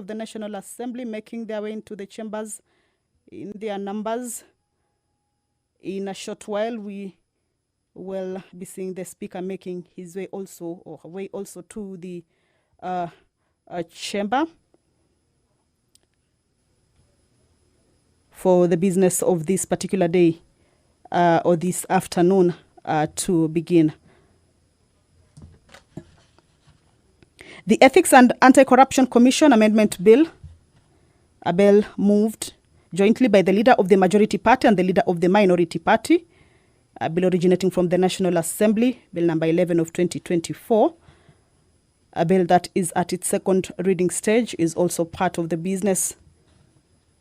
of the National Assembly making their way into the chambers in their numbers. In a short while, we will be seeing the Speaker making his way also to the chamber for the business of this particular day or this afternoon to begin. The Ethics and Anti-Corruption Commission Amendment Bill, a bill moved jointly by the leader of the majority party and the leader of the minority party, a bill originating from the National Assembly, Bill number 11 of 2024. A bill that is at its second reading stage is also part of the business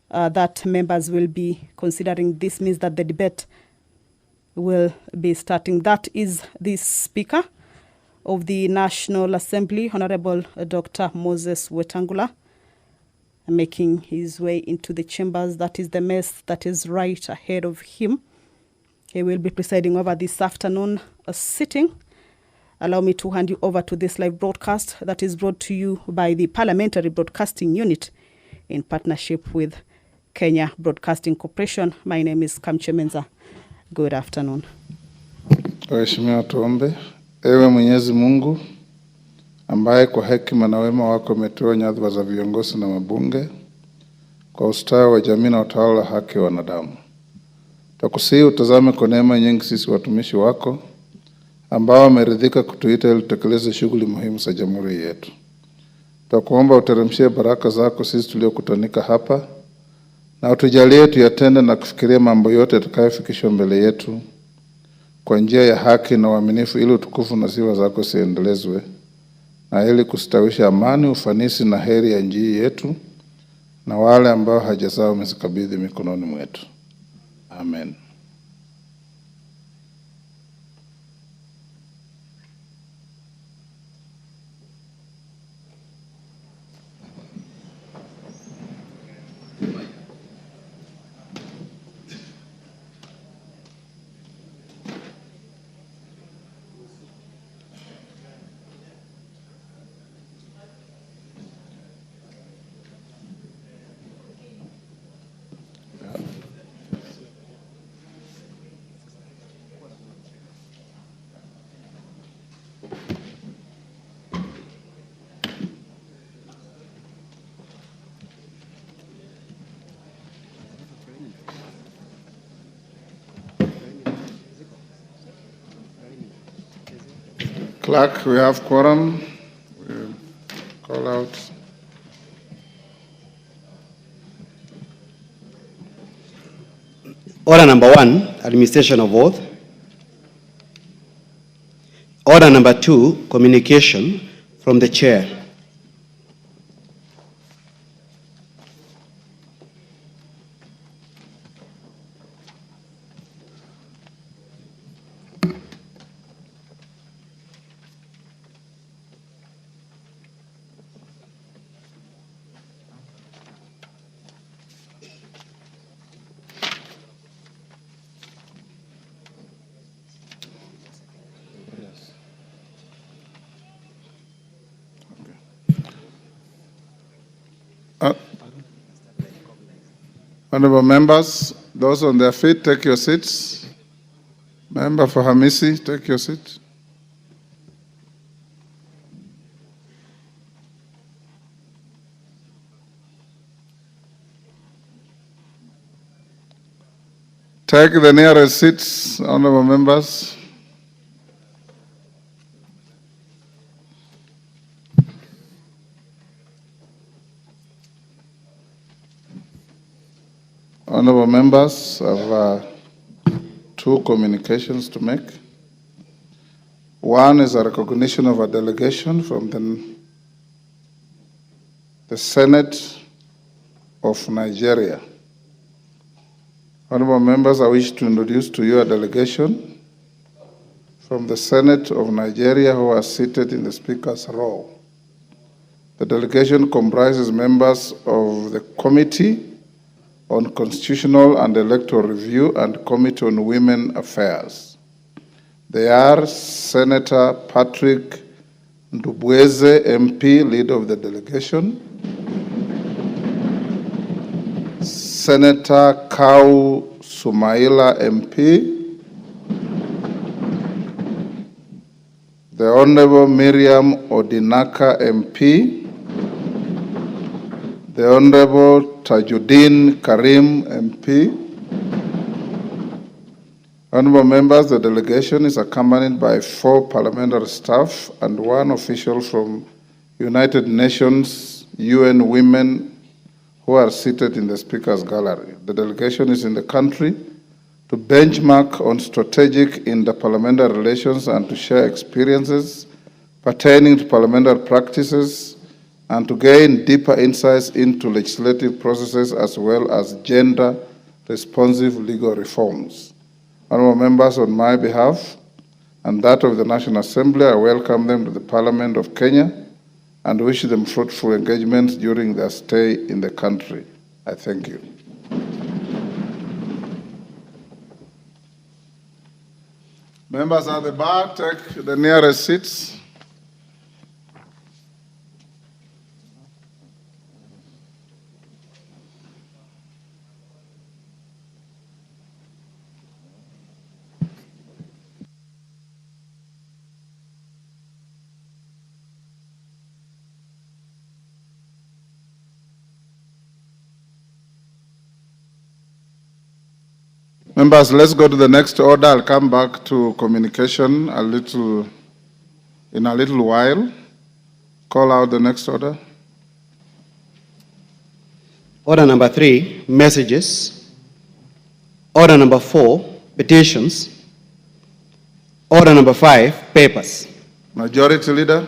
that members will be considering. This means that the debate will be starting. That is the Speaker of the National Assembly, Honorable Dr. Moses Wetangula, making his way into the chambers. That is the mess that is right ahead of him. He will be presiding over this afternoon sitting. Allow me to hand you over to this live broadcast that is brought to you by the Parliamentary Broadcasting Unit in partnership with Kenya Broadcasting Corporation. My name is Kamche Menza. Good afternoon. Waheshimiwa tuombe. Ewe Mwenyezi Mungu ambaye kwa hekima na wema wako umetoa nyadhifa za viongozi na mabunge kwa ustawi wa jamii na utawala wa haki wa wanadamu. Tukusihi utazame kwa neema nyingi sisi watumishi wako ambao wameridhika kutuita ili tutekeleze shughuli muhimu za jamhuri yetu. Tukuomba uteremshie baraka zako sisi tuliokutanika hapa na utujalie tuyatende na kufikiria mambo yote yatakayofikishwa mbele yetu kwa njia ya haki na uaminifu, ili utukufu na sifa zako ziendelezwe na ili kustawisha amani, ufanisi na heri ya nchi yetu na wale ambao haja zao umezikabidhi mikononi mwetu. Amen. Clerk, we have quorum. We'll call out. Order number 1, administration of oath. Order number 2, communication from the chair. Honorable members, those on their feet, take your seats. Member for Hamisi, take your seat. Take the nearest seats, honorable members. Honorable members, I have two communications to make. One is a recognition of a delegation from the Senate of Nigeria. Honorable members, I wish to introduce to you a delegation from the Senate of Nigeria who are seated in the Speaker's row. The delegation comprises members of the Committee on Constitutional and Electoral Review and Committee on Women Affairs. They are Senator Patrick Ndubweze, MP, leader of the delegation, Senator Kau Sumaila MP, the Honorable Miriam Odinaka MP, the Honorable Tajuddin Karim MP. Honorable members, the delegation is accompanied by 4 parliamentary staff and 1 official from United Nations UN Women who are seated in the Speaker's Gallery. The delegation is in the country to benchmark on strategic interparliamentary relations and to share experiences pertaining to parliamentary practices and to gain deeper insights into legislative processes as well as gender-responsive legal reforms. Honorable members, on my behalf and that of the National Assembly, I welcome them to the Parliament of Kenya and wish them fruitful engagements during their stay in the country. I thank you. Members at the bar, take the nearest seats. Members, let's go to the next order. I'll come back to communication in a little while. Call out the next order. Order number 3, messages. Order number 4, petitions. Order number 5, papers. Majority Leader.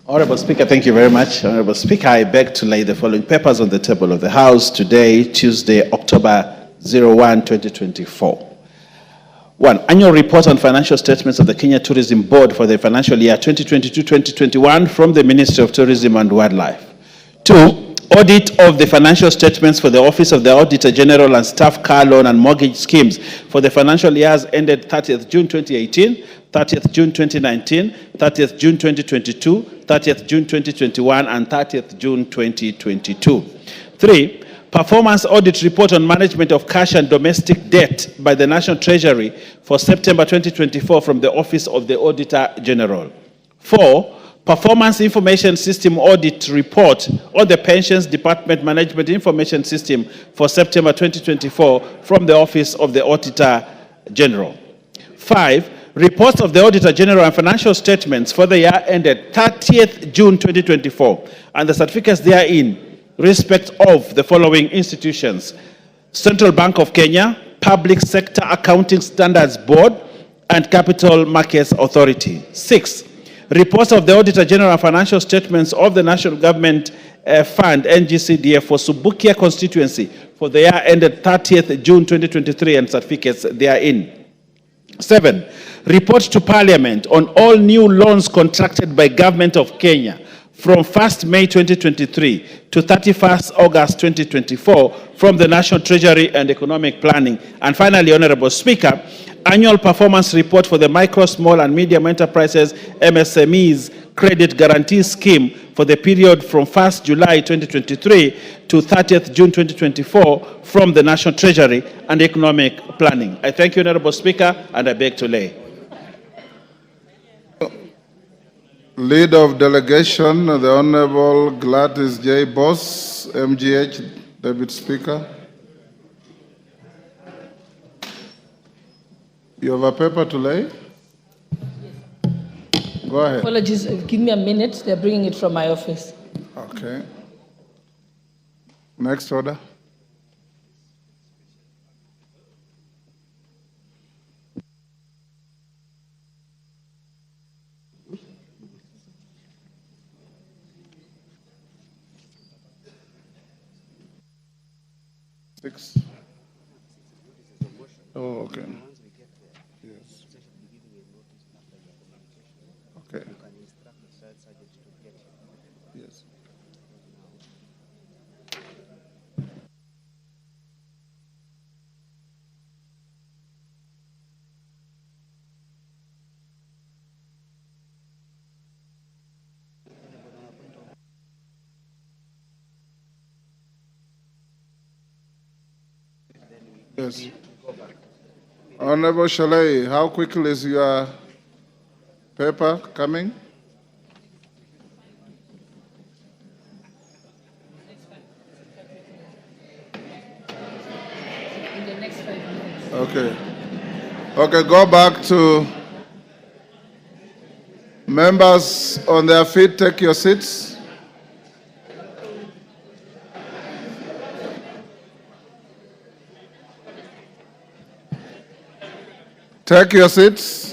Honorable Speaker, thank you very much. Honorable Speaker, I beg to lay the following papers on the table of the House today, Tuesday, October 01, 2024. 1. Annual report on financial statements of the Kenya Tourism Board for the financial year 2022-2021 from the Ministry of Tourism and Wildlife. 2. Audit of the financial statements for the Office of the Auditor General and Staff Car Loan and Mortgage Schemes for the financial years ended 30th June 2018, 30th June 2019, 30th June 2022, 30th June 2021, and 30th June 2022. 3. Performance audit report on management of cash and domestic debt by the National Treasury for September 2024 from the Office of the Auditor General. 4. Performance Information System Audit Report on the Pensions Department Management Information System for September 2024 from the Office of the Auditor General. 5. Reports of the Auditor General and financial statements for the year ended 30th June 2024 and the certificates therein respect of the following institutions: Central Bank of Kenya, Public Sector Accounting Standards Board, and Capital Markets Authority. 6. Reports of the Auditor General and financial statements of the National Government Fund, NGCDF, for Subukia constituency for the year ended 30th June 2023 and certificates therein. 7. Report to Parliament on all new loans contracted by Government of Kenya from 1st May 2023 to 31st August 2024 from the National Treasury and Economic Planning. And finally, Honorable Speaker, annual performance report for the Micro, Small and Medium Enterprises MSMEs Credit Guarantee Scheme for the period from 1st July 2023 to 30th June 2024 from the National Treasury and Economic Planning. I thank you, Honorable Speaker, and I beg to lay. Leader of Delegation, the Honorable Gladys J. Boss, MGH, Deputy Speaker. You have a paper to lay? Go ahead. Apologies, give me a minute. They're bringing it from my office. Okay. Next order. Six. Oh, okay. Yes. Okay. Yes. Yes. Honorable Shalay, how quickly is your paper coming? In the next 5 minutes. Okay. Okay, go back to members on their feet, take your seats. Take your seats.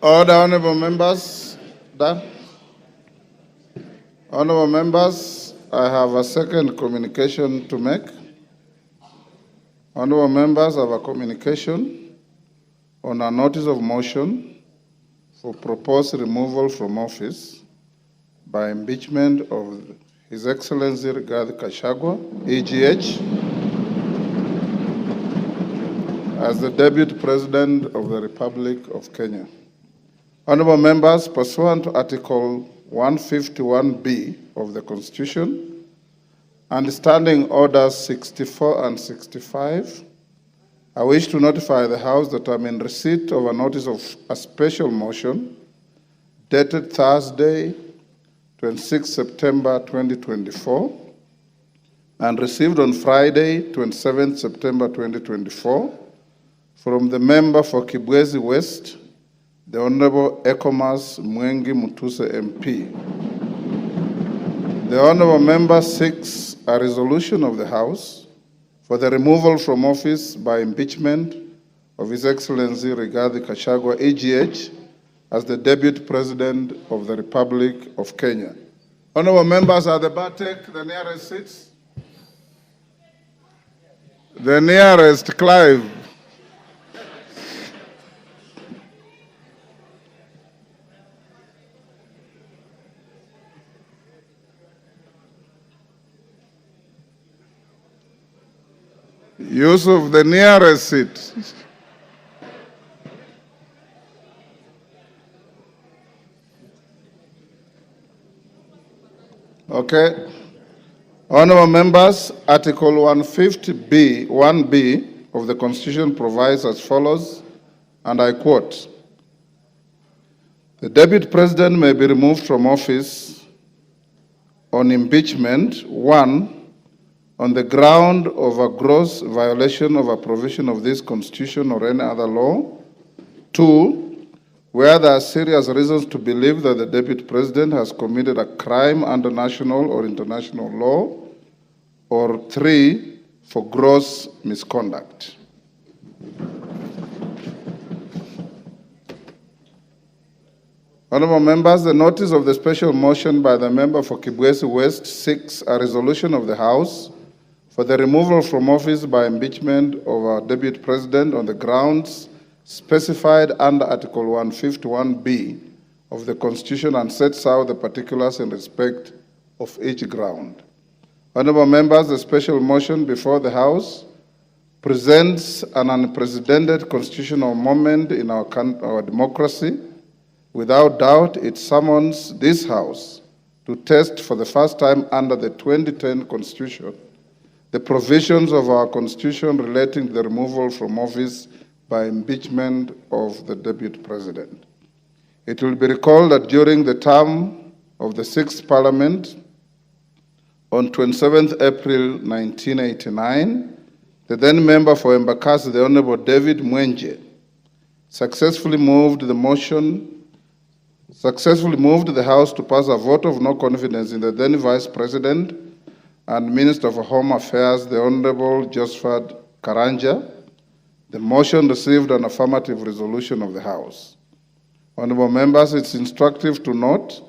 All the honorable members, done? Honorable members, I have a second communication to make. Honorable members have a communication on a notice of motion for proposed removal from office by impeachment of His Excellency Gachagua, EGH, as the Deputy President of the Republic of Kenya. Honorable members, pursuant to Article 151B of the Constitution and Standing Orders 64 and 65, I wish to notify the House that I'm in receipt of a notice of a special motion dated Thursday, 26 September 2024, and received on Friday, 27 September 2024, from the member for Kibwezi West, the Honorable Ekomas Mwengi Mutuse MP. The Honorable member seeks a resolution of the House for the removal from office by impeachment of His Excellency Rigathi Gachagua, EGH, as the Deputy President of the Republic of Kenya. Honorable members, at the bar, take the nearest seats. The nearest, Clive. Yusuf, the nearest seat. Okay. Honorable members, Article 150B, 1B of the Constitution provides as follows, and I quote, "The Deputy President may be removed from office on impeachment, 1, on the ground of a gross violation of a provision of this Constitution or any other law. 2, where there are serious reasons to believe that the Deputy President has committed a crime under national or international law. Or 3, for gross misconduct." Honorable members, the notice of the special motion by the member for Kibwezi West seeks a resolution of the House for the removal from office by impeachment of our Deputy President on the grounds specified under Article 151B of the Constitution and sets out the particulars in respect of each ground. Honorable members, the special motion before the House presents an unprecedented constitutional moment in our democracy. Without doubt, it summons this House to test for the first time under the 2010 Constitution the provisions of our Constitution relating to the removal from office by impeachment of the Deputy President. It will be recalled that during the term of the 6th Parliament, on 27th April 1989, the then member for Embakasi, the Honorable David Mwenje, successfully moved the House to pass a vote of no confidence in the then Vice President and Minister for Home Affairs, the Honorable Josephat Karanja. The motion received an affirmative resolution of the House. Honorable members, it's instructive to note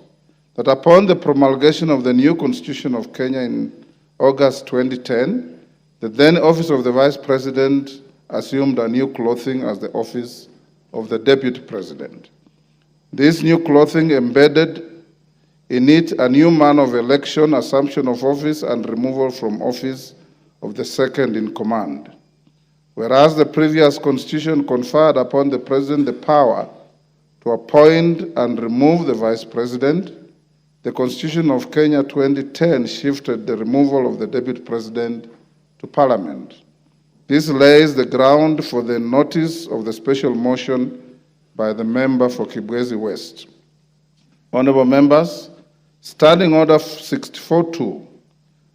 that upon the promulgation of the new Constitution of Kenya in August 2010, The then office of the Vice President assumed a new clothing as the office of the Deputy President. This new clothing embedded in it a new manner of election, assumption of office, and removal from office of the second in command. Whereas the previous constitution conferred upon the President the power to appoint and remove the Vice President, the Constitution of Kenya 2010 shifted the removal of the Deputy President to Parliament. This lays the ground for the notice of the special motion by the member for Kibwezi West. Honorable members, Standing Order 64.2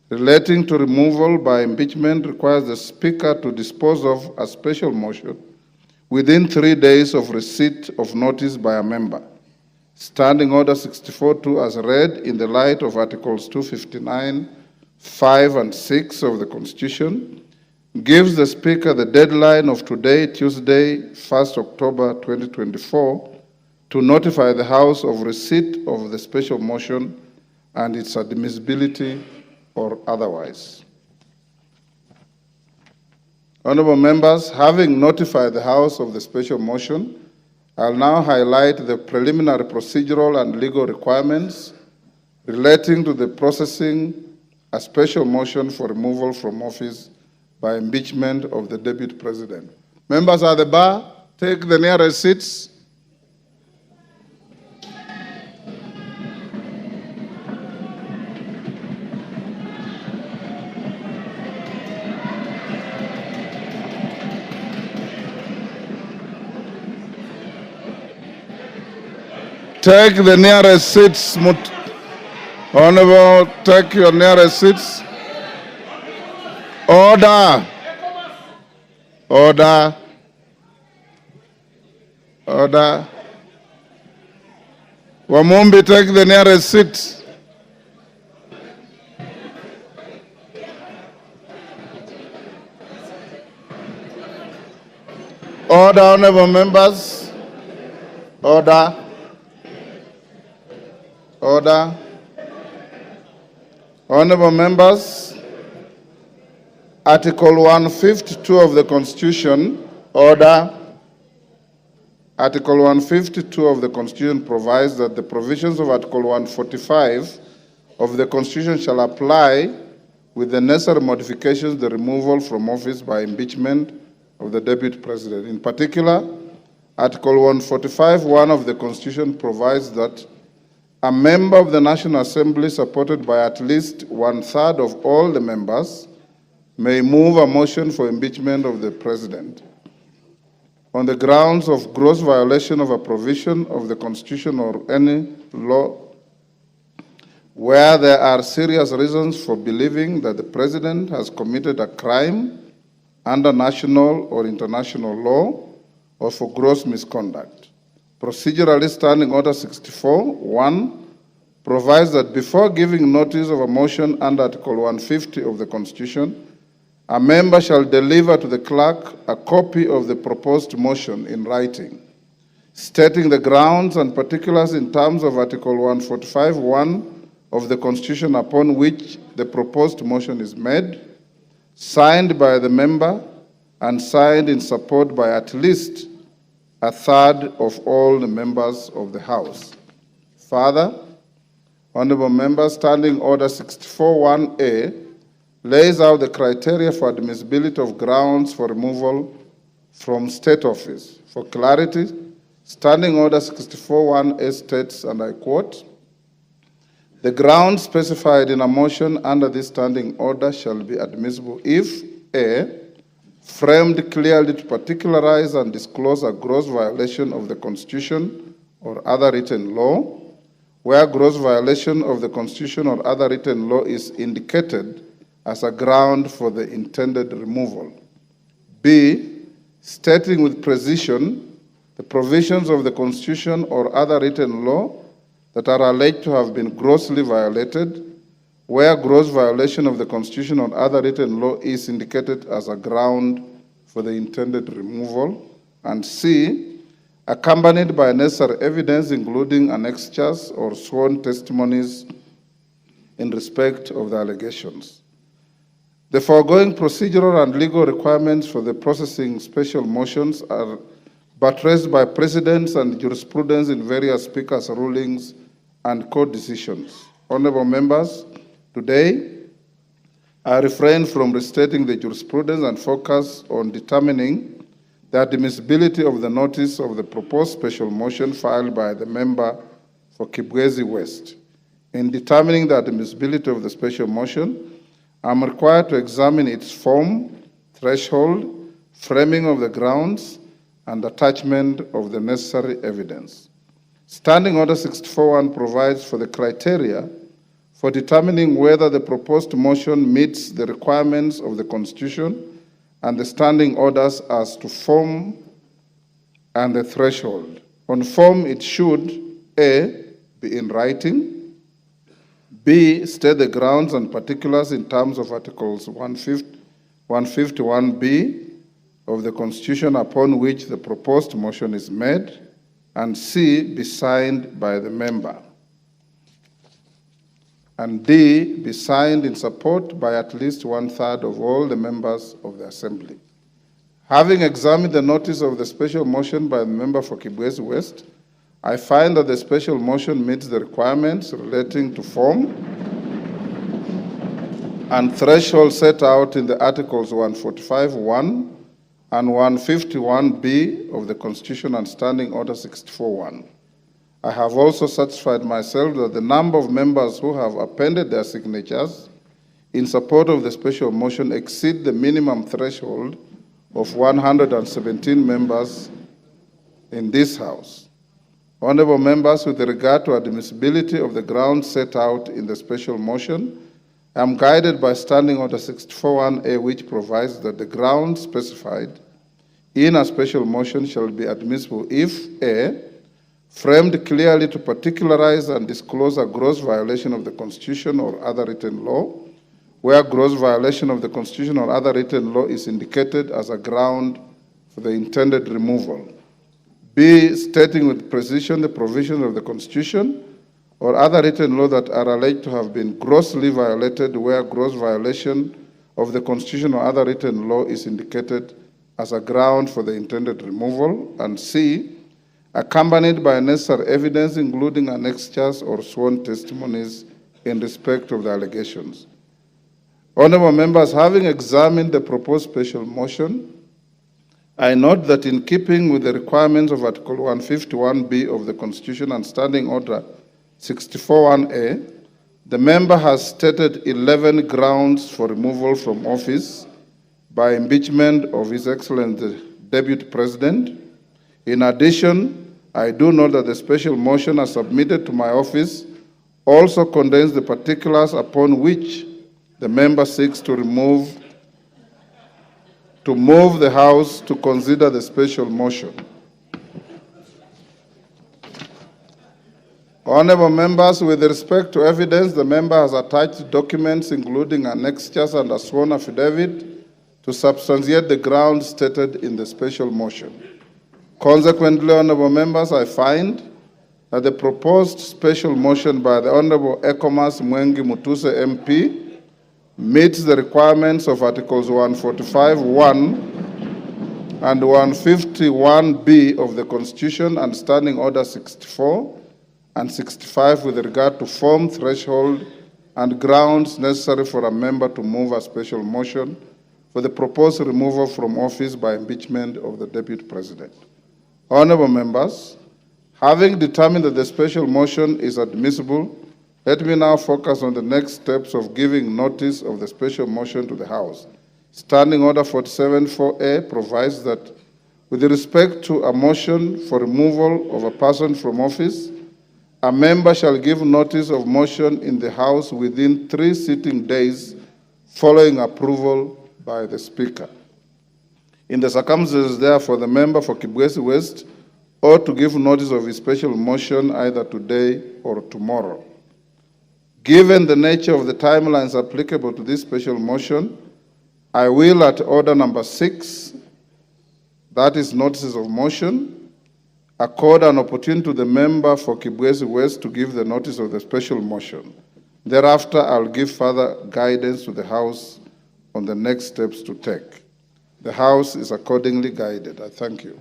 relating to removal by impeachment requires the Speaker to dispose of a special motion within 3 days of receipt of notice by a member. Standing Order 64.2 as read in the light of Articles 259, 5 and 6 of the Constitution gives the Speaker the deadline of today, Tuesday, 1st October 2024, to notify the House of receipt of the special motion and its admissibility or otherwise. Honorable members, having notified the House of the special motion, I'll now highlight the preliminary procedural and legal requirements relating to the processing a special motion for removal from office by impeachment of the Deputy President. Members at the bar, take the nearest seats. Take the nearest seats. Honorable, take your nearest seats. Order. Order. Order. Wamumbi, take the nearest seat. Order, honorable members. Order. Order. Honorable members, Article 152 of the Constitution, order. Article 152 of the Constitution provides that the provisions of Article 145 of the Constitution shall apply with the necessary modifications the removal from office by impeachment of the Deputy President. In particular, Article 145(1) of the Constitution provides that a member of the National Assembly supported by at least 1/3 of all the members may move a motion for impeachment of the President on the grounds of gross violation of a provision of the Constitution or any law where there are serious reasons for believing that the President has committed a crime under national or international law or for gross misconduct. Procedurally, Standing Order 64(1) provides that before giving notice of a motion under Article 150 of the Constitution, a member shall deliver to the clerk a copy of the proposed motion in writing, stating the grounds and particulars in terms of Article 145(1) of the Constitution upon which the proposed motion is made, signed by the member and signed in support by at least 1/3 of all the members of the House. Further, honorable members, Standing Order 64(1)A lays out the criteria for admissibility of grounds for removal from state office. For clarity, Standing Order 64(1)A states, and I quote, "The grounds specified in a motion under this standing order shall be admissible if A, framed clearly to particularize and disclose a gross violation of the Constitution or other written law, where gross violation of the Constitution or other written law is indicated as a ground for the intended removal. B, stating with precision the provisions of the Constitution or other written law that are alleged to have been grossly violated, where gross violation of the Constitution or other written law is indicated as a ground for the intended removal. And C, accompanied by necessary evidence, including annexures or sworn testimonies in respect of the allegations. The foregoing procedural and legal requirements for the processing special motions are buttressed by precedents and jurisprudence in various speakers' rulings and court decisions. Honorable members, today I refrain from restating the jurisprudence and focus on determining the admissibility of the notice of the proposed special motion filed by the member for Kibwezi West. In determining the admissibility of the special motion, I am required to examine its form, threshold, framing of the grounds, and attachment of the necessary evidence. Standing Order 64.1 provides for the criteria for determining whether the proposed motion meets the requirements of the Constitution and the standing orders as to form and the threshold. On form, it should A, be in writing, B, state the grounds and particulars in terms of Articles 151B of the Constitution upon which the proposed motion is made, and C, be signed by the member, and D, be signed in support by at least 1/3 of all the members of the Assembly. Having examined the notice of the special motion by the member for Kibwezi West, I find that the special motion meets the requirements relating to form and threshold set out in the Articles 145.1 and 151B of the Constitution and Standing Order 64.1. I have also satisfied myself that the number of members who have appended their signatures in support of the special motion exceed the minimum threshold of 117 members in this House. Honorable members, with regard to admissibility of the grounds set out in the special motion, I am guided by Standing Order 64.1A, which provides that the grounds specified in a special motion shall be admissible if A, framed clearly to particularize and disclose a gross violation of the Constitution or other written law, where gross violation of the Constitution or other written law is indicated as a ground for the intended removal. B, stating with precision the provisions of the Constitution or other written law that are alleged to have been grossly violated, where gross violation of the Constitution or other written law is indicated as a ground for the intended removal. And C, accompanied by necessary evidence, including annexures or sworn testimonies in respect of the allegations. Honorable members, having examined the proposed special motion, I note that in keeping with the requirements of Article 151B of the Constitution and Standing Order 64.1A, the member has stated 11 grounds for removal from office by impeachment of His Excellency the Deputy President. In addition, I do note that the special motion as submitted to my office also contains the particulars upon which the member seeks to move the House to consider the special motion. Honorable members, with respect to evidence, the member has attached documents including annexures and a sworn affidavit to substantiate the grounds stated in the special motion. Consequently, honorable members, I find that the proposed special motion by the Honorable Ekomas Mwengi Mutuse MP meets the requirements of Articles 145.1 and 151B of the Constitution and Standing Order 64 and 65 with regard to form, threshold, and grounds necessary for a member to move a special motion for the proposed removal from office by impeachment of the Deputy President. Honorable members, having determined that the special motion is admissible, let me now focus on the next steps of giving notice of the special motion to the House. Standing Order 47.4A provides that with respect to a motion for removal of a person from office, a member shall give notice of motion in the House within 3 sitting days following approval by the Speaker. In the circumstances, therefore, the member for Kibwezi West ought to give notice of his special motion either today or tomorrow. Given the nature of the timelines applicable to this special motion, I will, at order number 6, that is notices of motion, accord an opportunity to the member for Kibwezi West to give the notice of the special motion. Thereafter, I'll give further guidance to the House on the next steps to take. The House is accordingly guided. I thank you.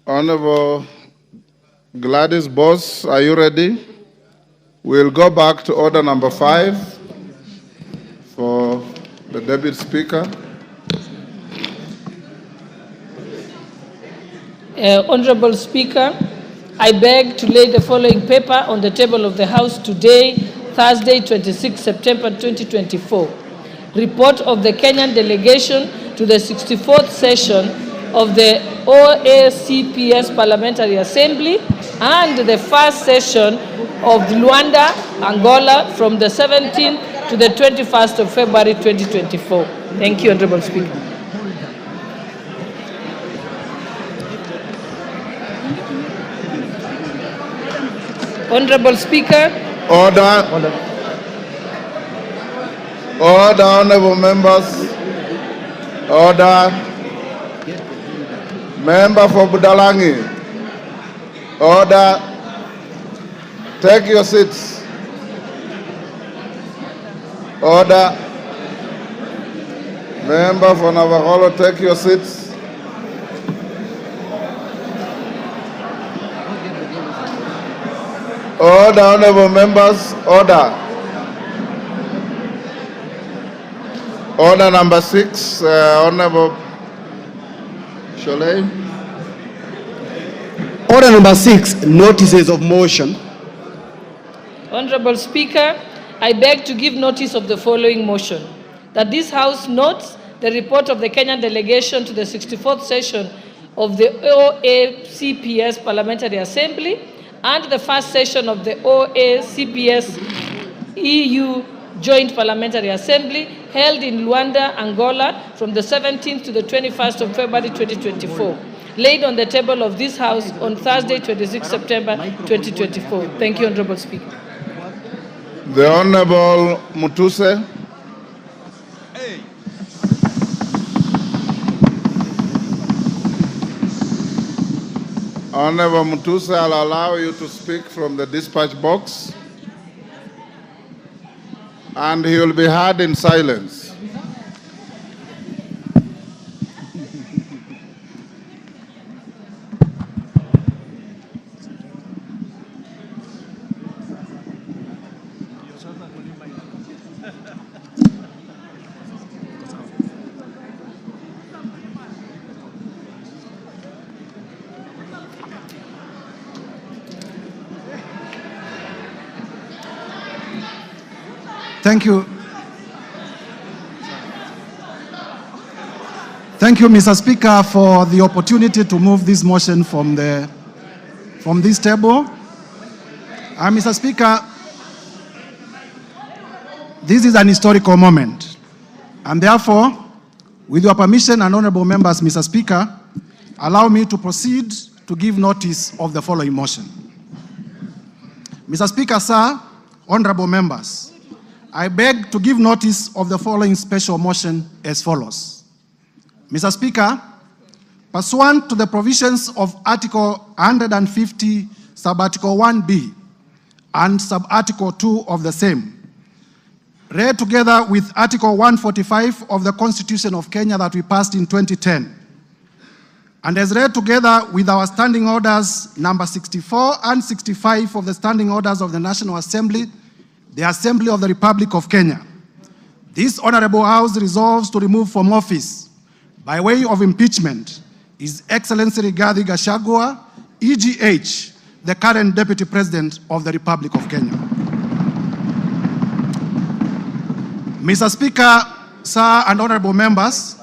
Honorable Gladys Boss, are you ready? We'll go back to order number 5 for the Deputy Speaker. Honorable Speaker, I beg to lay the following paper on the table of the House today, Thursday, 26 September 2024. Report of the Kenyan delegation to the 64th session of the OACPS Parliamentary Assembly and the first session of Luanda, Angola from the 17th to the 21st of February 2024. Thank you, Honorable Speaker. Honorable Speaker. Order. Order, honorable members. Order. Member for Budalangi. Order. Take your seats. Order. Member for Navajo, take your seats. Order, honorable members, order. Order number 6, Honorable Sholay. Order number 6, notices of motion. Honorable Speaker, I beg to give notice of the following motion. That this House notes the report of the Kenyan delegation to the 64th session of the OACPS Parliamentary Assembly and the first session of the OACPS EU Joint Parliamentary Assembly held in Luanda, Angola from the 17th to the 21st of February 2024, laid on the table of this House on Thursday, 26 September 2024. Thank you, Honorable Speaker. The Honorable Mutuse. Honorable Mutuse, I'll allow you to speak from the dispatch box, and he will be heard in silence. Thank you. Thank you, Mr. Speaker, for the opportunity to move this motion from this table. Mr. Speaker, this is an historical moment, and therefore, with your permission and honorable members, Mr. Speaker, allow me to proceed to give notice of the following motion. Mr. Speaker, sir, honorable members, I beg to give notice of the following special motion as follows. Mr. Speaker, pursuant to the provisions of Article 150, Sub-Article 1B and Sub-Article 2 of the same, read together with Article 145 of the Constitution of Kenya that we passed in 2010, and as read together with our standing orders number 64 and 65 of the standing orders of the National Assembly, the Assembly of the Republic of Kenya. This Honorable House resolves to remove from office, by way of impeachment, His Excellency Rigathi Gachagua, EGH, the current Deputy President of the Republic of Kenya. Mr. Speaker, sir, and honorable members,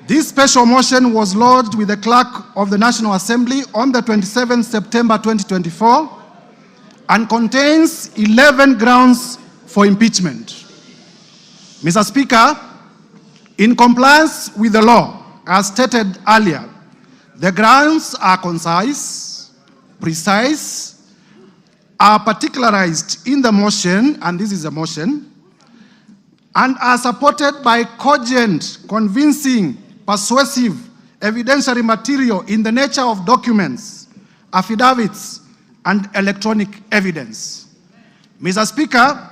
this special motion was lodged with the Clerk of the National Assembly on the 27th September 2024 and contains 11 grounds for impeachment. Mr. Speaker, in compliance with the law, as stated earlier, the grounds are concise, precise, are particularized in the motion, and this is a motion, and are supported by cogent, convincing, persuasive, evidentiary material in the nature of documents, affidavits, and electronic evidence. Mr. Speaker,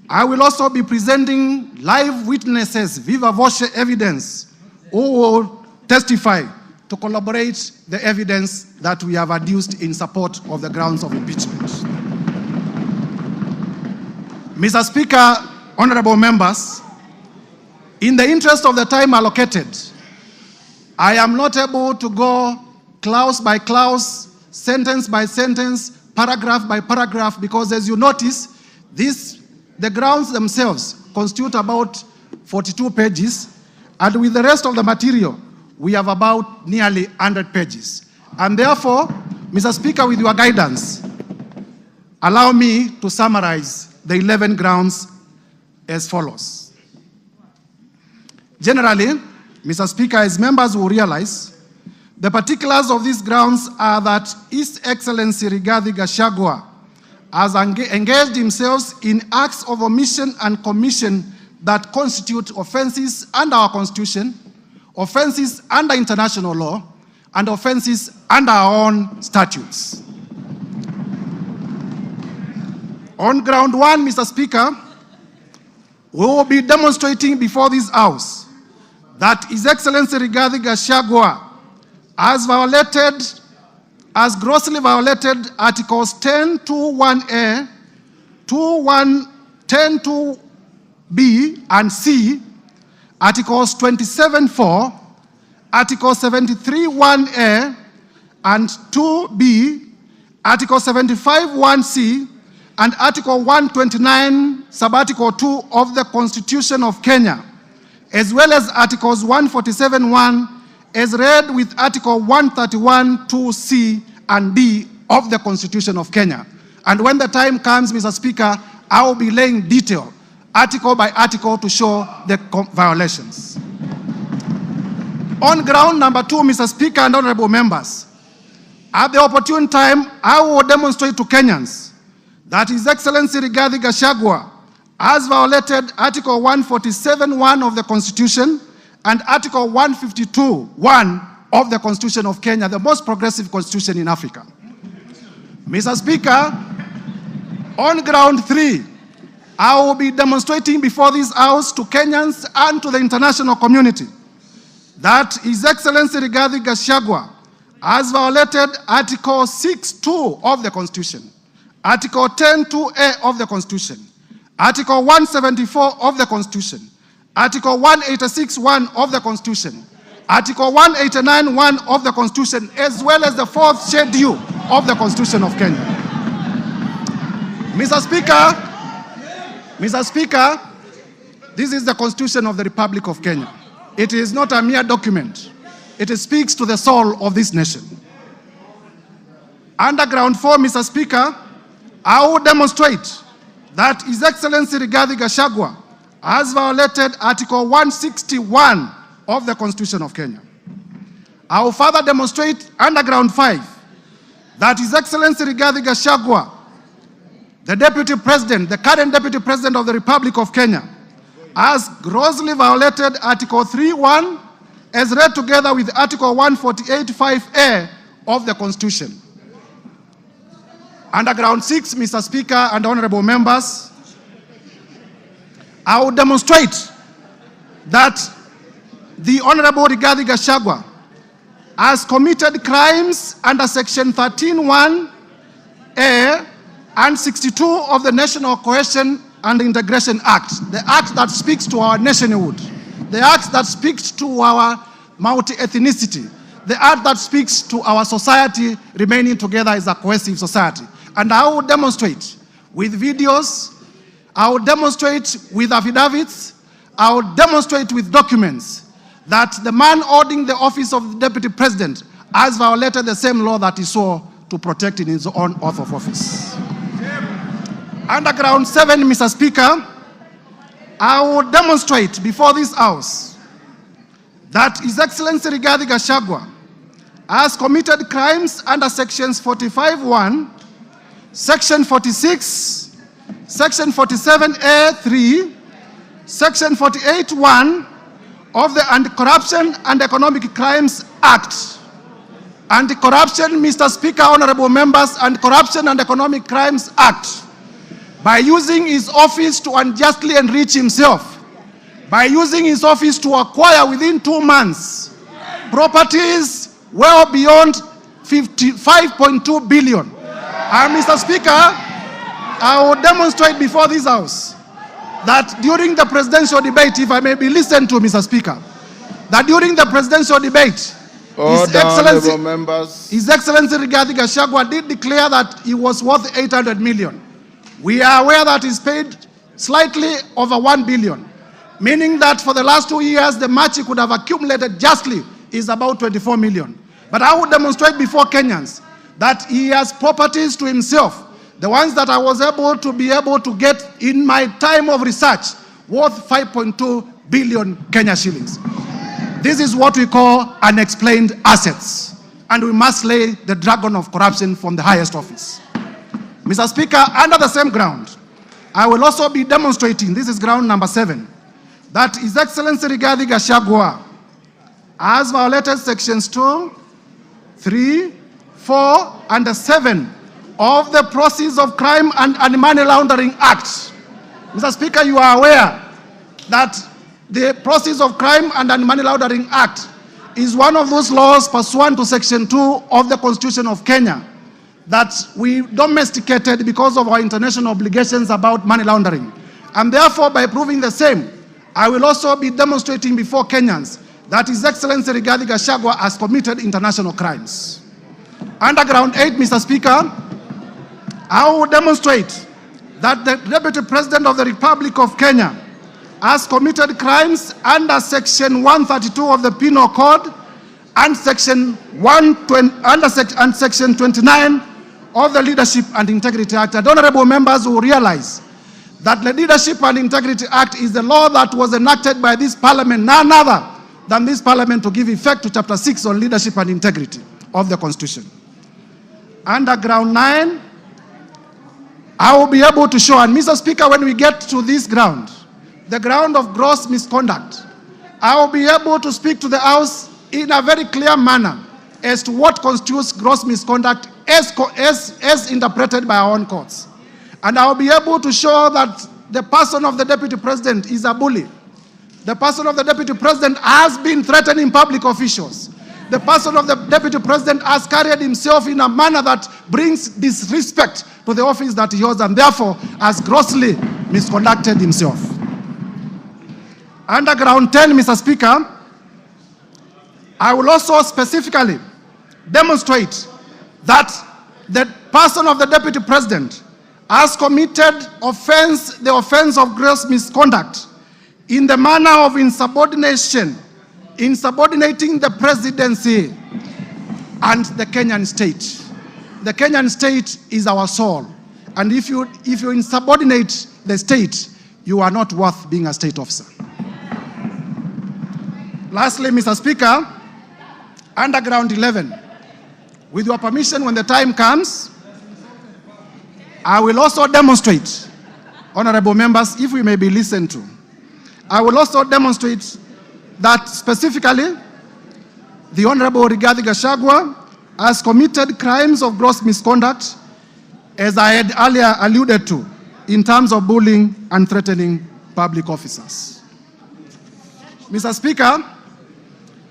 I will also be presenting live witnesses, viva voce evidence, who will testify to corroborate the evidence that we have adduced in support of the grounds of impeachment. Mr. Speaker, honorable members, in the interest of the time allocated, I am not able to go clause by clause, sentence by sentence, paragraph by paragraph, because as you notice, the grounds themselves constitute about 42 pages, and with the rest of the material, we have about nearly 100 pages. And therefore, Mr. Speaker, with your guidance, allow me to summarize the 11 grounds as follows. Generally, Mr. Speaker, as members will realize, the particulars of these grounds are that His Excellency Rigathi Gachagua has engaged himself in acts of omission and commission that constitute offenses under our Constitution, offenses under international law, and offenses under our own statutes. On ground one, Mr. Speaker, we will be demonstrating before this House that His Excellency Rigathi Gachagua has grossly violated Articles 10(2)(1)(a), 10(2)(b) and (c), Articles 27(4), Article 73(1)(a) and 2(b), Article 75(1)(c), and Article 129, Subarticle 2 of the Constitution of Kenya, as well as Articles 147(1), as read with Article 131(2)(c) and (d) of the Constitution of Kenya. And when the time comes, Mr. Speaker, I will be laying detail, article by article, to show the violations. On ground number two, Mr. Speaker and honorable members, at the opportune time, I will demonstrate to Kenyans that His Excellency Rigathi Gachagua has violated Article 147(1) of the Constitution and Article 152(1) of the Constitution of Kenya, the most progressive constitution in Africa. Mr. Speaker, on ground three, I will be demonstrating before this House to Kenyans and to the international community that His Excellency Rigathi Gachagua has violated Article 6(2) of the Constitution, Article 10(2)(a) of the Constitution, Article 174 of the Constitution, Article 186(1) of the Constitution, Article 189(1) of the Constitution, as well as the fourth schedule of the Constitution of Kenya. Mr. Speaker, this is the Constitution of the Republic of Kenya. It is not a mere document. It speaks to the soul of this nation. Under ground four, Mr. Speaker, I will demonstrate that His Excellency Rigathi Gachagua has violated Article 161 of the Constitution of Kenya. I will further demonstrate under ground five that His Excellency Rigathi Gachagua, the Deputy President, the current Deputy President of the Republic of Kenya, has grossly violated Article 3(1) as read together with Article 148(5)(a) of the Constitution. Under ground six, Mr. Speaker and honorable members, I will demonstrate that the Honorable Rigathi Gachagua has committed crimes under Section 13(1)(a) and 62 of the National Cohesion and Integration Act, the act that speaks to our nationhood, the act that speaks to our multi-ethnicity, the act that speaks to our society remaining together as a cohesive society. And I will demonstrate with videos, I will demonstrate with affidavits, I will demonstrate with documents that the man holding the office of the Deputy President has violated the same law that he swore to protect in his own oath of office. Under ground seven, Mr. Speaker, I will demonstrate before this House that His Excellency Rigathi Gachagua has committed crimes under Sections 45(1), Section 46, Section 47(a)(3), Section 48(1) of the Anti-Corruption and Economic Crimes Act. Anti-Corruption, Mr. Speaker, honorable members, Anti-Corruption and Economic Crimes Act, by using his office to unjustly enrich himself, by using his office to acquire within 2 months properties well beyond 5.2 billion. And Mr. Speaker, I will demonstrate before this House that during the presidential debate, if I may be listened to, Mr. Speaker, that during the presidential debate, His Excellency Rigathi Gachagua did declare that he was worth 800 million. We are aware that he's paid slightly over 1 billion, meaning that for the last 2 years, the much he could have accumulated justly is about 24 million. But I would demonstrate before Kenyans that he has properties to himself, the ones that I was able to get in my time of research, worth 5.2 billion Kenya shillings. This is what we call unexplained assets, and we must slay the dragon of corruption from the highest office. Mr. Speaker, under the same ground, I will also be demonstrating, this is ground number 7, that His Excellency Rigathi Gachagua has violated sections 2, 3, 4, and 7 of the Proceeds of Crime and Money Laundering Act. Mr. Speaker, you are aware that the Proceeds of Crime and Money Laundering Act is one of those laws pursuant to Section 2 of the Constitution of Kenya that we domesticated because of our international obligations about money laundering. And therefore, by proving the same, I will also be demonstrating before Kenyans that His Excellency Rigathi Gachagua has committed international crimes. Under ground 8, Mr. Speaker, I will demonstrate that the Deputy President of the Republic of Kenya has committed crimes under Section 132 of the Penal Code and Section 29 of the Leadership and Integrity Act. And honorable members will realize that the Leadership and Integrity Act is the law that was enacted by this parliament, none other than this parliament, to give effect to Chapter 6 on leadership and integrity of the Constitution. Under ground 9, I will be able to show, and Mr. Speaker, when we get to this ground, the ground of gross misconduct, I will be able to speak to the House in a very clear manner as to what constitutes gross misconduct as interpreted by our own courts. And I will be able to show that the person of the Deputy President is a bully. The person of the Deputy President has been threatening public officials. The person of the Deputy President has carried himself in a manner that brings disrespect to the office that he holds, and therefore has grossly misconducted himself. Under ground 10, Mr. Speaker, I will also specifically demonstrate that the person of the Deputy President has committed the offense of gross misconduct in the manner of insubordination, insubordinating the presidency and the Kenyan state. The Kenyan state is our soul, and if you insubordinate the state, you are not worth being a state officer. Lastly, Mr. Speaker, under ground 11, with your permission, when the time comes, I will also demonstrate, honorable members, if we may be listened to, I will also demonstrate that specifically the Honorable Rigathi Gachagua has committed crimes of gross misconduct, as I had earlier alluded to, in terms of bullying and threatening public officers. Mr. Speaker,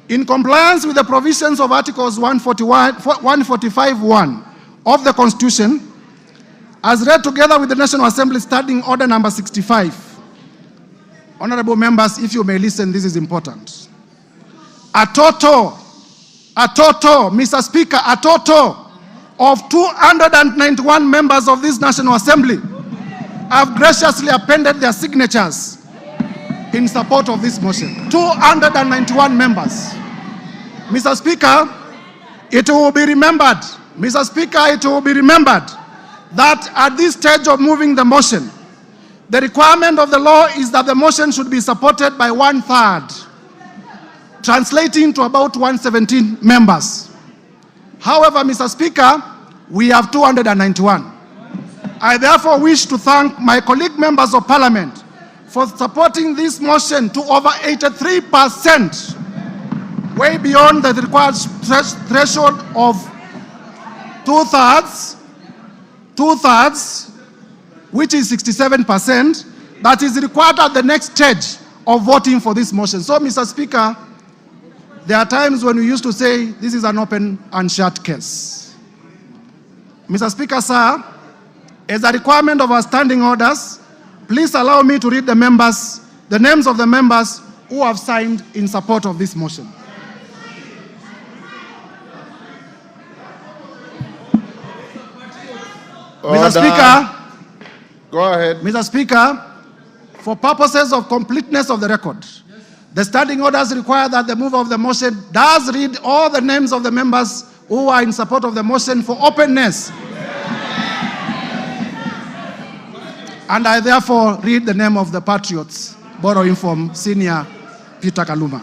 in compliance with the provisions of Articles 145(1) of the Constitution, as read together with the National Assembly Standing Order number 65, honorable members, if you may listen, this is important. A total, Mr. Speaker, a total of 291 members of this National Assembly have graciously appended their signatures in support of this motion. 291 members. Mr. Speaker, it will be remembered, Mr. Speaker, it will be remembered that at this stage of moving the motion, the requirement of the law is that the motion should be supported by 1/3, translating to about 117 members. However, Mr. Speaker, we have 291. I therefore wish to thank my colleague members of Parliament for supporting this motion to over 83%. way beyond the required threshold of two-thirds, which is 67%, that is required at the next stage of voting for this motion. So, Mr. Speaker, there are times when we used to say this is an open and shut case. Mr. Speaker, sir, as a requirement of our standing orders, please allow me to read the names of the members who have signed in support of this motion. Order. Mr. Speaker, Go ahead. Mr. Speaker, for purposes of completeness of the record, the standing orders require that the mover of the motion does read all the names of the members who are in support of the motion for openness. And I therefore read the name of the patriots, borrowing from Senior Peter Kaluma.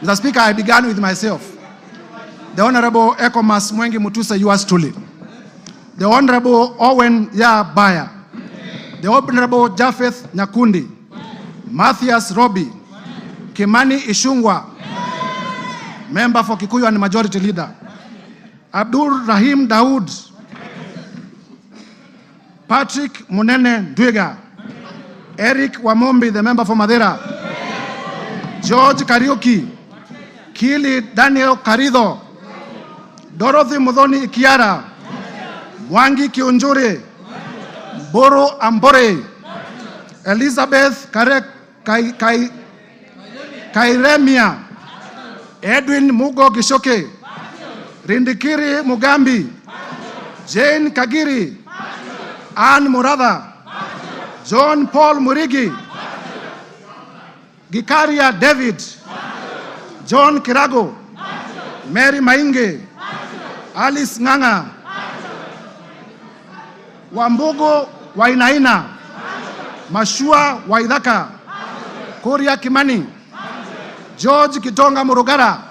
Mr. Speaker, I began with myself. The Honorable Ekomas Mwengi Mutuse, yours truly. The Honorable Owen Baya. The Honorable Japheth Nyakundi. Matthias Robi. Kimani Ishungwa. Member for Kikuyu and Majority Leader. Abdul Rahim Daud. Patrick Munene Dwiga. Eric Wamombi, the member for Madera. George Kariuki. Kili Daniel Karido. Dorothy Mudhoni Ikiara. Mwangi Kiunjuri. Boro Ambore. Elizabeth Kairemia. Edwin Mugo Gishoke. Rindikiri Mugambi. Jane Kagiri. Ann Murada. John Paul Murigi. Gikaria David. John Kirago. Mary Mainge. Alice Nganga. Wambugo Wainaina. Mashua Waidaka. Kuria Kimani. George Kitonga Murugara.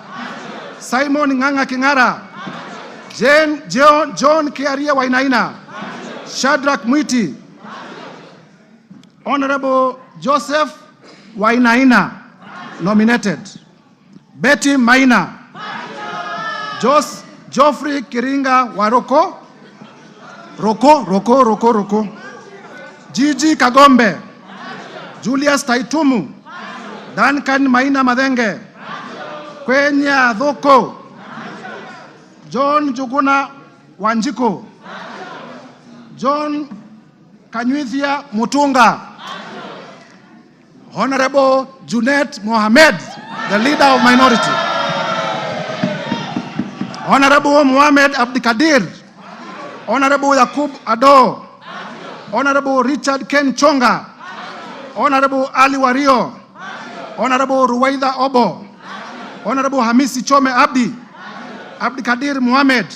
Simon Nganga Kingara. John Kiaria Wainaina. Shadrach Mwiti. Honorable Joseph Wainaina, nominated. Betty Maina. Geoffrey Kiringa Waroko. Roko. Gigi Kagombe. Julius Taitumu. Duncan Maina Madenge. Kwenya Dhoko. John Juguna Wanjiko. John Kanyuithia Mutunga. Honorable Junet Mohamed, the leader of minority. Honorable Mohamed Abdikadir. Honorable Yakub Ado. Honorable Richard Ken Chonga. Honorable Ali Wario. Honorable Ruwaida Obo. Honorable Hamisi Chome Abdi. Abdikadir Mohamed.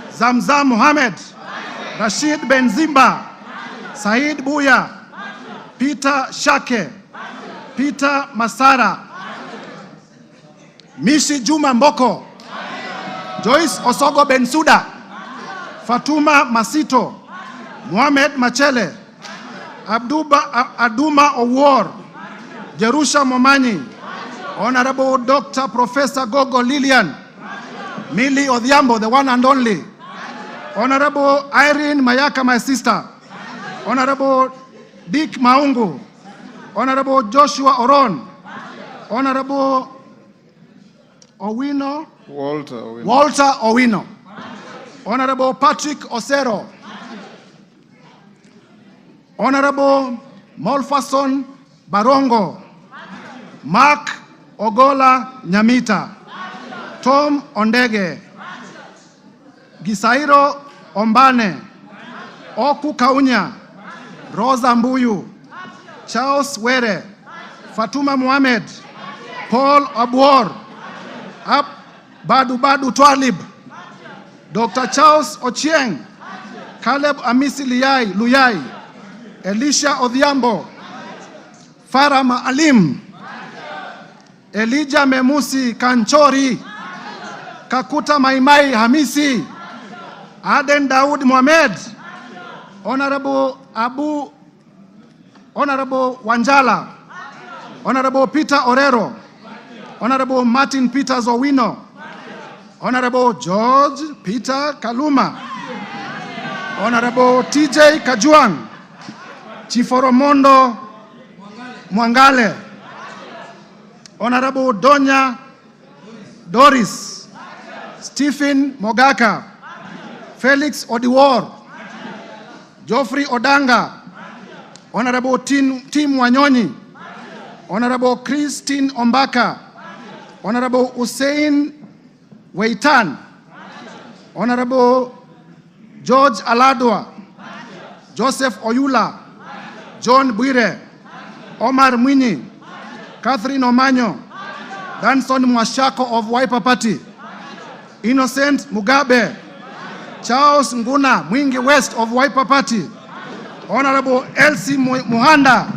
Zamzam Mohamed. Rashid Benzimba. Said Buya. Peter Shake. Peter Masara. Mishi Juma Mboko. Joyce Osogo Bensuda. Fatuma Masito. Mohamed Machele. Aduma Owor. Jerusha Momanyi. Honorable Dr. Professor Gogo Lilian. Millie Odhiambo, the one and only. Honorable Irene Mayaka, my sister. Honorable Dick Maungu. Honorable Joshua Oron. Honorable Owino. Walter Owino. Honorable Patrick Osero. Honorable Molfason Barongo. Mark Ogola Nyamita. Tom Ondege. Gisairo Ombane. Oku Kaunya. Rosa Mbuyu. Charles Were. Fatuma Mohamed. Paul Abuor. Badu Twalib. Dr. Charles Ochieng. Caleb Amisi Luyai. Elisha Odhiambo. Farah Maalim. Elijah Memusi Kanchori. Kakuta Maimai Hamisi. Aden Daud Mohamed. Honorable Honorable Wanjala. Honorable Peter Orero. Honorable Martin Peters Owino, Honorable George Peter Kaluma, Honorable TJ Kajuang, Chiforomondo Mwangale, Honorable Donya Doris, Stephen Mogaka, Felix Odiwar, Geoffrey Odanga, Honorable Tim Wanyonyi, Honorable Christine Ombaka, Honorable Hussein Weitan, Honorable George Aladwa, Joseph Oyula, John Bwire, Omar Mwinyi, Catherine Omanyo, Danson Mwashako of Wiper Party, Innocent Mugabe, Charles Nguna Mwingi West of Wiper Party, Honorable Elsie Muhanda,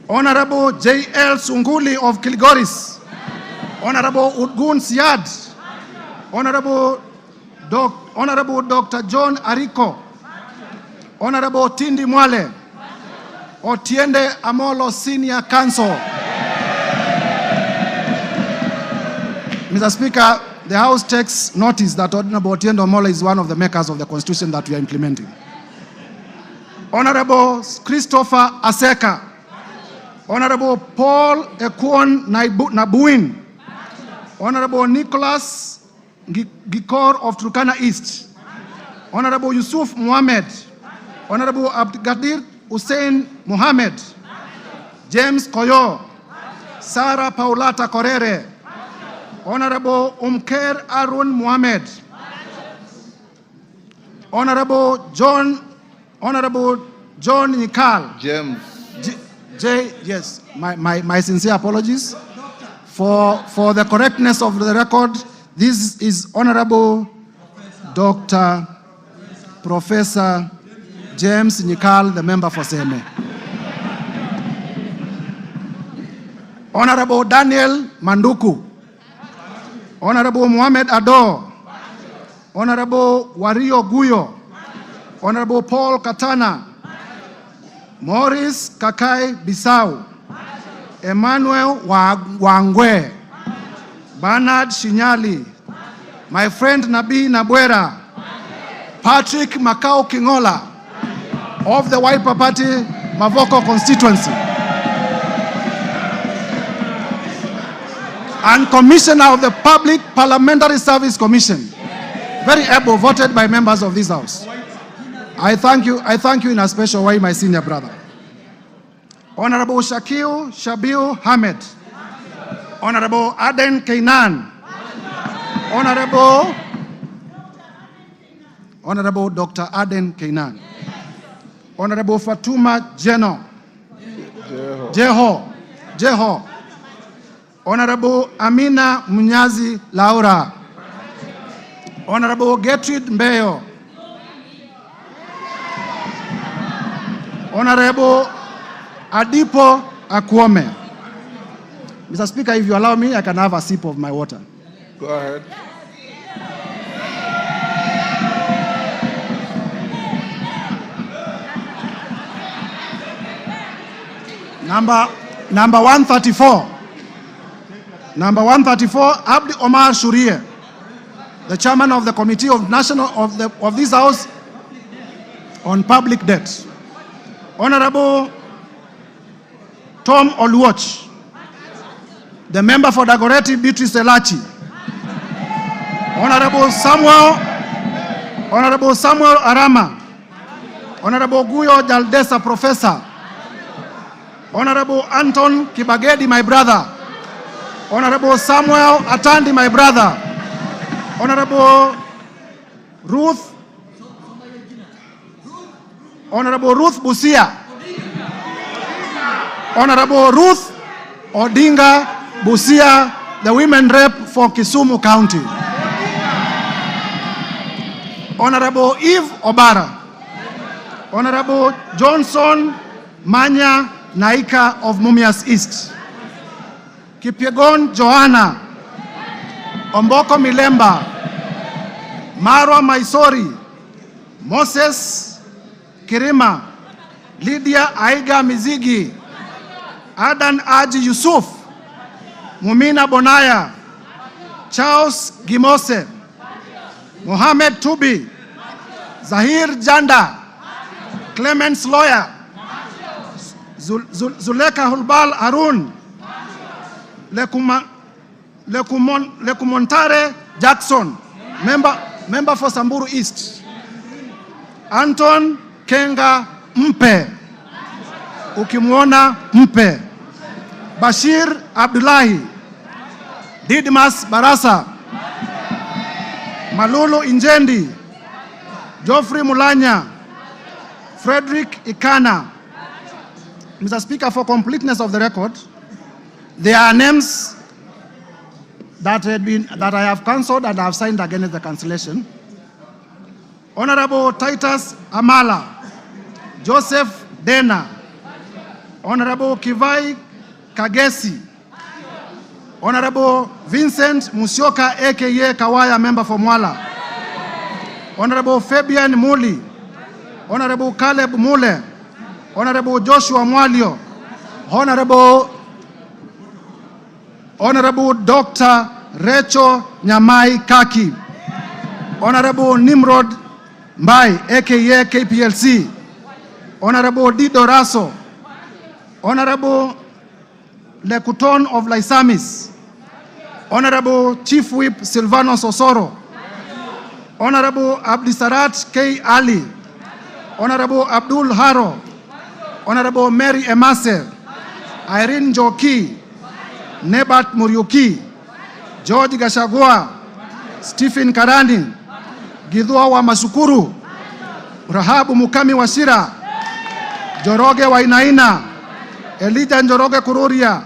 Honorable J.L. Sunguli of Kilgoris, Honorable Udgun Siad, Honorable Dr. John Ariko, Honorable Tindi Mwale, Otiende Amolo Senior Counsel. Mr. Speaker, the House takes notice that Honorable Otiende Amolo is one of the makers of the Constitution that we are implementing. Honorable Christopher Aseka, Honorable Paul Ekwon Nabuin, Honorable Nicholas Gikor of Turkana East, Honorable Yusuf Mohammed, Honorable Abdgadir Hussein Mohammed, James Koyo, Sarah Paulata Korere, Honorable Umker Arun Mohammed, Honorable John Nikal. James. Yes, my sincere apologies for the correctness of the record. This is Honorable Dr. Professor James Nikal, the member for Seme. Honorable Daniel Manduku, Honorable Mohamed Ado, Honorable Wario Guyo, Honorable Paul Katana, Morris Kakai Bisau, Emmanuel Wangwe, Bernard Shinyali, my friend Nabi Nabwera, Patrick Makau Kingola of the Wiper Party, Mavoko constituency, and Commissioner of the Public Parliamentary Service Commission, very able, voted by members of this House. I thank you in a special way, my senior brother. Honorable Shabiu Hamed, Honorable Aden Kainan, Honorable Dr. Aden Kainan, Honorable Fatuma Jeho, Honorable Amina Munyazi Laura, Honorable Gertrude Mbeyo, Honorable Adipo Akwome. Mr. Speaker, if you allow me, I can have a sip of my water. Go ahead. Number 134. Number 134, Abdi Omar Shurie, the chairman of the Committee of of this House on Public Debt. Honorable Tom Oluoch, the member for Dagoretti Beatrice Elachi. Honorable Samuel Arama, Honorable Guyo Jaldesa Professor, Honorable Anton Kibagedi, my brother, Honorable Samuel Atandi, my brother, Honorable Ruth Busia, Honorable Ruth Odinga Busia, the women rep for Kisumu County, Honorable Eve Obara, Honorable Johnson Manya Naika of Mumias East, Kipyegon Joanna, Omboko Milemba, Marwa Maisori, Moses Kirima, Lydia Aiga Mizigi, Adan Aji Yusuf, Mumina Bonaya, Charles Gimose, Mohamed Tubi, Zahir Janda, Clemens Lawyer, Zuleka Hulbal Harun, Lekumontare Jackson, member for Samburu East, Anton Kenga Mpe, ukimwona Mpe, Bashir Abdullahi, Didmas Barasa, Malulu Injendi, Geoffrey Mulanya, Frederick Ikana. Mr. Speaker, for completeness of the record, there are names that I have cancelled and I have signed against the cancellation. Honorable Titus Amala, Joseph Dena, Honorable Kivai Kagesi, Honorable Vincent Musyoka aka Kawaya, member for Mwala, Honorable Fabian Muli, Honorable Caleb Mule, Honorable Joshua Mwalio, Honorable Dr. Rachel Nyamai Kaki, Honorable Nimrod Mbai aka KPLC, Honorable Dido Raso, Honorable Lekuton of Laisamis, Honorable Chief Whip Silvanos Osoro, Honorable Abdisarat K. Ali, Honorable Abdul Haro, Honorable Mary Emase, Irene Joki, Nebat Muriuki, George Gachagua, Stephen Karani, Gidhua wa Masukuru, Rahabu Mukami Washira, Joroge Wainaina, Elijah Njoroge Kururia,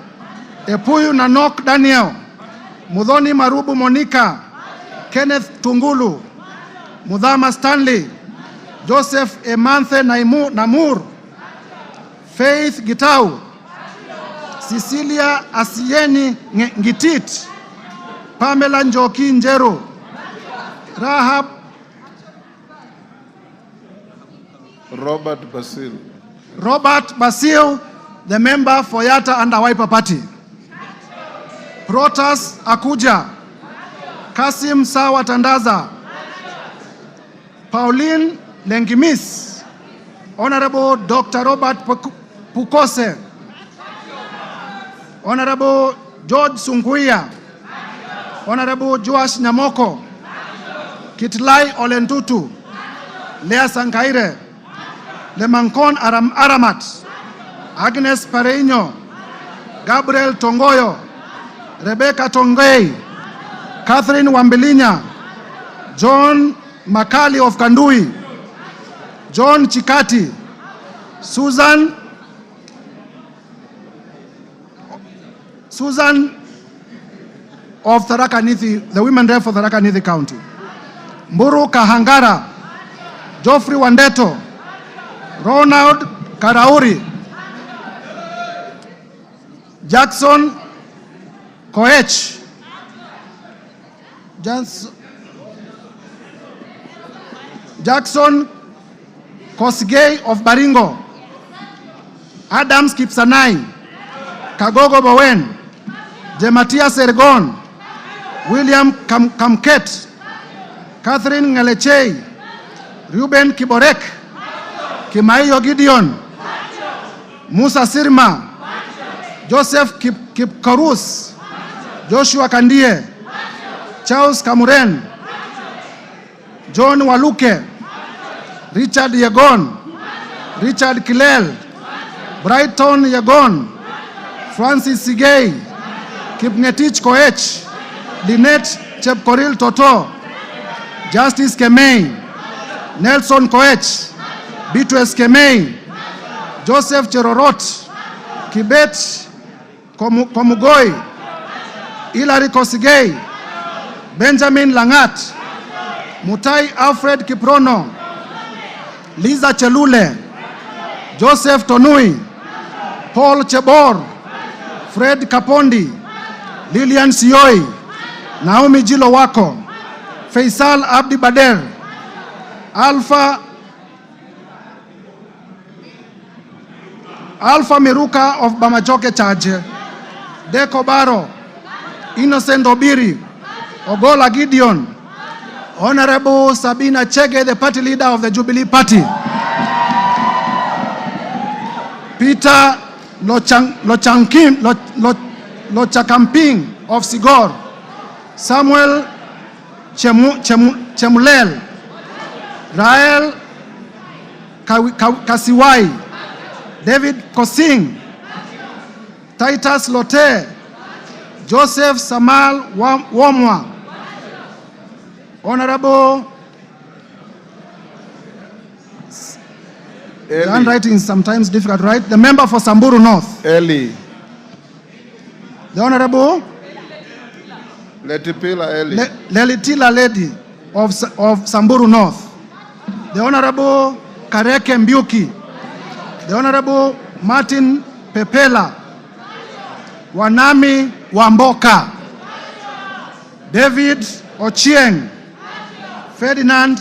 Epuyu Nanok Daniel, Mudhoni Marubu Monica, Kenneth Tungulu, Mudhama Stanley, Joseph Emanthe Namur, Faith Gitau, Cecilia Asieni Ngitit, Pamela Njoki Njeru, Rahab Robert Basil, the member for Yatta and Wiper Party. Protas Akuja, Kasim Sawa Tandaza, Pauline Lengimis, Honorable Dr. Robert Pukose, Honorable George Sunguia, Honorable Joash Nyamoko, Kitlai Olentutu, Lea Sankaire, Lemankon Aramat, Agnes Pareño, Gabriel Tongoyo, Rebecca Tongei, Catherine Wambilinya, John Makali of Kandui, John Chikati, Susan of Tharaka Nithi, the women rep for Tharaka Nithi County, Mburu Kahangara, Geoffrey Wandeto, Ronald Karauri, Jackson Koech, Jackson Kosgei of Baringo, Adams Kipsanai, Kagogo Bowen, Jematia Sergon, William Kamket, Catherine Ngalechei, Ruben Kiborek, Kimaiyo Gideon, Musa Sirma, Joseph Kipkarus, Joshua Kandie, Charles Kamuren, John Waluke, Richard Yagon, Richard Kilel, Brighton Yagon, Francis Sigei, Kipngetich Koech, Lynette Chepkoril Toto, Justice Kemei, Nelson Koech, Beatrice Kemei, Joseph Cherorot, Kibet Komugoi, Hilary Kosigei, Benjamin Langat, Mutahi Alfred Kiprono, Liza Chelule, Joseph Tonui, Paul Chebor, Fred Kapondi, Lilian Sioi, Naomi Jilo Wako, Faisal Abdi Bader, Alpha Miruka of Bamajoke Charge, Deko Baro, Innocent Obiri, Ogola Gideon, Honorable Sabina Chege, the party leader of the Jubilee Party, Peter Lochakamping of Sigor, Samuel Chemulel, Rael Kasiwai, David Kosing, Titus Lote, Joseph Samal Womwa, Honorable, the handwriting is sometimes difficult, right? The member for Samburu North. Eli. The Honorable Letipila Eli. Lelitila Lady of Samburu North. The Honorable Kareke Mbiuki. The Honorable Martin Pepela. Wanami Wamboka. David Ochieng. Ferdinand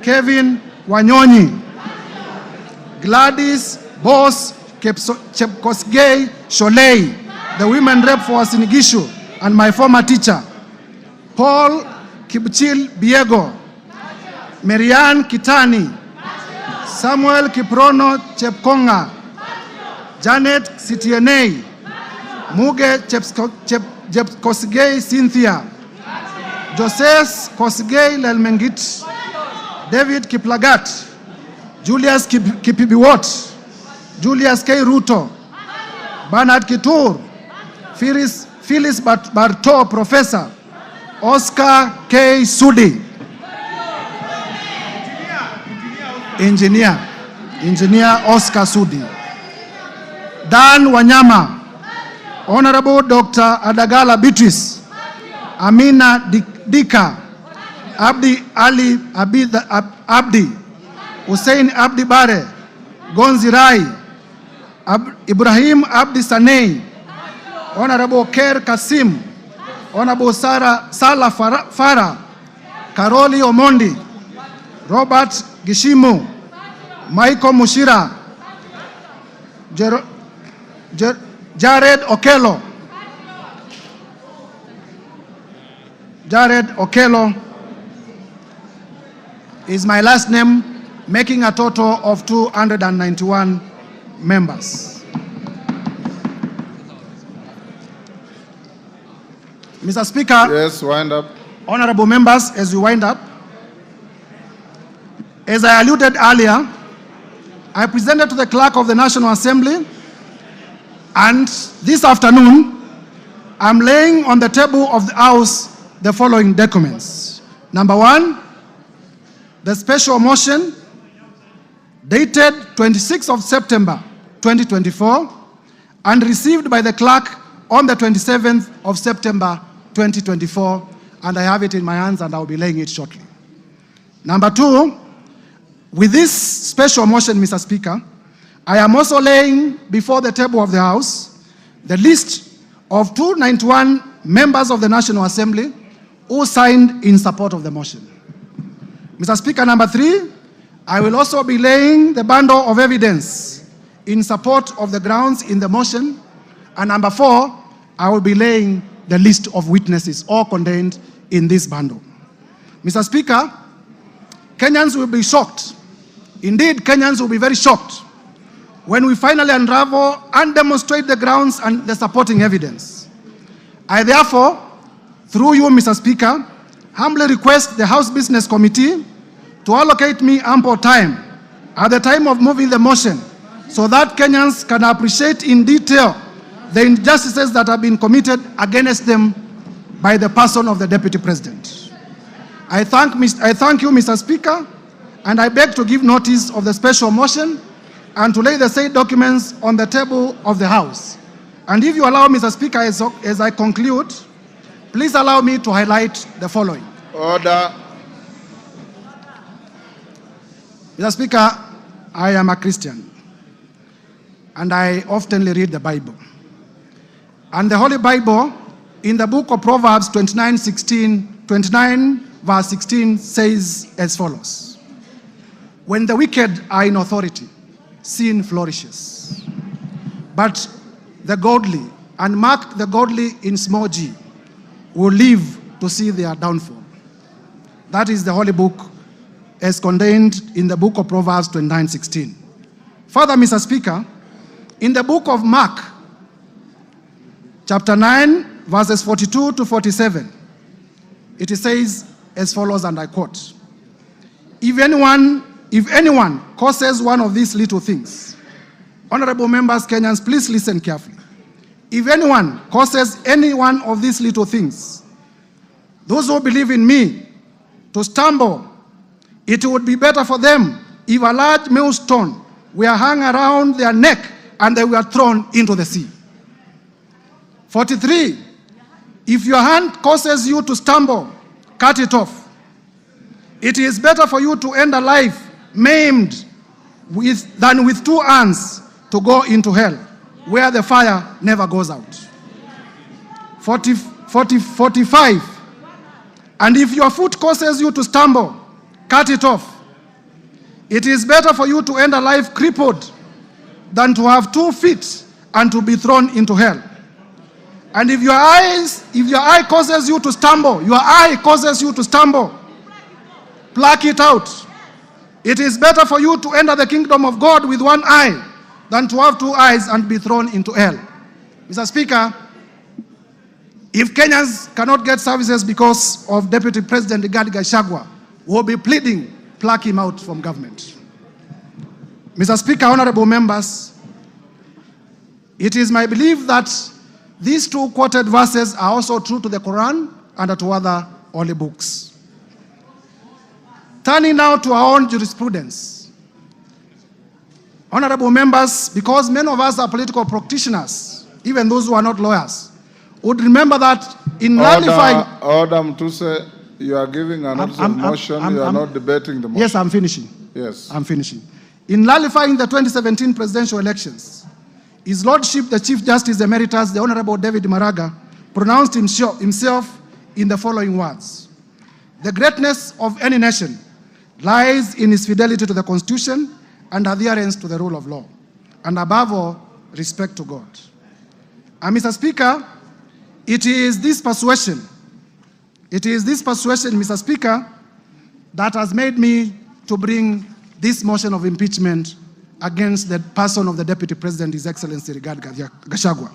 Kevin Wanyonyi. Gladys Boss Chepkosgei Sholei, the women rep for Sinigishu and my former teacher. Paul Kipchil Biego. Marianne Kitani. Samuel Kiprono Chepkonga. Janet Sitienei. Muge Chepkosgei Cynthia. Joses Kosgei Lelmengit. David Kiplagat. Julius Kipibiwot, Julius K. Ruto, Bernard Kitur, Phyllis Barto, Professor, Oscar K. Sudi, Engineer Oscar Sudi, Dan Wanyama, Honorable Dr. Adagala Beatrice, Amina Dika, Abdi Ali Abdi, Hussein Abdi Bare, Gonzi Rai, Ibrahim Abdi Sanei, Honorable Ker Kasim, Honorable Sala Farah, Karoli Omondi, Robert Gishimu, Michael Mushira, Jared Okello, is my last name, making a total of 291 members. Mr. Speaker. Yes, wind up. Honorable members, as we wind up, as I alluded earlier, I presented to the Clerk of the National Assembly, and this afternoon, I'm laying on the table of the House the following documents. Number one, the special motion dated 26th of September 2024 and received by the clerk on the 27th of September 2024, and I have it in my hands and I'll be laying it shortly. Number two, with this special motion, Mr. Speaker, I am also laying before the table of the House the list of 291 members of the National Assembly who signed in support of the motion. Mr. Speaker, number three, I will also be laying the bundle of evidence in support of the grounds in the motion. And number four, I will be laying the list of witnesses, all contained in this bundle. Mr. Speaker, Kenyans will be shocked. Indeed, Kenyans will be very shocked when we finally unravel and demonstrate the grounds and the supporting evidence. I therefore, through you, Mr. Speaker, humbly request the House Business Committee to allocate me ample time at the time of moving the motion so that Kenyans can appreciate in detail the injustices that have been committed against them by the person of the Deputy President. I thank you, Mr. Speaker, and I beg to give notice of the special motion and to lay the said documents on the table of the House. And if you allow, Mr. Speaker, as I conclude, please allow me to highlight the following. Order. Mr. Speaker, I am a Christian, and I often read the Bible. And the Holy Bible, in the book of Proverbs 29 verse 16, says as follows: when the wicked are in authority, sin flourishes. But the godly, and mark the godly in small g, will live to see their downfall. That is the Holy Book as contained in the book of Proverbs 29:16. Further, Mr. Speaker, in the book of Mark, chapter 9, verses 42 to 47, it says as follows, and I quote, If anyone causes one of these little things, honorable members, Kenyans, please listen carefully. If anyone causes any one of these little things, those who believe in me, to stumble, it would be better for them if a large millstone were hung around their neck and they were thrown into the sea. 43, if your hand causes you to stumble, cut it off. It is better for you to end a life maimed than with two hands to go into hell, where the fire never goes out. 45, and if your foot causes you to stumble, cut it off. It is better for you to end a life crippled than to have 2 feet and to be thrown into hell. And if your eye causes you to stumble, pluck it out. It is better for you to enter the kingdom of God with one eye than to have 2 eyes and be thrown into hell. Mr. Speaker, if Kenyans cannot get services because of Deputy President Gachagua, we'll be pleading, pluck him out from government. Mr. Speaker, honorable members, it is my belief that these 2 quoted verses are also true to the Quran and to other holy books. Turning now to our own jurisprudence. Honorable members, because many of us are political practitioners, even those who are not lawyers, would remember that in nullifying... Order, Mutuse, you are giving an motion, you are not debating the motion. Yes, I'm finishing. Yes. I'm finishing. In nullifying the 2017 presidential elections, His Lordship, the Chief Justice Emeritus, the Honorable David Maraga, pronounced himself in the following words: The greatness of any nation lies in its fidelity to the Constitution and adherence to the rule of law, and above all, respect to God. And Mr. Speaker, it is this persuasion, Mr. Speaker, that has made me to bring this motion of impeachment against the person of the Deputy President, His Excellency Rigathi Gachagua.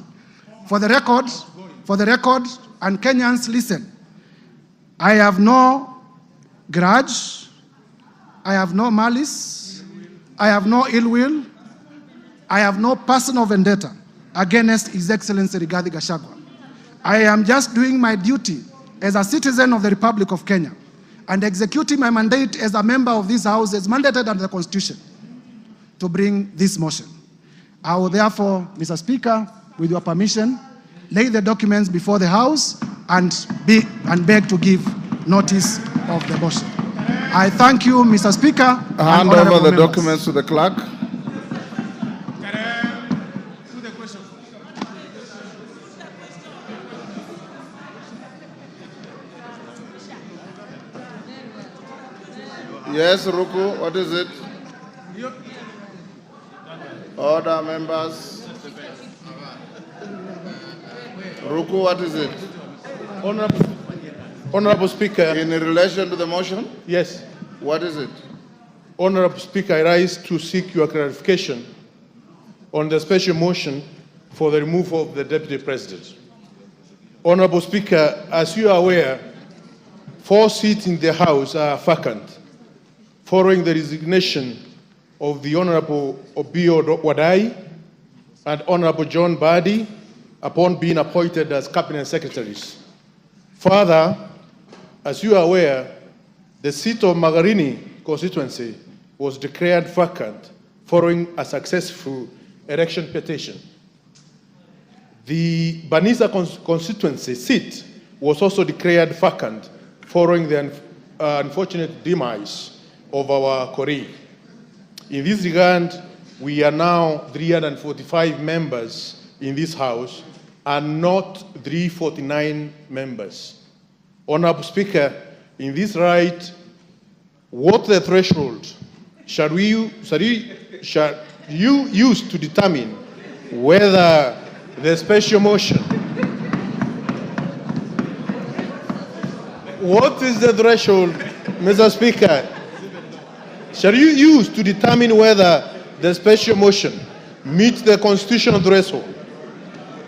For the record, and Kenyans, listen, I have no grudge, I have no malice, I have no ill will, I have no personal vendetta against His Excellency Rigathi Gachagua. I am just doing my duty as a citizen of the Republic of Kenya and executing my mandate as a member of this House as mandated under the Constitution to bring this motion. I will therefore, Mr. Speaker, with your permission, lay the documents before the House and beg to give notice of the motion. I thank you, Mr. Speaker. Hand over the documents to the clerk. Yes, Ruku, what is it? Order, members. Ruku, what is it? Honorable Speaker. In relation to the motion? Yes. What is it? Honorable Speaker, I rise to seek your clarification on the special motion for the removal of the Deputy President. Honorable Speaker, as you are aware, 4 seats in the House are vacant following the resignation of the Honorable Obio Wadai and Honorable John Badi upon being appointed as Cabinet Secretaries. Further, as you are aware, the seat of Magarini constituency was declared vacant following a successful election petition. The Banisa constituency seat was also declared vacant following the unfortunate demise of our colleague. In this regard, we are now 345 members in this House and not 349 members. Honorable Speaker, in this right, what the threshold shall you use to determine whether the special motion What is the threshold, Mr. Speaker, shall you use to determine whether the special motion meets the constitutional threshold?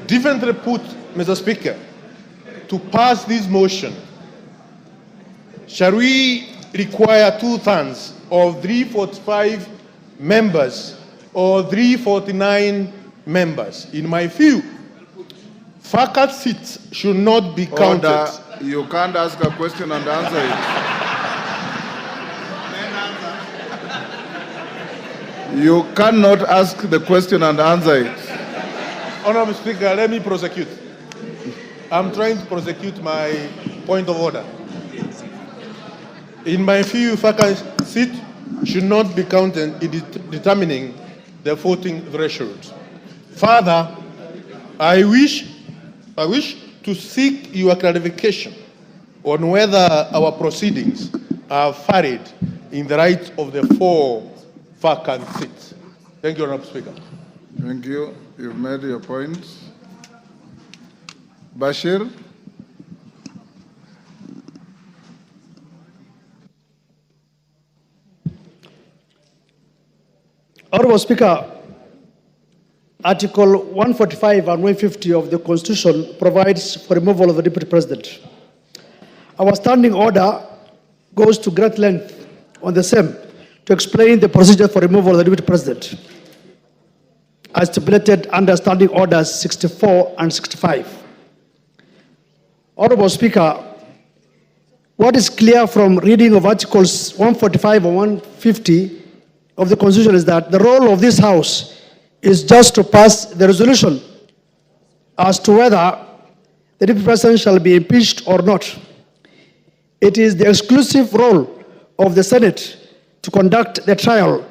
Differently put, Mr. Speaker, to pass this motion, shall we require 2/3 of 345 members or 349 members? In my view, vacant seats should not be counted. Order. You can't ask a question and answer it. You cannot ask the question and answer it. Honorable Speaker, let me prosecute. I'm trying to prosecute my point of order. In my view, vacant seat should not be counted in determining the voting threshold. Further, I wish to seek your clarification on whether our proceedings are varied in the right of the 4 vacant seats. Thank you, Honorable Speaker. Thank you. You've made your point. Bashir? Honorable Speaker, Article 145 and 150 of the Constitution provides for removal of the Deputy President. Our standing order goes to great length on the same to explain the procedure for removal of the Deputy President, as stipulated under Standing Orders 64 and 65. Honorable Speaker, what is clear from reading of Articles 145 and 150 of the Constitution is that the role of this House is just to pass the resolution as to whether the Deputy President shall be impeached or not. It is the exclusive role of the Senate to conduct the trial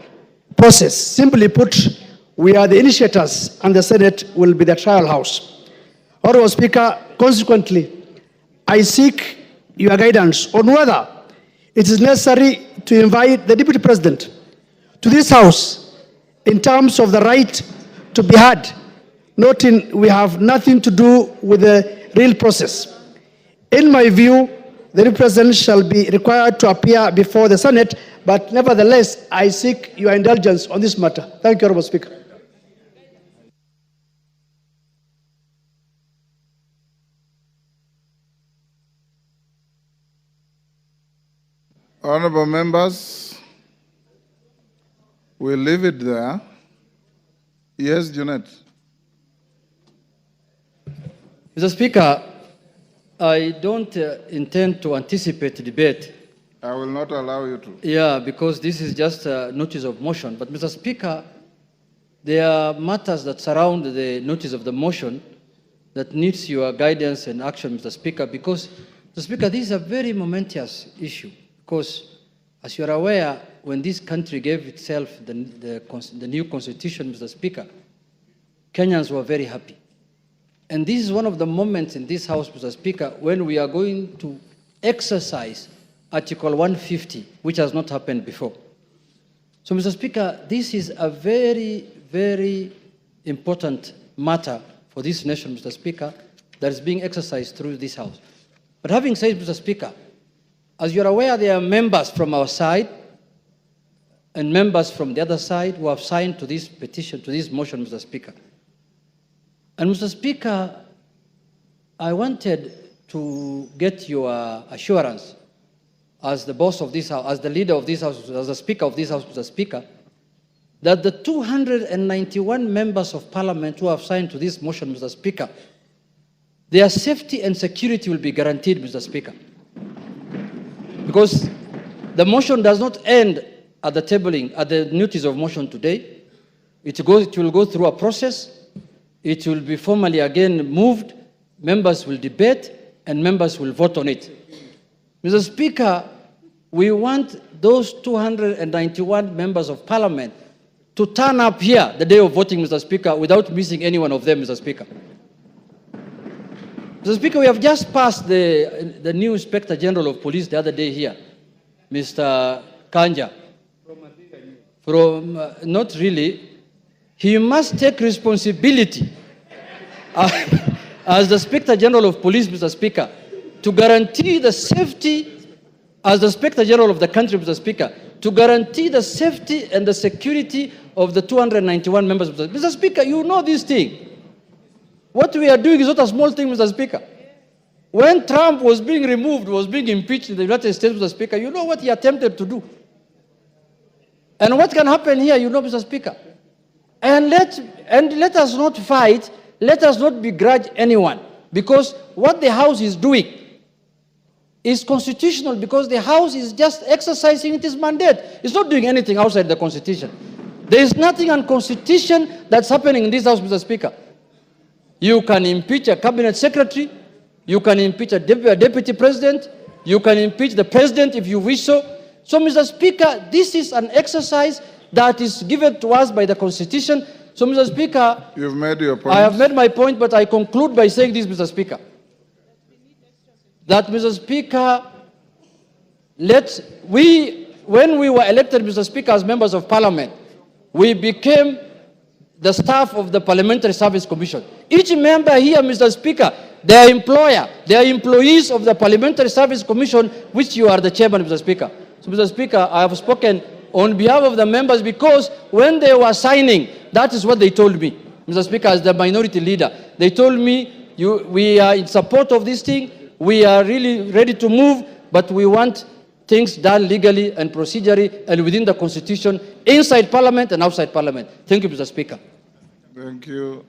process. Simply put, we are the initiators and the Senate will be the trial house. Honorable Speaker, consequently, I seek your guidance on whether it is necessary to invite the Deputy President to this House in terms of the right to be heard, noting we have nothing to do with the real process. In my view, the Deputy President shall be required to appear before the Senate, but nevertheless, I seek your indulgence on this matter. Thank you, Honorable Speaker. Honorable members, we'll leave it there. Yes, Junet. Mr. Speaker, I don't intend to anticipate the debate. I will not allow you to. Yeah, because this is just a notice of motion. But, Mr. Speaker, there are matters that surround the notice of the motion that needs your guidance and action, Mr. Speaker, because, Mr. Speaker, this is a very momentous issue. Because, as you are aware, when this country gave itself the new constitution, Mr. Speaker, Kenyans were very happy. And this is one of the moments in this House, Mr. Speaker, when we are going to exercise Article 150, which has not happened before. So, Mr. Speaker, this is a very, very important matter for this nation, Mr. Speaker, that is being exercised through this House. But having said, Mr. Speaker, as you're aware, there are members from our side and members from the other side who have signed to this petition, to this motion, Mr. Speaker. And, Mr. Speaker, I wanted to get your assurance as the boss of this House, as the leader of this House, as the Speaker of this House, Mr. Speaker, that the 291 members of Parliament who have signed to this motion, Mr. Speaker, their safety and security will be guaranteed, Mr. Speaker. Because the motion does not end at the tabling, at the notice of motion today. It will go through a process. It will be formally again moved. Members will debate and members will vote on it. Mr. Speaker, we want those 291 members of Parliament to turn up here the day of voting, Mr. Speaker, without missing any one of them, Mr. Speaker. Mr. Speaker, we have just passed the new Inspector General of Police the other day here, Mr. Kanja. Not really. He must take responsibility as the Inspector General of Police, Mr. Speaker, to guarantee the safety, as the Inspector General of the country, Mr. Speaker, to guarantee the safety and the security of the 291 members of the... Mr. Speaker, you know this thing. What we are doing is not a small thing, Mr. Speaker. When Trump was being removed, was being impeached in the United States, Mr. Speaker, you know what he attempted to do. And what can happen here, you know, Mr. Speaker. And let us not fight, let us not begrudge anyone, because what the House is doing is constitutional, because the House is just exercising its mandate. It's not doing anything outside the Constitution. There is nothing unconstitutional that's happening in this House, Mr. Speaker. You can impeach a cabinet secretary, you can impeach a deputy president, you can impeach the president if you wish so. So, Mr. Speaker, this is an exercise that is given to us by the Constitution. So, Mr. Speaker, you've made your point. I have made my point, but I conclude by saying this, Mr. Speaker. That, Mr. Speaker, when we were elected, Mr. Speaker, as members of Parliament, we became the staff of the Parliamentary Service Commission. Each member here, Mr. Speaker, their employer, they are employees of the Parliamentary Service Commission, which you are the chairman, Mr. Speaker. So, Mr. Speaker, I have spoken on behalf of the members because when they were signing, that is what they told me. Mr. Speaker, as the minority leader, they told me, we are in support of this thing, we are really ready to move, but we want things done legally and procedurally and within the Constitution, inside Parliament and outside Parliament. Thank you, Mr. Speaker. Thank you.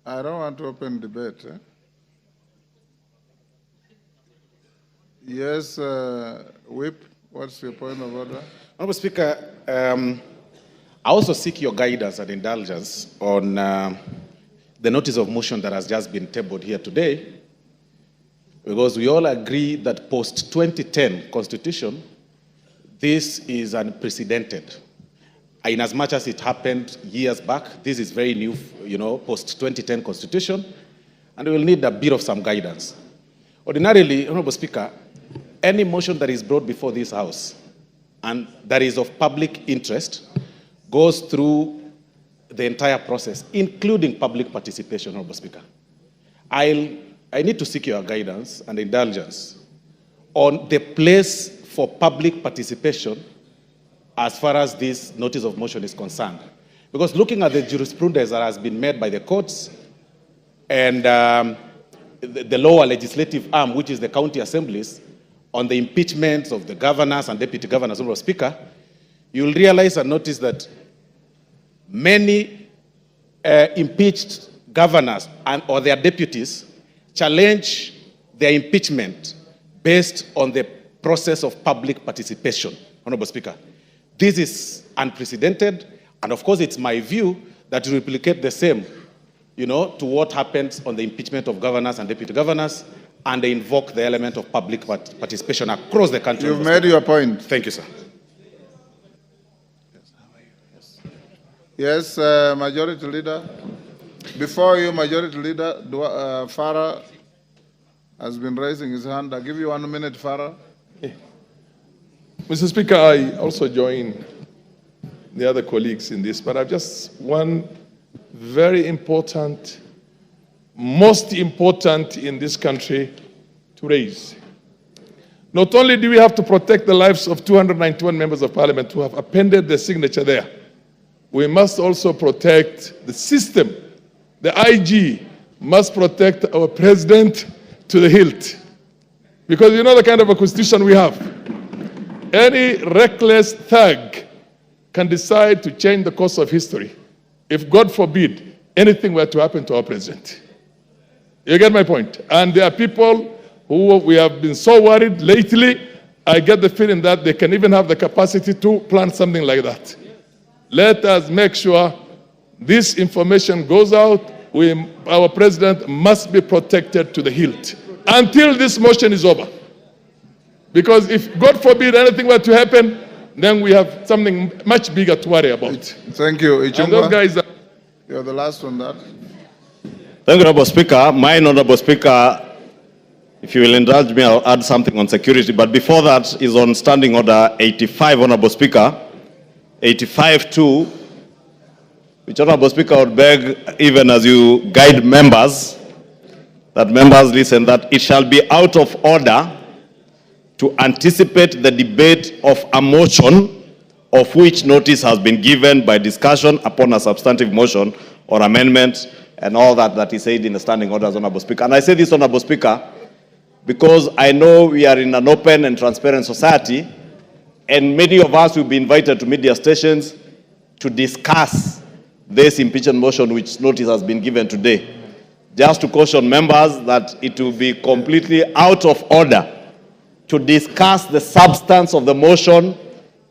I don't want to open debate. Yes, Whip, what's your point of order? Honourable Speaker, I also seek your guidance and indulgence on the notice of motion that has just been tabled here today, because we all agree that post-2010 Constitution, this is unprecedented. In as much as it happened years back, this is very new, post-2010 Constitution, and we will need a bit of some guidance. Ordinarily, Honourable Speaker, any motion that is brought before this House and that is of public interest goes through the entire process, including public participation, Honourable Speaker. I need to seek your guidance and indulgence on the place for public participation as far as this notice of motion is concerned. Because looking at the jurisprudence that has been made by the courts and the lower legislative arm, which is the county assemblies, on the impeachment of the governors and deputy governors, Honourable Speaker, you'll realize and notice that many impeached governors or their deputies challenge their impeachment based on the process of public participation, Honourable Speaker. This is unprecedented, and of course it's my view that to replicate the same, to what happens on the impeachment of governors and deputy governors, and they invoke the element of public participation across the country. You've made your point. Thank you, sir. Yes, Majority Leader. Before you, Majority Leader, Farah has been raising his hand. I'll give you 1 minute, Farah. Mr. Speaker, I also join the other colleagues in this, but I've just one very important, most important in this country to raise. Not only do we have to protect the lives of 291 members of Parliament who have appended their signature there, we must also protect the system. The IG must protect our president to the hilt. Because you know the kind of a constitution we have. Any reckless thug can decide to change the course of history if, God forbid, anything were to happen to our president. You get my point? And there are people who we have been so worried lately, I get the feeling that they can even have the capacity to plan something like that. Let us make sure this information goes out. Our president must be protected to the hilt until this motion is over. Because if, God forbid, anything were to happen, then we have something much bigger to worry about. Thank you. And those guys are... You're the last on that. Thank you, Honourable Speaker. My Honourable Speaker, if you will indulge me, I'll add something on security. But before that is on Standing Order 85, Honourable Speaker. 85-2, which, Honourable Speaker, would beg, even as you guide members, that members listen, that it shall be out of order to anticipate the debate of a motion of which notice has been given by discussion upon a substantive motion or amendment, and all that is said in the standing orders, Honorable Speaker. And I say this, Honorable Speaker, because I know we are in an open and transparent society, and many of us will be invited to media stations to discuss this impeachment motion which notice has been given today. Just to caution members that it will be completely out of order to discuss the substance of the motion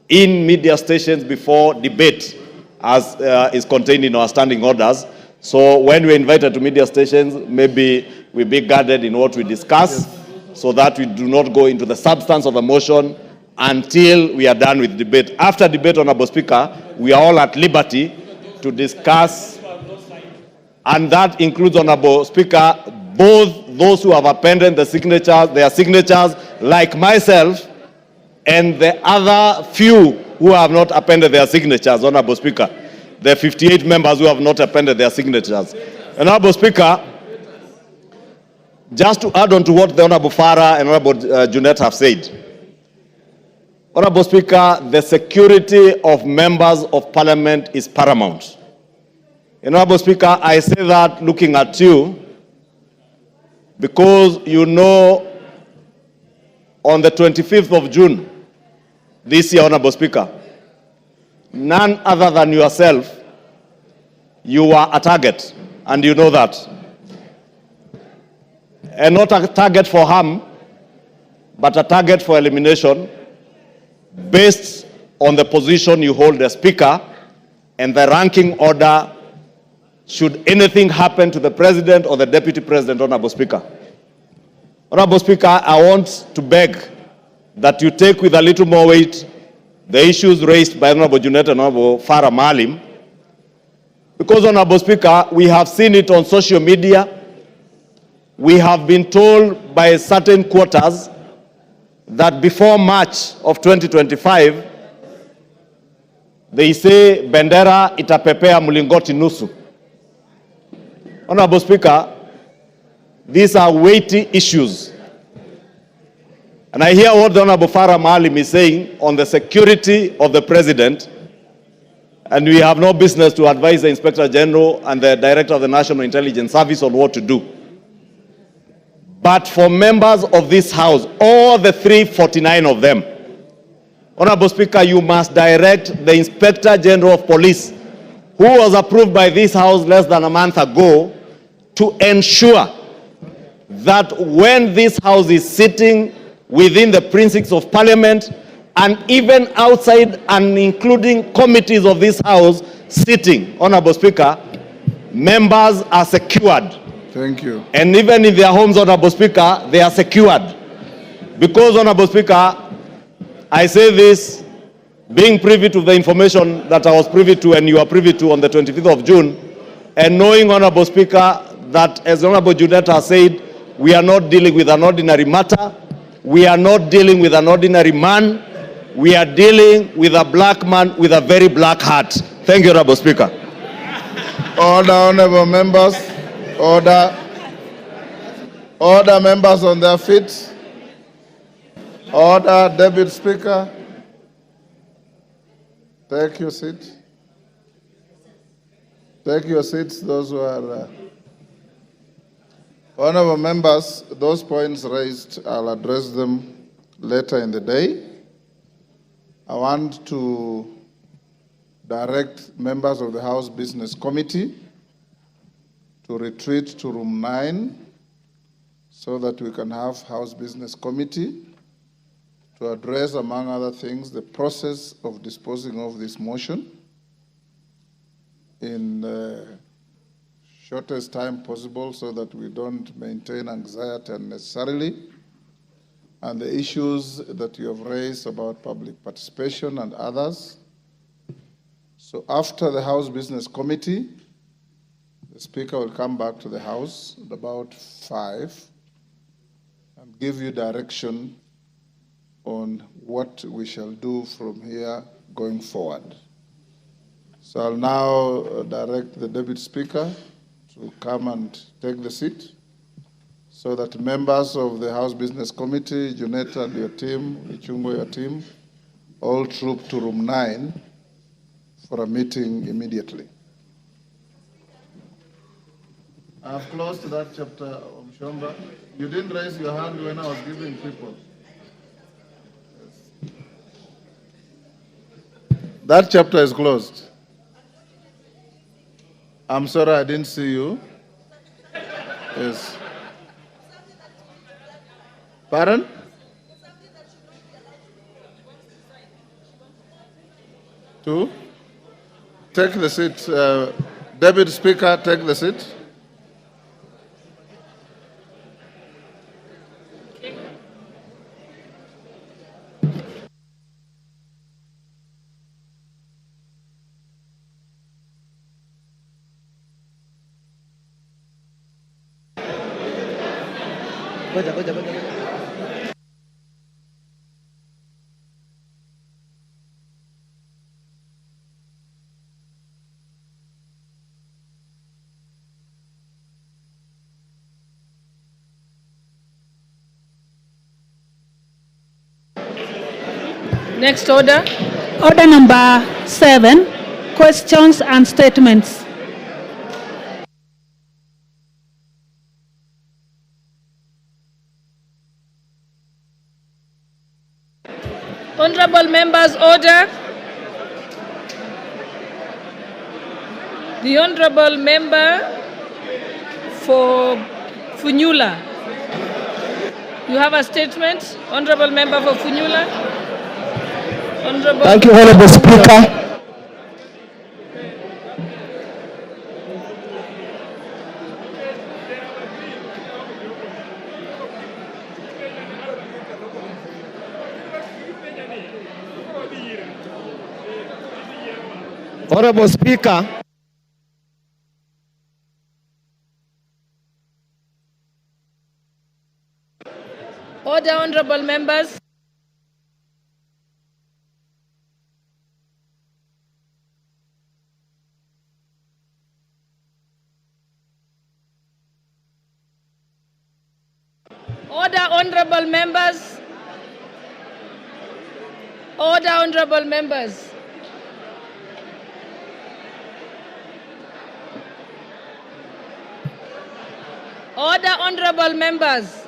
in media stations before debate, as is contained in our standing orders. So when we're invited to media stations, maybe we be guarded in what we discuss, so that we do not go into the substance of the motion until we are done with debate. After debate, Honorable Speaker, we are all at liberty to discuss, and that includes, Honorable Speaker, both those who have appended their signatures, like myself, and the other few who have not appended their signatures, Honorable Speaker. The 58 members who have not appended their signatures. Honorable Speaker, just to add on to what the Honorable Farah and Honorable Junet have said, Honorable Speaker, the security of members of Parliament is paramount. Honorable Speaker, I say that looking at you, because you know on the 25th of June this year, Honorable Speaker, none other than yourself, you were a target, and you know that. And not a target for harm, but a target for elimination based on the position you hold as Speaker and the ranking order should anything happen to the President or the Deputy President, Honorable Speaker. Honorable Speaker, I want to beg that you take with a little more weight the issues raised by Honorable Junet and Honorable Farah Maalim, because, Honorable Speaker, we have seen it on social media. We have been told by certain quarters that before March of 2025, they say bendera itapepea mlingoti nusu. Honorable Speaker, these are weighty issues. And I hear what the Honorable Farah Maalim is saying on the security of the President, and we have no business to advise the Inspector General and the Director of the National Intelligence Service on what to do. But for members of this House, all the 349 of them, Honorable Speaker, you must direct the Inspector General of Police, who was approved by this House less than a month ago, to ensure that when this House is sitting within the precincts of Parliament, and even outside and including committees of this House sitting, Honorable Speaker, members are secured. Thank you. And even in their homes, Honorable Speaker, they are secured. Because, Honorable Speaker, I say this, being privy to the information that I was privy to and you are privy to on the 25th of June, and knowing, Honorable Speaker, that as Honorable Junet has said, we are not dealing with an ordinary matter, we are not dealing with an ordinary man, we are dealing with a black man with a very black heart. Thank you, Honorable Speaker. Order, honorable members. Order. Order, members on their feet. Order, Deputy Speaker. Take your seat. Take your seats, those who are... Honorable members, those points raised, I'll address them later in the day. I want to direct members of the House Business Committee to retreat to room 9 so that we can have House Business Committee to address, among other things, the process of disposing of this motion in the shortest time possible so that we don't maintain anxiety unnecessarily, and the issues that you have raised about public participation and others. So after the House Business Committee, the Speaker will come back to the House at about 5 and give you direction on what we shall do from here going forward. So I'll now direct the Deputy Speaker to come and take the seat. so that members of the House Business Committee, Juneta and your team, Ichungo, your team, all troop to room 9 for a meeting immediately. I've closed that chapter of Shomba. You didn't raise your hand when I was giving people. Yes. That chapter is closed. I'm sorry I didn't see you. Yes. Pardon? To take the seat. Deputy Speaker, take the seat. Next order. Order number 7, questions and statements. Honorable members, order. The Honorable Member for Funyula. You have a statement, Honorable Member for Funyula. Honorable. Thank you, Honorable Speaker. Honorable Speaker. Order, honorable members. Order, honorable members. Order, honorable members. Order, honorable members.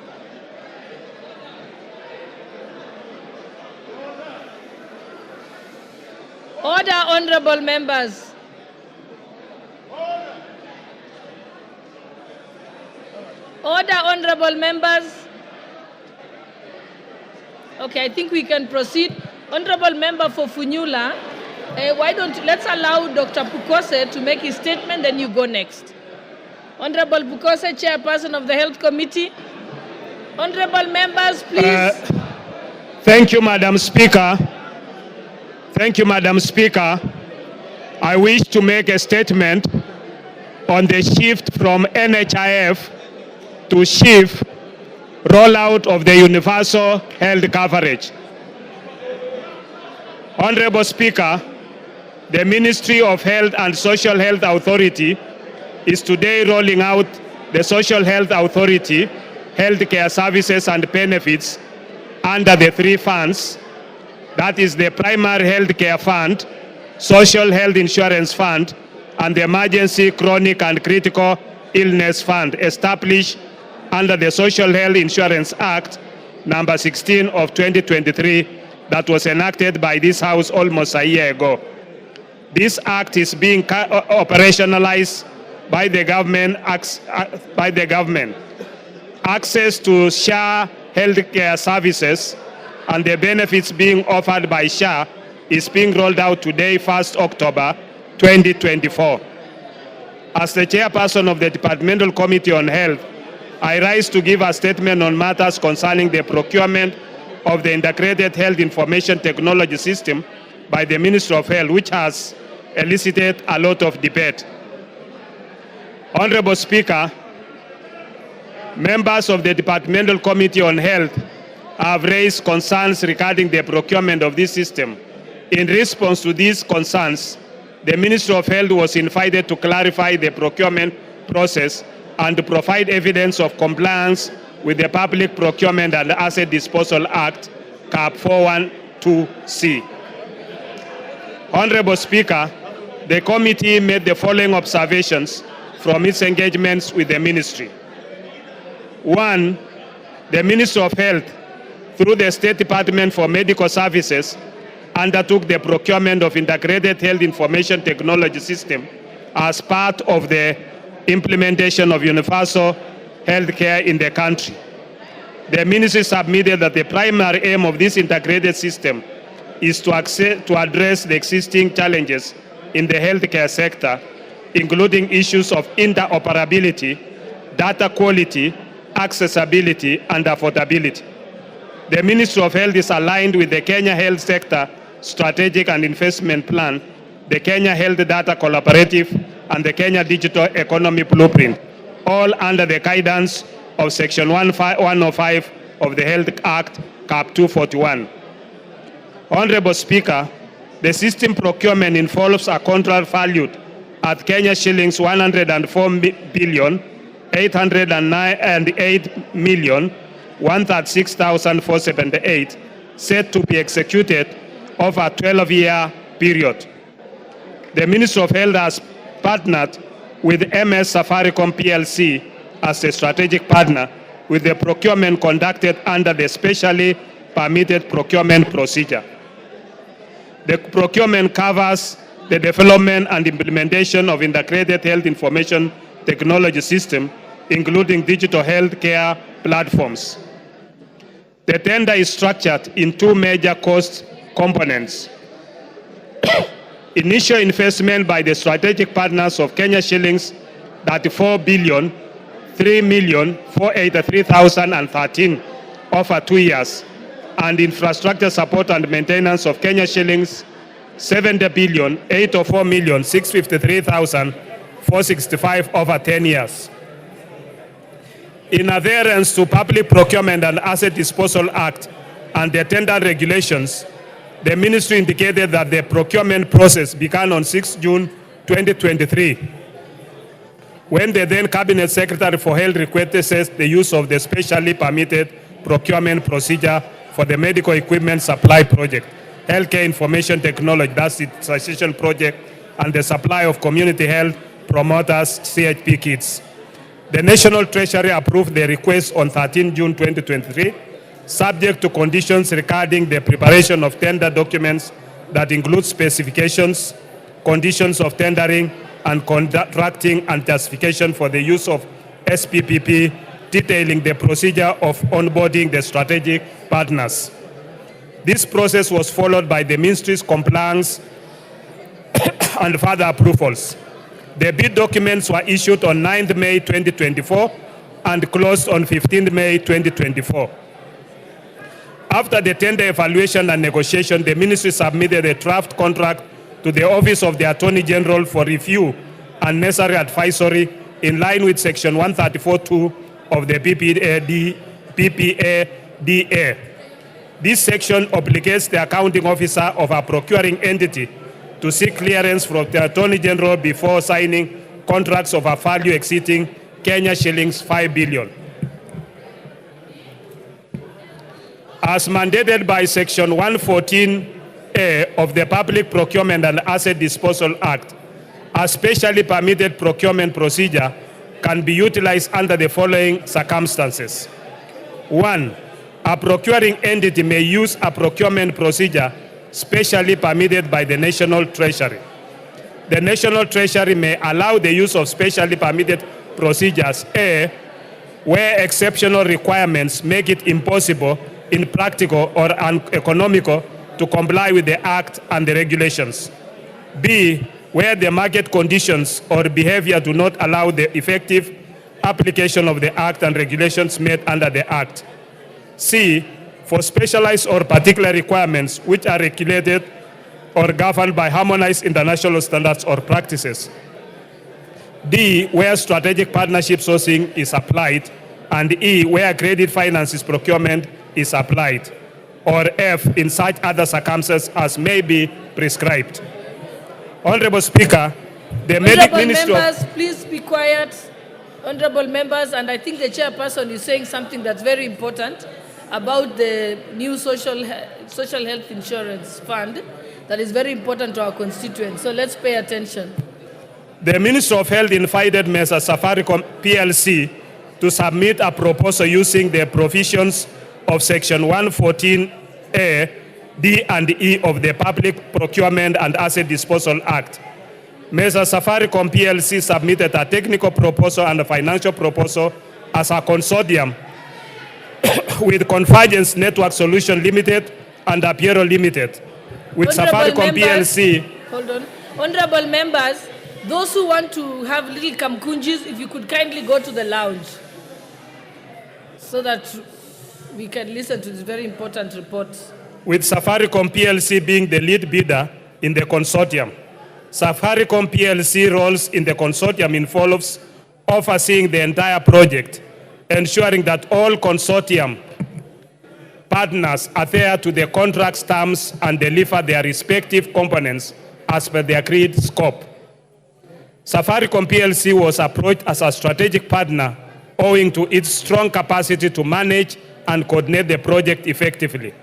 Order, honorable members. Order, honorable members. Okay, I think we can proceed. Honorable member for Funyula, let's allow Dr. Pukose to make his statement, then you go next. Honorable Pukose, Chairperson of the Health Committee. Honorable members, please. Thank you, Madam Speaker. Thank you, Madam Speaker. I wish to make a statement on the shift from NHIF to SHIF rollout of the universal health coverage. Honorable Speaker, the Ministry of Health and Social Health Authority is today rolling out the Social Health Authority healthcare services and benefits under the 3 funds. That is the Primary Health Care Fund, Social Health Insurance Fund, and the Emergency Chronic and Critical Illness Fund established under the Social Health Insurance Act number 16 of 2023 that was enacted by this House almost a year ago. This act is being operationalized by the government. Access to SHA healthcare services and the benefits being offered by SHA is being rolled out today, 1st October 2024. As the chairperson of the Departmental Committee on Health, I rise to give a statement on matters concerning the procurement of the Integrated Health Information Technology System by the Ministry of Health, which has elicited a lot of debate. Honorable Speaker, members of the Departmental Committee on Health have raised concerns regarding the procurement of this system. In response to these concerns, the Ministry of Health was invited to clarify the procurement process and to provide evidence of compliance with the Public Procurement and Asset Disposal Act, Cap 412C. Honorable Speaker, the committee made the following observations from its engagements with the ministry. 1, the Ministry of Health, through the State Department for Medical Services, undertook the procurement of integrated health information technology system as part of the implementation of universal health care in the country. The ministry submitted that the primary aim of this integrated system is to address the existing challenges in the healthcare sector, including issues of interoperability, data quality, accessibility, and affordability. The Ministry of Health is aligned with the Kenya Health Sector Strategic and Investment Plan, the Kenya Health Data Collaborative, and the Kenya Digital Economy Blueprint, all under the guidance of Section 105 of the Health Act, Cap 241. Honorable Speaker, the system procurement involves a contract valued at Kenya shillings 104,808,136,478, set to be executed over a 12-year period. The Ministry of Health has partnered with MS Safaricom PLC as a strategic partner with the procurement conducted under the specially permitted procurement procedure. The procurement covers the development and implementation of integrated health information technology system, including digital healthcare platforms. The tender is structured in 2 major cost components. Initial investment by the strategic partners of Kenya shillings 34,003,483,013 over 2 years, and infrastructure support and maintenance of Kenya shillings 70,804,653,465 over 10 years. In adherence to Public Procurement and Asset Disposal Act and the tender regulations, the ministry indicated that the procurement process began on 6 June 2023, when the then Cabinet Secretary for Health requested the use of the specially permitted procurement procedure for the medical equipment supply project, healthcare information technology, that's the transition project, and the supply of community health promoters, CHP kits. The National Treasury approved the request on 13 June 2023, subject to conditions regarding the preparation of tender documents that include specifications, conditions of tendering, and contracting and justification for the use of SPPP, detailing the procedure of onboarding the strategic partners. This process was followed by the ministry's compliance and further approvals. The bid documents were issued on 9th May 2024 and closed on 15th May 2024. After the tender evaluation and negotiation, the ministry submitted a draft contract to the Office of the Attorney General for review and necessary advisory in line with Section 134(2) of the PPADA. This section obligates the accounting officer of a procuring entity to seek clearance from the Attorney General before signing contracts of a value exceeding Kenya shillings 5 billion. As mandated by Section 114A of the Public Procurement and Asset Disposal Act, a specially permitted procurement procedure can be utilized under the following circumstances. 1, a procuring entity may use a procurement procedure specially permitted by the National Treasury. The National Treasury may allow the use of specially permitted procedures, A, where exceptional requirements make it impossible, impractical, or uneconomical to comply with the Act and the regulations. B, where the market conditions or behavior do not allow the effective application of the Act and regulations made under the Act. C, for specialized or particular requirements which are regulated or governed by harmonized international standards or practices. D, where strategic partnership sourcing is applied. And E, where credit finances procurement is applied. Or F, in such other circumstances as may be prescribed. Honorable Speaker, the Honorable Ministry members, please be quiet. Honorable members, and I think the chairperson is saying something that's very important about the new social health insurance fund that is very important to our constituents. So let's pay attention. The Minister of Health invited Mesa Safaricom PLC to submit a proposal using the provisions of Section 114A, D and E of the Public Procurement and Asset Disposal Act. Mesa Safaricom PLC submitted a technical proposal and a financial proposal as a consortium with Convergence Network Solution Limited and Apiero Limited. With Safaricom PLC. Hold on. Honorable members, those who want to have little kamkunjis, if you could kindly go to the lounge so that we can listen to this very important report. With Safaricom PLC being the lead bidder in the consortium. Safaricom PLC roles in the consortium involves overseeing the entire project, ensuring that all consortium partners adhere to the contract's terms and deliver their respective components as per the agreed scope. Safaricom PLC was approached as a strategic partner owing to its strong capacity to manage and coordinate the project effectively.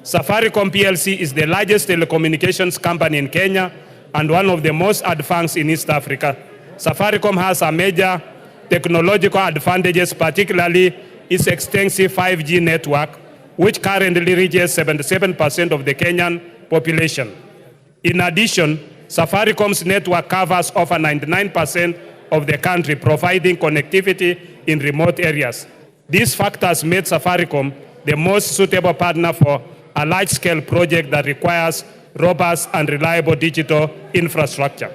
Safaricom PLC is the largest telecommunications company in Kenya and one of the most advanced in East Africa. Safaricom has a major technological advantages, particularly its extensive 5G network, which currently reaches 77% of the Kenyan population. In addition, Safaricom's network covers over 99% of the country, providing connectivity in remote areas. These factors made Safaricom the most suitable partner for a large-scale project that requires robust and reliable digital infrastructure.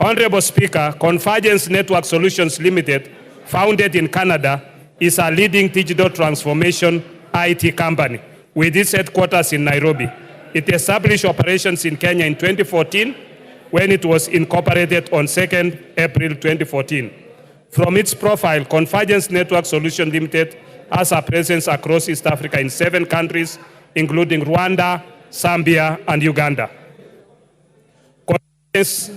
Honorable Speaker, Convergence Network Solutions Limited, founded in Canada, is a leading digital transformation IT company with its headquarters in Nairobi. It established operations in Kenya in 2014 when it was incorporated on 2nd April 2014. From its profile, Convergence Network Solutions Limited has a presence across East Africa in 7 countries, including Rwanda, Zambia, and Uganda. Convergence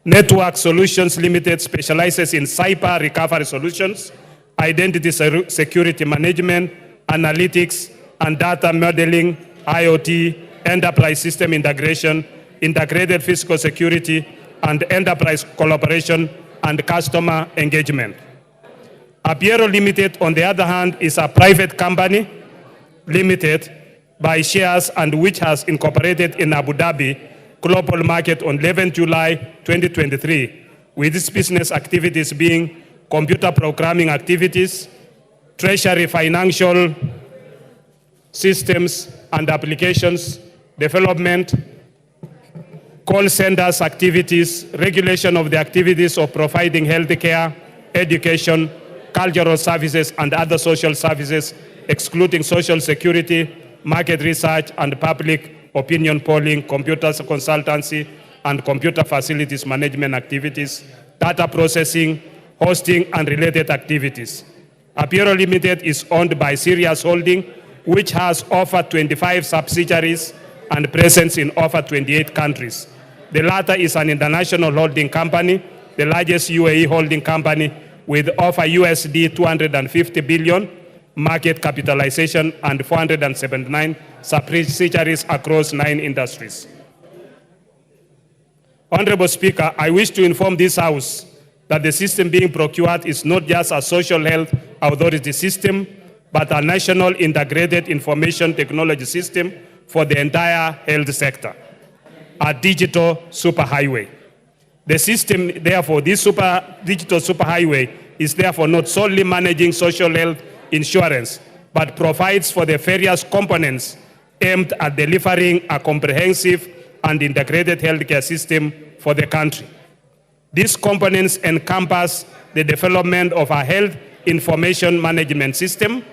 Network Solutions Limited specializes in cyber recovery solutions, identity security management, analytics, and data modeling, IoT, enterprise system integration, integrated physical security, and enterprise collaboration and customer engagement. Apiero Limited, on the other hand, is a private company limited by shares and which has incorporated in Abu Dhabi global market on 11 July 2023, with its business activities being computer programming activities, treasury financial systems and applications development, call centers activities, regulation of the activities of providing healthcare, education, cultural services, and other social services, excluding social security, market research, and public opinion polling, computer consultancy, and computer facilities management activities, data processing, hosting, and related activities. Apiero Limited is owned by Sirius Holding, which has over 25 subsidiaries and presence in over 28 countries. The latter is an international holding company, the largest UAE holding company with over USD 250 billion market capitalization and 479 subsidiaries across 9 industries. Honorable Speaker, I wish to inform this House that the system being procured is not just a social health authority system, but a national integrated information technology system for the entire health sector, a digital superhighway. The system, therefore, this digital superhighway is therefore not solely managing social health insurance, but provides for the various components aimed at delivering a comprehensive and integrated healthcare system for the country. These components encompass the development of a health information management system,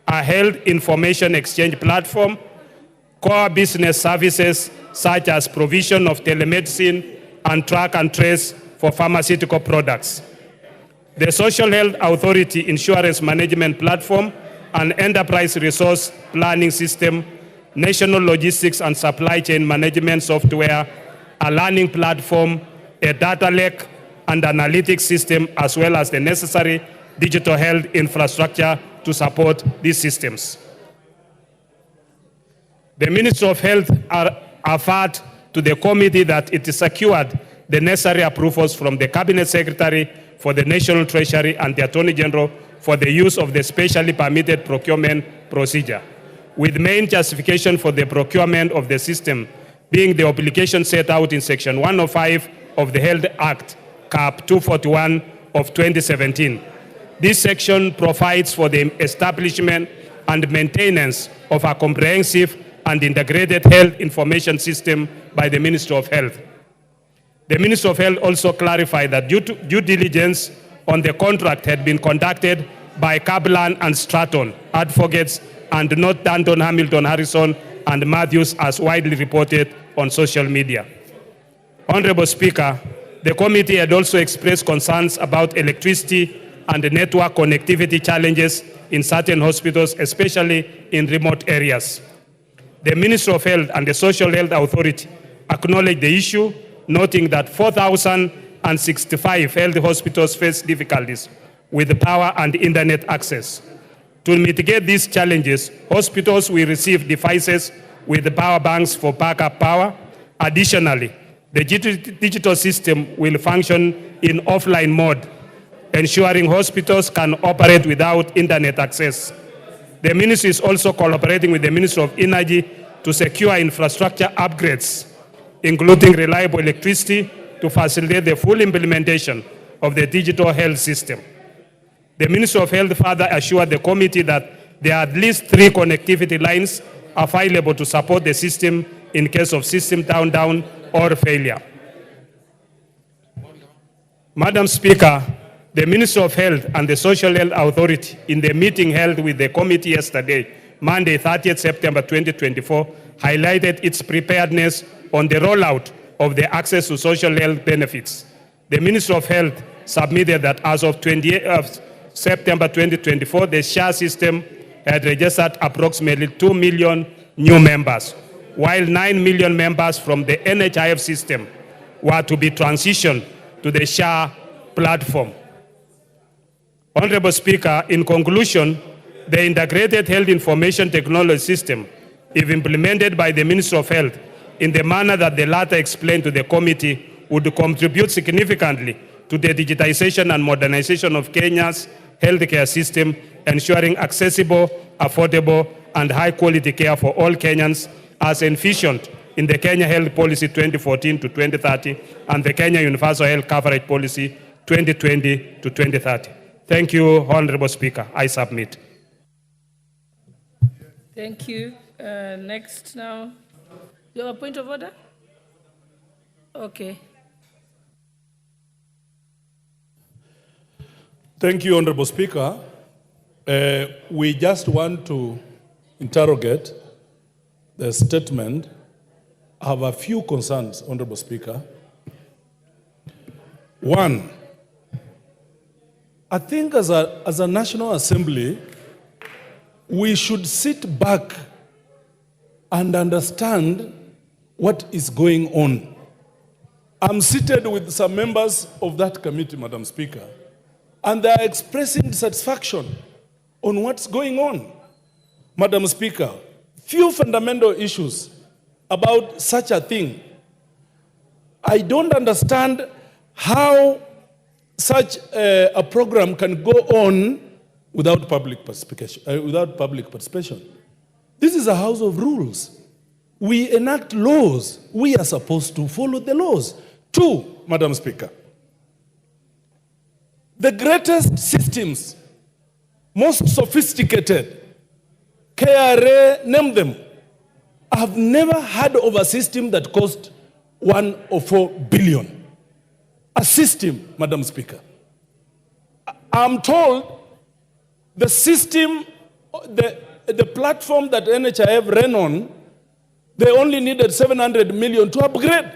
a health information exchange platform, core business services such as provision of telemedicine and track and trace for pharmaceutical products, the Social Health Authority Insurance Management Platform, an enterprise resource planning system, national logistics and supply chain management software, a learning platform, a data lake, and analytics system, as well as the necessary digital health infrastructure to support these systems. The Ministry of Health averred to the committee that it secured the necessary approvals from the Cabinet Secretary for the National Treasury and the Attorney General for the use of the specially permitted procurement procedure, with main justification for the procurement of the system being the obligation set out in Section 105 of the Health Act, Cap 241 of 2017. This section provides for the establishment and maintenance of a comprehensive and integrated health information system by the Ministry of Health. The Ministry of Health also clarified that due diligence on the contract had been conducted by Kaplan and Stratton, advocates, and not Danton, Hamilton, Harrison, and Matthews, as widely reported on social media. Honorable Speaker, the committee had also expressed concerns about electricity and network connectivity challenges in certain hospitals, especially in remote areas. The Ministry of Health and the Social Health Authority acknowledged the issue, noting that 4,065 health hospitals face difficulties with power and internet access. To mitigate these challenges, hospitals will receive devices with power banks for backup power. Additionally, the digital system will function in offline mode, ensuring hospitals can operate without internet access. The ministry is also collaborating with the Ministry of Energy to secure infrastructure upgrades, including reliable electricity, to facilitate the full implementation of the digital health system. The Ministry of Health further assured the committee that there are at least 3 connectivity lines available to support the system in case of system down or failure. Madam Speaker, the Ministry of Health and the Social Health Authority, in the meeting held with the committee yesterday, Monday, 30th September 2024, highlighted its preparedness on the rollout of the access to social health benefits. The Ministry of Health submitted that as of 28th September 2024, the SHA system had registered approximately 2 million new members, while 9 million members from the NHIF system were to be transitioned to the SHA platform. Honorable Speaker, in conclusion, the Integrated Health Information Technology System, if implemented by the Ministry of Health in the manner that the latter explained to the committee, would contribute significantly to the digitization and modernization of Kenya's healthcare system, ensuring accessible, affordable, and high-quality care for all Kenyans, as envisioned in the Kenya Health Policy 2014 to 2030 and the Kenya Universal Health Coverage Policy 2020 to 2030. Thank you, Honorable Speaker. I submit. Thank you. Next now. You have a point of order? Okay. Thank you, Honorable Speaker. We just want to interrogate the statement. I have a few concerns, Honorable Speaker. One, I think as a National Assembly, we should sit back and understand what is going on. I'm seated with some members of that committee, Madam Speaker, and they are expressing dissatisfaction on what's going on. Madam Speaker, few fundamental issues about such a thing. I don't understand how such a program can go on without public participation. This is a house of rules. We enact laws. We are supposed to follow the laws. 2, Madam Speaker, the greatest systems, most sophisticated, KRA, name them, I have never heard of a system that cost 104 billion. A system, Madam Speaker. I'm told the system, the platform that NHIF ran on, they only needed 700 million to upgrade.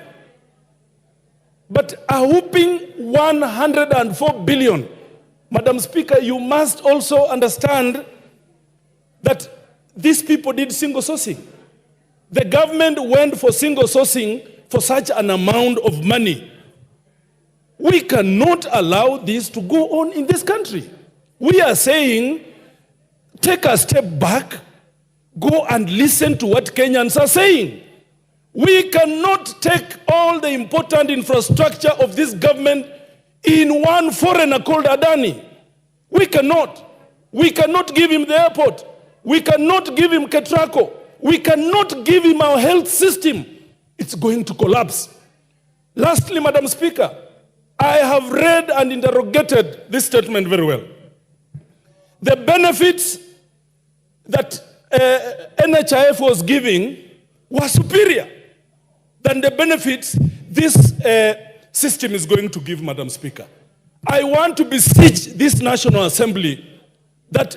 But a whooping 104 billion. Madam Speaker, you must also understand that these people did single sourcing. The government went for single sourcing for such an amount of money. We cannot allow this to go on in this country. We are saying, take a step back, go and listen to what Kenyans are saying. We cannot take all the important infrastructure of this government in one foreigner called Adani. We cannot. We cannot give him the airport. We cannot give him Ketraco. We cannot give him our health system. It's going to collapse. Lastly, Madam Speaker, I have read and interrogated this statement very well. The benefits that NHIF was giving were superior than the benefits this system is going to give, Madam Speaker. I want to beseech this National Assembly that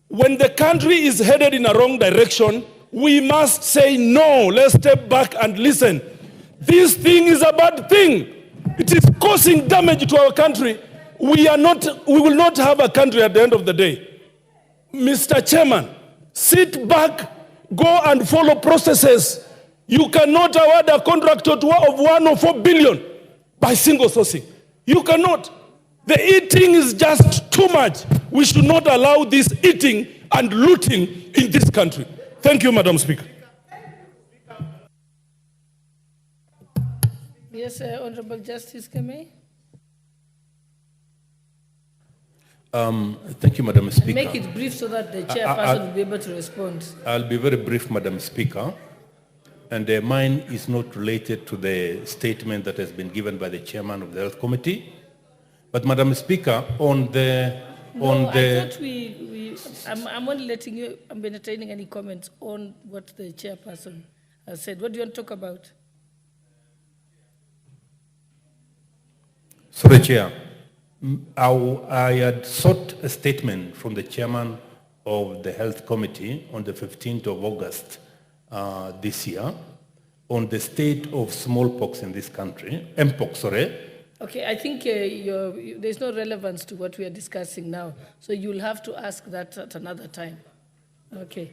when the country is headed in a wrong direction, we must say no. Let's step back and listen. This thing is a bad thing. It is causing damage to our country. We will not have a country at the end of the day. Mr. Chairman, sit back, go and follow processes. You cannot award a contract of 1 or 4 billion by single sourcing. You cannot. The eating is just too much. We should not allow this eating and looting in this country. Thank you, Madam Speaker. Yes, Honorable Justice Kemei. Thank you, Madam Speaker. Make it brief so that the chairperson will be able to respond. I'll be very brief, Madam Speaker. And mine is not related to the statement that has been given by the chairman of the Health Committee. But, Madam Speaker, on the... I thought I'm only letting you, I'm entertaining any comments on what the chairperson has said. What do you want to talk about? Sorry, Chair. I had sought a statement from the chairman of the Health Committee on the 15th of August this year on the state of smallpox in this country, mpox, sorry. Okay, I think there's no relevance to what we are discussing now, so you'll have to ask that at another time. Okay.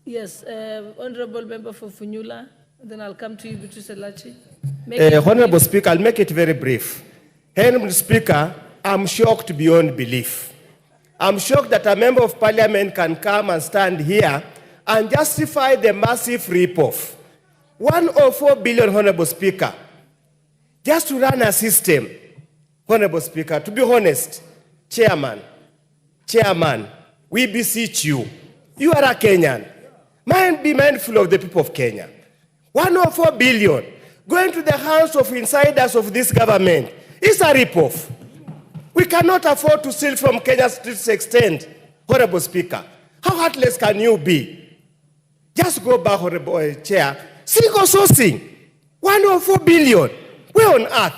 Yes, Honorable Member for Funyula, then I'll come to you, Beatrice Elachi. Honorable Speaker, I'll make it very brief. Honorable Speaker, I'm shocked beyond belief. I'm shocked that a member of parliament can come and stand here and justify the massive rip-off. 104 billion, Honorable Speaker, just to run a system. Honorable Speaker, to be honest, Chairman, we beseech you. You are a Kenyan. Be mindful of the people of Kenya. 104 billion going to the hands of insiders of this government is a rip-off. We cannot afford to steal from Kenya to this extent, Honorable Speaker. How heartless can you be? Just go back, Honorable Chair. Single sourcing, 104 billion. Where on earth?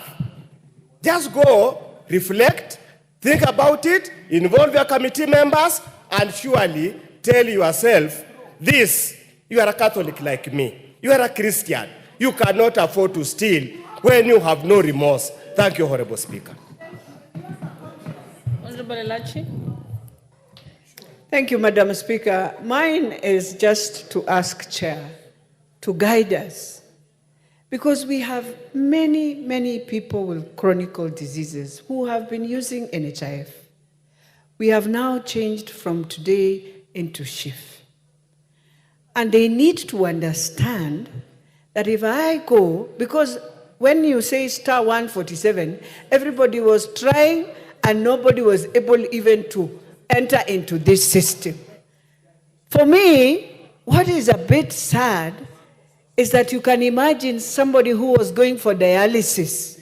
Just go, reflect, think about it, involve your committee members, and surely tell yourself, this, you are a Catholic like me. You are a Christian. You cannot afford to steal when you have no remorse. Thank you, Honorable Speaker. Honorable Elachi. Thank you, Madam Speaker. Mine is just to ask Chair to guide us, because we have many people with chronic diseases who have been using NHIF. We have now changed from today into shift. And they need to understand that if I go, because when you say star 147, everybody was trying and nobody was able even to enter into this system. For me, what is a bit sad is that you can imagine somebody who was going for dialysis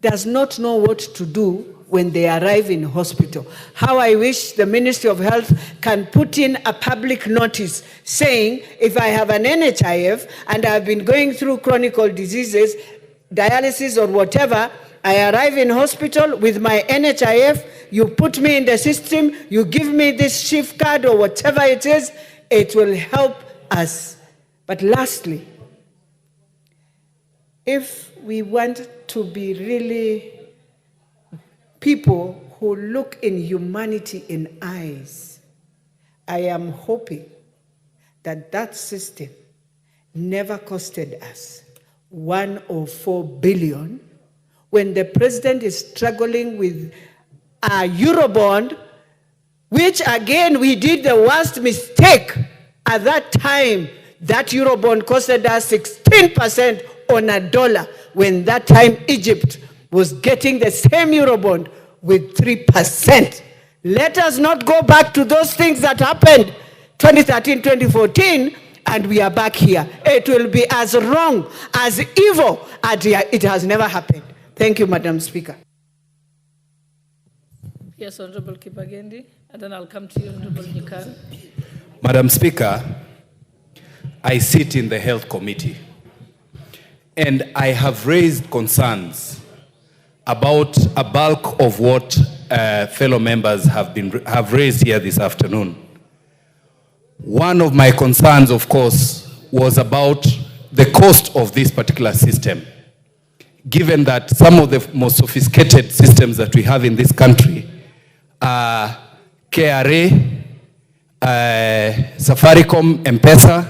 does not know what to do when they arrive in hospital. How I wish the Ministry of Health can put in a public notice saying, if I have an NHIF and I've been going through chronic diseases, dialysis or whatever, I arrive in hospital with my NHIF, you put me in the system, you give me this shift card or whatever it is, it will help us. But lastly, if we want to be really people who look in humanity in eyes, I am hoping that that system never costed us 104 billion when the president is struggling with a Eurobond, which again we did the worst mistake at that time. That Eurobond costed us 16% on a dollar, when that time Egypt was getting the same Eurobond with 3%. Let us not go back to those things that happened 2013, 2014, and we are back here. It will be as wrong, as evil, as it has never happened. Thank you, Madam Speaker. Yes, Honorable Kibagendi, and then I'll come to you, Honorable Nyikal. Madam Speaker, I sit in the Health Committee, and I have raised concerns about a bulk of what fellow members have raised here this afternoon. One of my concerns, of course, was about the cost of this particular system. Given that some of the most sophisticated systems that we have in this country are KRA, Safaricom, M-Pesa,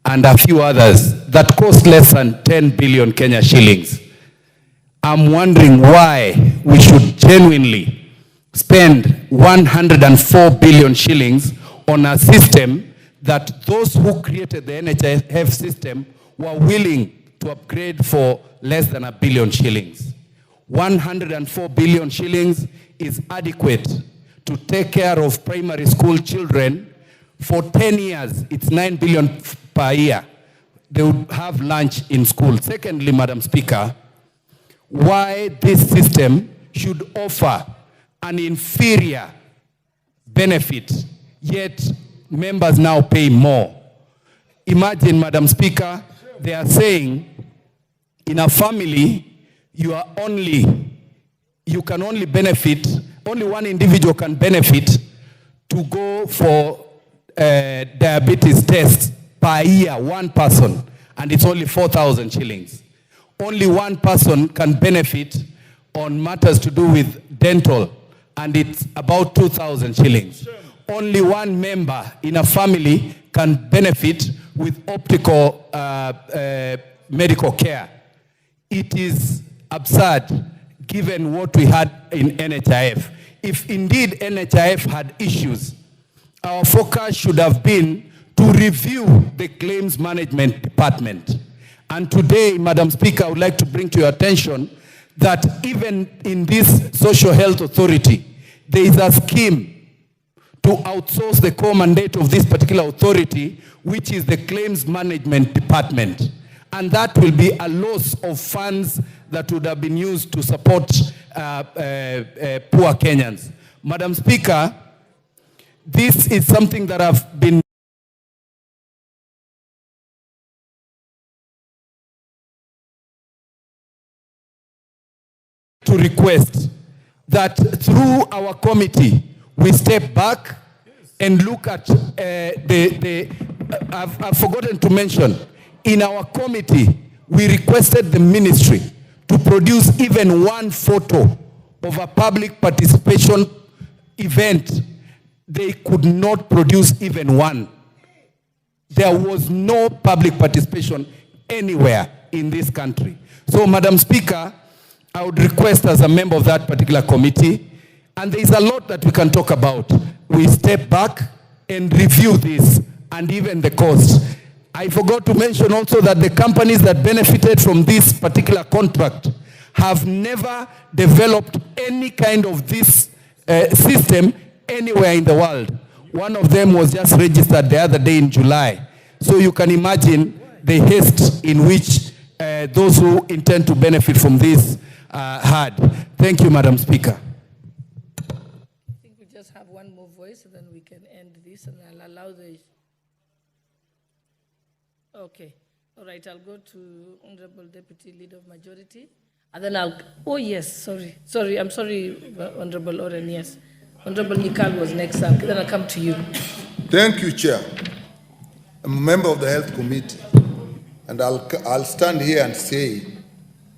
and a few others that cost less than 10 billion Kenya shillings. I'm wondering why we should genuinely spend 104 billion shillings on a system that those who created the NHIF system were willing to upgrade for less than $1 billion shillings. 104 billion shillings is adequate to take care of primary school children. For 10 years, it's 9 billion per year. They would have lunch in school. Secondly, Madam Speaker, why this system should offer an inferior benefit, yet members now pay more. Imagine, Madam Speaker, they are saying in a family, you can only benefit, only one individual can benefit to go for diabetes tests per year, one person, and it's only 4,000 shillings. Only one person can benefit on matters to do with dental, and it's about 2,000 shillings. Only one member in a family can benefit with optical medical care. It is absurd given what we had in NHIF. If indeed NHIF had issues, our focus should have been to review the claims management department. And today, Madam Speaker, I would like to bring to your attention that even in this social health authority, there is a scheme to outsource the core mandate of this particular authority, which is the claims management department. And that will be a loss of funds that would have been used to support poor Kenyans. Madam Speaker, this is something that I've been to request that through our committee, we step back and look at I've forgotten to mention, in our committee, we requested the ministry to produce even one photo of a public participation event. They could not produce even one. There was no public participation anywhere in this country. So, Madam Speaker, I would request as a member of that particular committee, and there is a lot that we can talk about. We step back and review this and even the cost. I forgot to mention also that the companies that benefited from this particular contract have never developed any kind of this system anywhere in the world. One of them was just registered the other day in July. So you can imagine the haste in which those who intend to benefit from this had. Thank you, Madam Speaker. I think we just have one more voice, and then we can end this, and I'll allow the... Okay. All right, I'll go to Honorable Deputy Leader of Majority, and then I'll... Oh, yes, sorry. I'm sorry, Honorable Oren, yes. Honorable Nyikal was next, then I'll come to you. Thank you, Chair. I'm a member of the Health Committee, and I'll stand here and say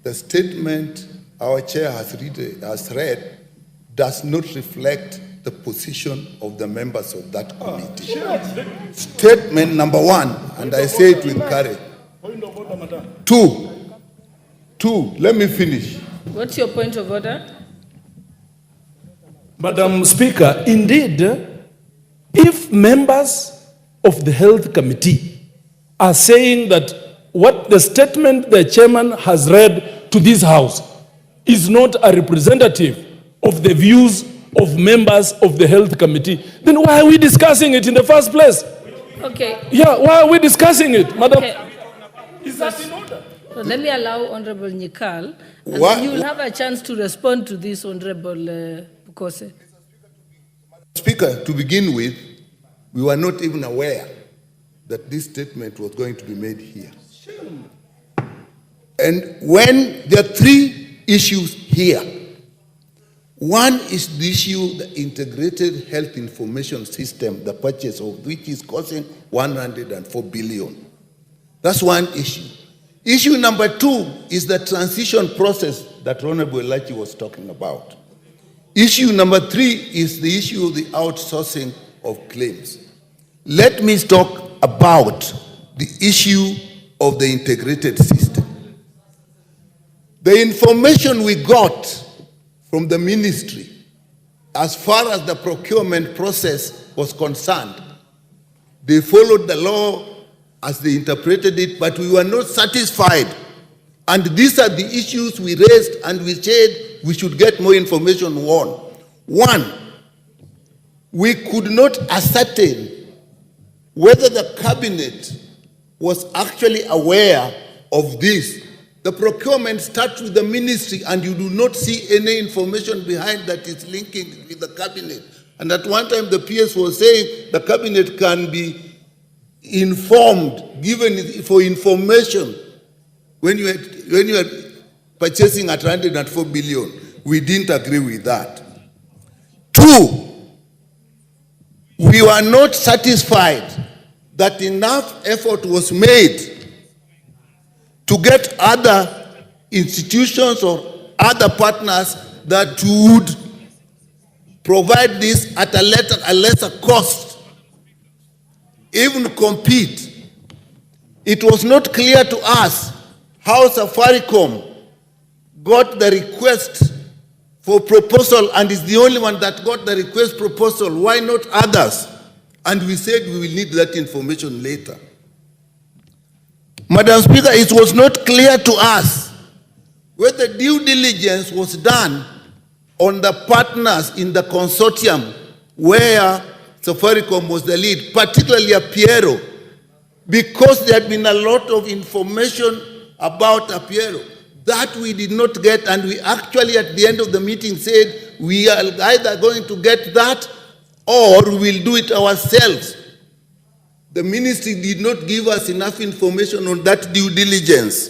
the statement our Chair has read does not reflect the position of the members of that committee. Statement number one, and I say it with courage. Two, let me finish. What's your point of order? Madam Speaker, indeed, if members of the Health Committee are saying that what the statement the chairman has read to this House is not a representative of the views of members of the Health Committee, then why are we discussing it in the first place? Okay. Yeah, why are we discussing it, Madam? Okay. Is that in order? So let me allow Honorable Nyikal, and What? then you will have a chance to respond to this, Honorable Bukose. Speaker, to begin with, we were not even aware that this statement was going to be made here. And when there are three issues here, one is the issue, the integrated health information system, the purchase of which is costing 104 billion. That's one issue. Issue number two is the transition process that Honorable Elachi was talking about. Issue number three is the issue of the outsourcing of claims. Let me talk about the issue of the integrated system. The information we got from the ministry as far as the procurement process was concerned, they followed the law as they interpreted it, but we were not satisfied. And these are the issues we raised, and we said we should get more information on. One, we could not ascertain whether the cabinet was actually aware of this. The procurement starts with the ministry, and you do not see any information behind that is linking with the cabinet. And at one time, the PS was saying the cabinet can be informed, given for information when you are purchasing at 104 billion. We didn't agree with that. Two, we were not satisfied that enough effort was made to get other institutions or other partners that would provide this at a lesser cost, even compete. It was not clear to us how Safaricom got the request for proposal and is the only one that got the request proposal. Why not others? And we said we will need that information later. Madam Speaker, it was not clear to us whether due diligence was done on the partners in the consortium where Safaricom was the lead, particularly Apiero, because there had been a lot of information about Apiero. That we did not get, and we actually at the end of the meeting said we are either going to get that or we'll do it ourselves. The ministry did not give us enough information on that due diligence.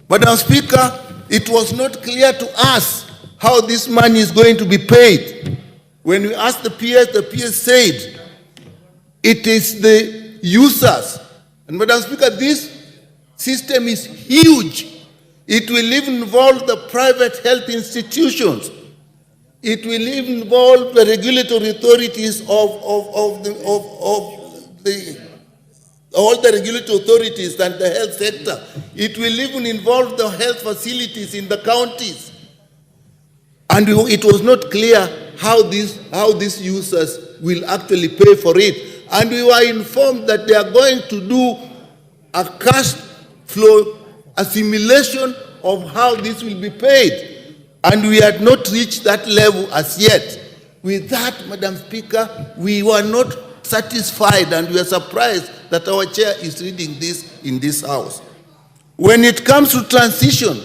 Madam Speaker, it was not clear to us how this money is going to be paid. When we asked the PS said it is the users. And Madam Speaker, this system is huge. It will even involve the private health institutions. It will even involve the regulatory authorities all the regulatory authorities and the health sector. It will even involve the health facilities in the counties. And it was not clear how these users will actually pay for it. And we were informed that they are going to do a cash flow, a simulation of how this will be paid. And we had not reached that level as yet. With that, Madam Speaker, we were not satisfied, and we are surprised that our chair is reading this in this House. When it comes to transition,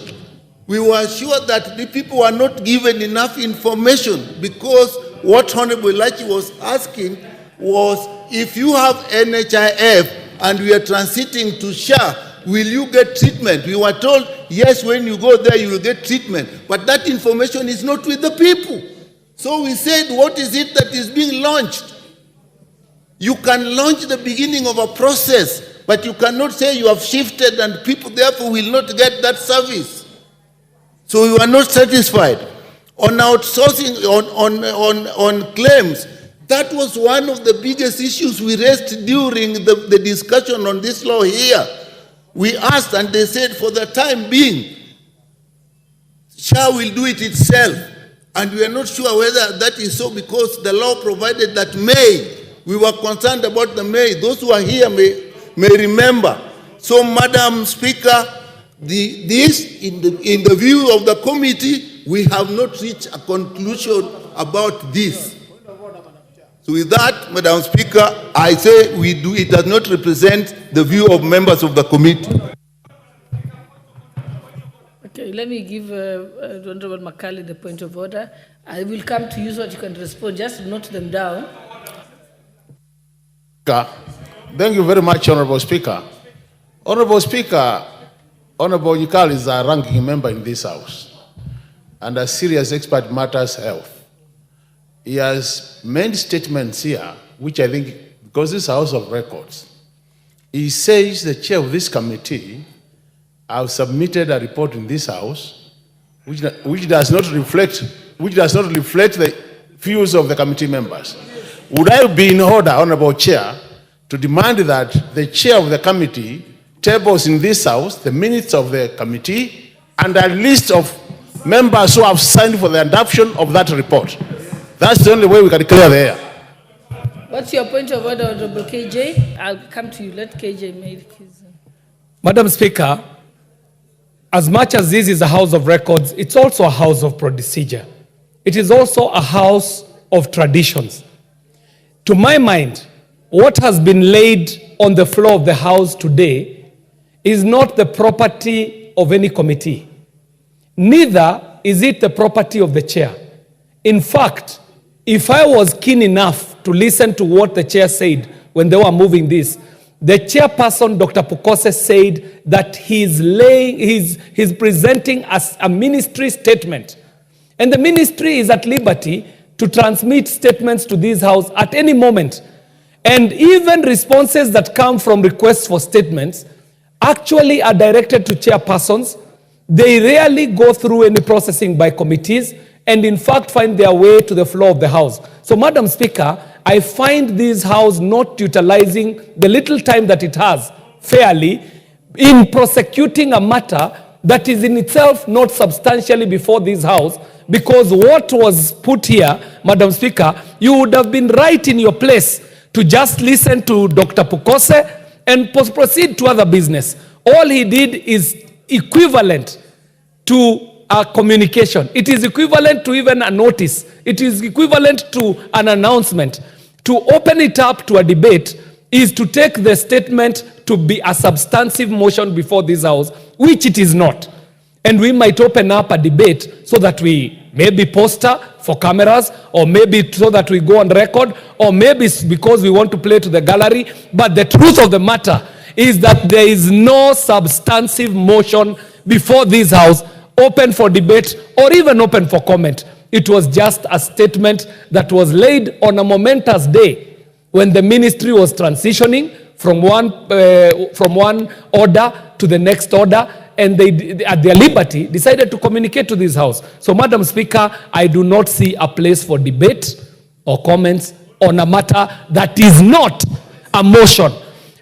we were sure that the people were not given enough information, because what Honorable Elachi was asking was, if you have NHIF and we are transiting to SHA, will you get treatment? We were told, yes, when you go there, you will get treatment. But that information is not with the people. So we said, what is it that is being launched? You can launch the beginning of a process, but you cannot say you have shifted and people therefore will not get that service. So we were not satisfied. On outsourcing, on claims, that was one of the biggest issues we raised during the discussion on this law here. We asked, and they said, for the time being, chair will do it itself. And we are not sure whether that is so because the law provided that May. We were concerned about the May. Those who are here may remember. So, Madam Speaker, in the view of the committee, we have not reached a conclusion about this. So with that, Madam Speaker, I say it does not represent the view of members of the committee. Okay, let me give Honorable Macaulay the point of order. I will come to you so that you can respond. Just note them down. Thank you very much, Honorable Speaker. Honorable Speaker, Honorable Nyikal is a ranking member in this House and a serious expert in matters health. He has made statements here, which I think, because this is a House of Records, he says the chair of this committee have submitted a report in this House which does not reflect the views of the committee members. Would I be in order, Honorable Chair, to demand that the chair of the committee tables in this House the minutes of the committee and a list of members who have signed for the adoption of that report? That's the only way we can clear the air. What's your point of order, Honorable KJ? I'll come to you. Let KJ make his... Madam Speaker, as much as this is a House of Records, it's also a House of Procedure. It is also a House of Traditions. To my mind, what has been laid on the floor of the House today is not the property of any committee. Neither is it the property of the chair. In fact, if I was keen enough to listen to what the chair said when they were moving this, the chairperson, Dr. Pukose, said that he's presenting as a ministry statement. And the ministry is at liberty to transmit statements to this House at any moment. And even responses that come from requests for statements actually are directed to chairpersons. They rarely go through any processing by committees and in fact find their way to the floor of the House. So, Madam Speaker, I find this House not utilizing the little time that it has fairly in prosecuting a matter that is in itself not substantially before this House, because what was put here, Madam Speaker, you would have been right in your place to just listen to Dr. Pukose and proceed to other business. All he did is equivalent to a communication. It is equivalent to even a notice. It is equivalent to an announcement. To open it up to a debate is to take the statement to be a substantive motion before this House, which it is not. And we might open up a debate so that we maybe poster for cameras, or maybe so that we go on record, or maybe because we want to play to the gallery. But the truth of the matter is that there is no substantive motion before this House open for debate or even open for comment. It was just a statement that was laid on a momentous day when the ministry was transitioning from one order to the next order, and they, at their liberty, decided to communicate to this House. So, Madam Speaker, I do not see a place for debate or comments on a matter that is not a motion.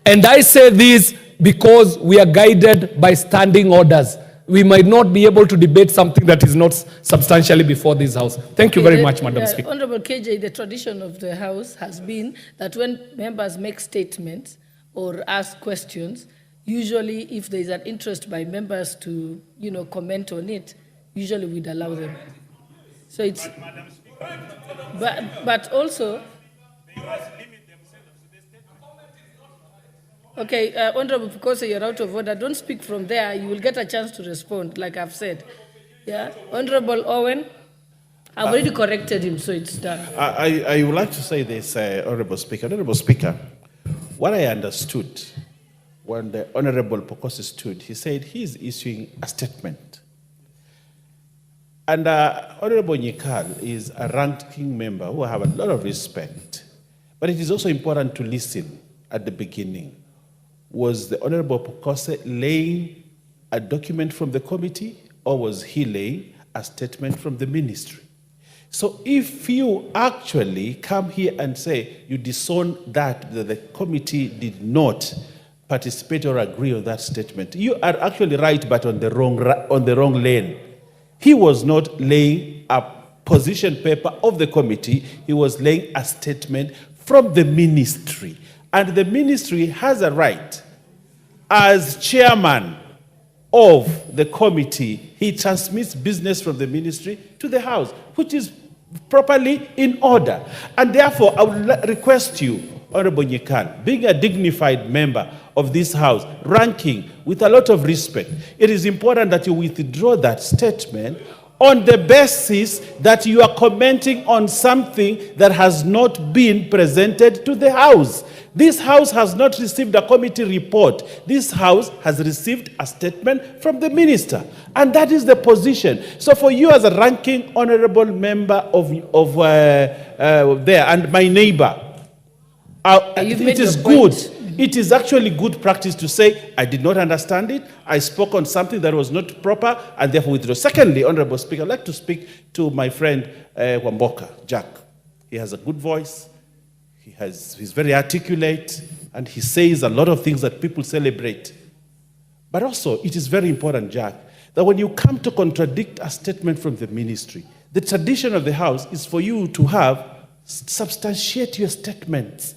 And I say this because we are guided by standing orders. We might not be able to debate something that is not substantially before this House. Thank you very much, Madam Speaker. Honorable KJ, the tradition of the House has been that when members make statements or ask questions, usually if there is an interest by members to, comment on it, usually we'd allow them. So it's, but also, okay, Honorable, because you're out of order, don't speak from there. You will get a chance to respond, like I've said. Yeah, Honorable Owen, I've already corrected him, so it's done. I would like to say this, Honorable Speaker. Honorable Speaker, what I understood when the Honorable Pukose stood, he said he is issuing a statement. And Honorable Nyikal is a ranking member who I have a lot of respect. But it is also important to listen at the beginning. Was the Honorable Pukose laying a document from the committee, or was he laying a statement from the ministry? So if you actually come here and say you disown that the committee did not participate or agree on that statement, you are actually right, but on the wrong lane. He was not laying a position paper of the committee, he was laying a statement from the ministry. And the ministry has a right, as chairman of the committee, he transmits business from the ministry to the House, which is properly in order. And therefore, I would request you, Honorable Nyikan, being a dignified member of this House, ranking with a lot of respect, it is important that you withdraw that statement on the basis that you are commenting on something that has not been presented to the House. This House has not received a committee report. This House has received a statement from the minister. And that is the position. So for you as a ranking honorable member of there and my neighbor, it is good. It is actually good practice to say, I did not understand it, I spoke on something that was not proper, and therefore withdraw. Secondly, Honorable Speaker, I'd like to speak to my friend Wamboka, Jack. He has a good voice, he's very articulate, and he says a lot of things that people celebrate. But also, it is very important, Jack, that when you come to contradict a statement from the ministry, the tradition of the House is for you to substantiate your statements.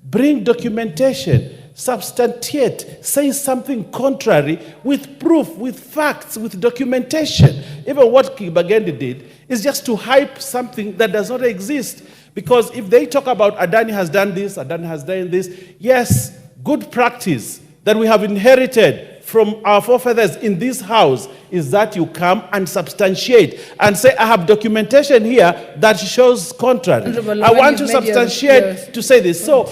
Bring documentation, substantiate, say something contrary with proof, with facts, with documentation. Even what Kibagendi did is just to hype something that does not exist. Because if they talk about Adani has done this, Adani has done this, yes, good practice that we have inherited from our forefathers in this House is that you come and substantiate and say, I have documentation here that shows contrary. I want to substantiate to say this. So,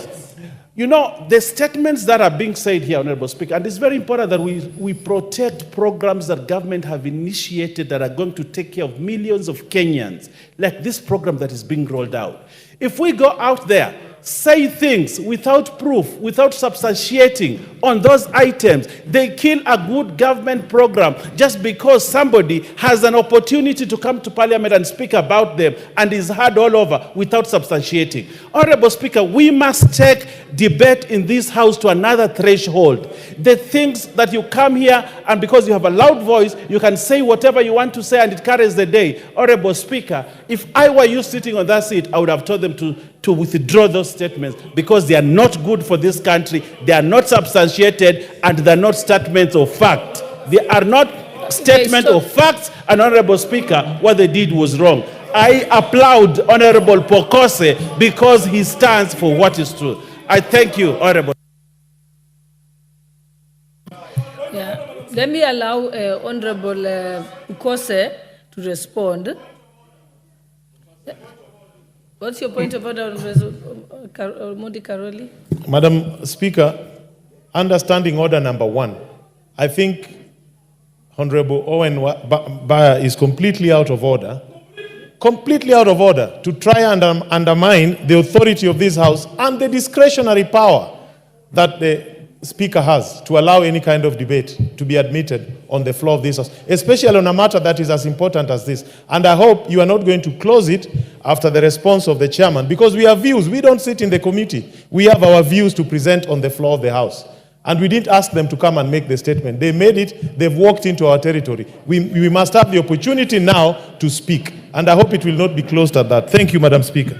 you know, the statements that are being said here, Honorable Speaker, and it's very important that we protect programs that government have initiated that are going to take care of millions of Kenyans, like this program that is being rolled out. If we go out there, say things without proof, without substantiating on those items, they kill a good government program just because somebody has an opportunity to come to Parliament and speak about them and is heard all over without substantiating. Honorable Speaker, we must take debate in this House to another threshold. The things that you come here and because you have a loud voice, you can say whatever you want to say and it carries the day. Honorable Speaker, if I were you sitting on that seat, I would have told them to withdraw those statements because they are not good for this country, they are not substantiated, and they are not statements of fact. They are not statements of facts, and Honorable Speaker, what they did was wrong. I applaud Honorable Pokose because he stands for what is true. I thank you, Honorable. Yeah. Let me allow Honorable Pokose to respond. What's your point of order, Modi Karoli? Madam Speaker, understanding order number 1, I think Honorable Owen Baya is completely out of order to try and undermine the authority of this House and the discretionary power that the Speaker has to allow any kind of debate to be admitted on the floor of this House, especially on a matter that is as important as this. And I hope you are not going to close it after the response of the chairman, because we have views. We don't sit in the committee. We have our views to present on the floor of the House. And we didn't ask them to come and make the statement. They made it. They've walked into our territory. We must have the opportunity now to speak. And I hope it will not be closed at that. Thank you, Madam Speaker.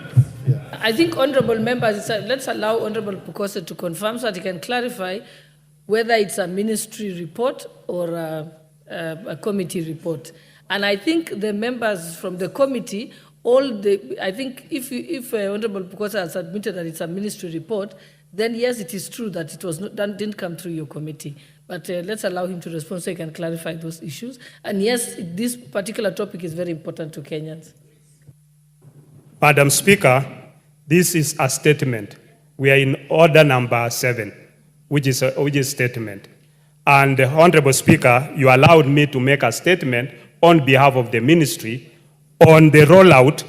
I think honorable members, let's allow Honorable Pokose to confirm so that he can clarify whether it's a ministry report or a committee report. And I think the members from the committee, I think if Honorable Pokose has admitted that it's a ministry report, then yes, it is true that it was not, that didn't come through your committee. But let's allow him to respond so he can clarify those issues. And yes, this particular topic is very important to Kenyans. Madam Speaker, this is a statement. We are in order number 7, which is statement. And Honorable Speaker, you allowed me to make a statement on behalf of the ministry on the rollout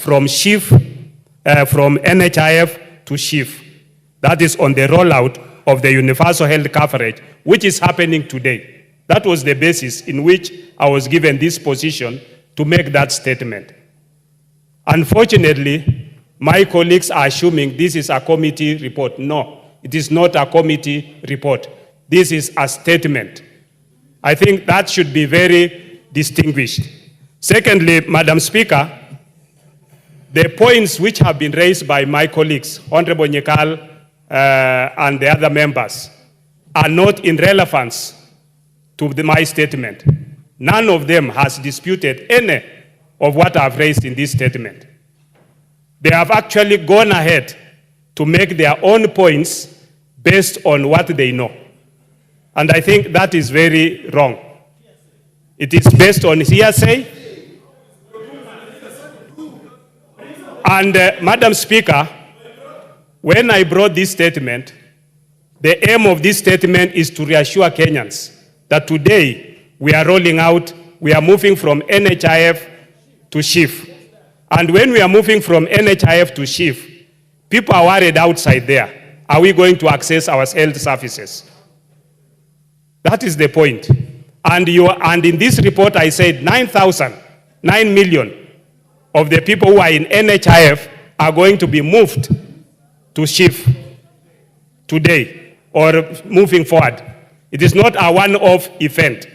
from NHIF to SHIF. That is on the rollout of the universal health coverage, which is happening today. That was the basis in which I was given this position to make that statement. Unfortunately, my colleagues are assuming this is a committee report. No, it is not a committee report. This is a statement. I think that should be very distinguished. Secondly, Madam Speaker, the points which have been raised by my colleagues, Honorable Nyekal and the other members, are not in relevance to my statement. None of them has disputed any of what I've raised in this statement. They have actually gone ahead to make their own points based on what they know. And I think that is very wrong. It is based on hearsay. And Madam Speaker, when I brought this statement, the aim of this statement is to reassure Kenyans that today we are rolling out, we are moving from NHIF to SHIF. And when we are moving from NHIF to SHIF, people are worried outside there. Are we going to access our health services? That is the point. And in this report, I said 9 million of the people who are in NHIF are going to be moved to SHIF today or moving forward. It is not a one-off event.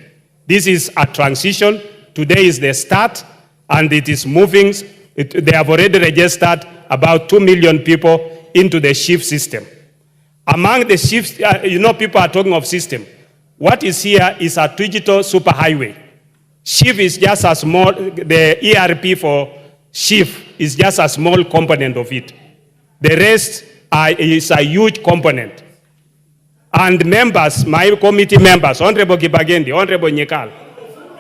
This is a transition. Today is the start, and it is moving. They have already registered about 2 million people into the SHIF system. Among the SHIF, people are talking of system. What is here is a digital superhighway. SHIF is just a small, the ERP for SHIF is just a small component of it. The rest is a huge component. And members, my committee members, Honorable Kibagendi, Honorable Nyekal,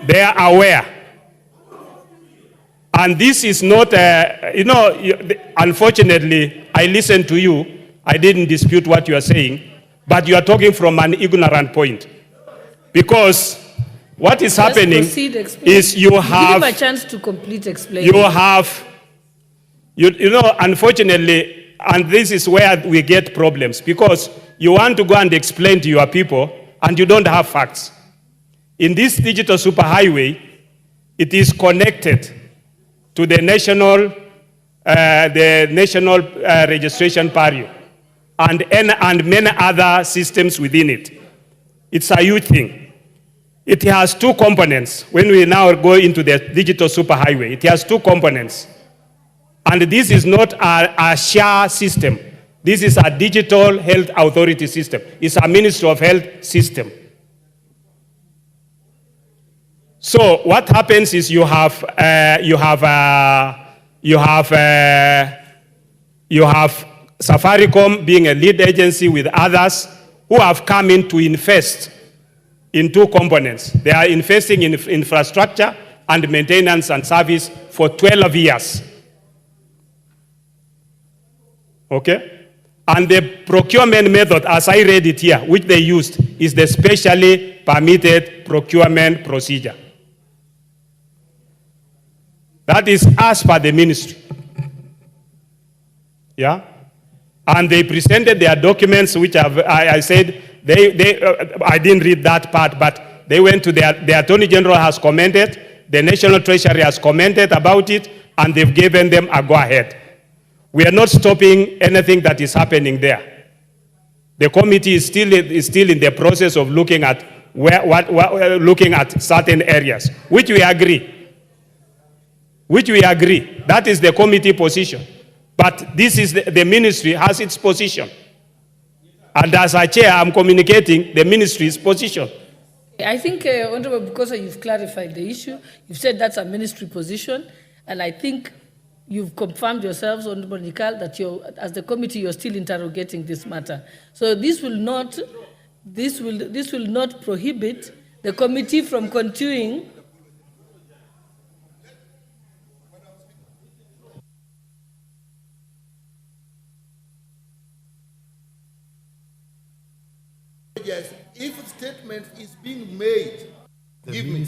they are aware. And this is not, unfortunately, I listened to you. I didn't dispute what you are saying, but you are talking from an ignorant point. Because what is happening is you have... Give him a chance to complete explaining. You have, unfortunately, and this is where we get problems, because you want to go and explain to your people, and you don't have facts. In this digital superhighway, it is connected to the national registration parish and many other systems within it. It's a huge thing. It has two components. When we now go into the digital superhighway, it has two components. And this is not a SHA system. This is a digital health authority system. It's a Ministry of Health system. So what happens is you have Safaricom being a lead agency with others who have come in to invest in two components. They are investing in infrastructure and maintenance and service for 12 years. Okay? And the procurement method, as I read it here, which they used, is the specially permitted procurement procedure. That is as per the ministry. Yeah? And they presented their documents, which I said, I didn't read that part, but they went to the Attorney General has commented, the National Treasury has commented about it, and they've given them a go-ahead. We are not stopping anything that is happening there. The committee is still in the process of looking at looking at certain areas, which we agree. That is the committee position. But this is the ministry has its position. And as a chair, I'm communicating the ministry's position. I think, Honorable, because you've clarified the issue, you've said that's a ministry position, and I think you've confirmed yourselves, Honorable Nikal, that as the committee, you're still interrogating this matter. So this will not prohibit the committee from continuing. Yes, if a statement is being made, give me.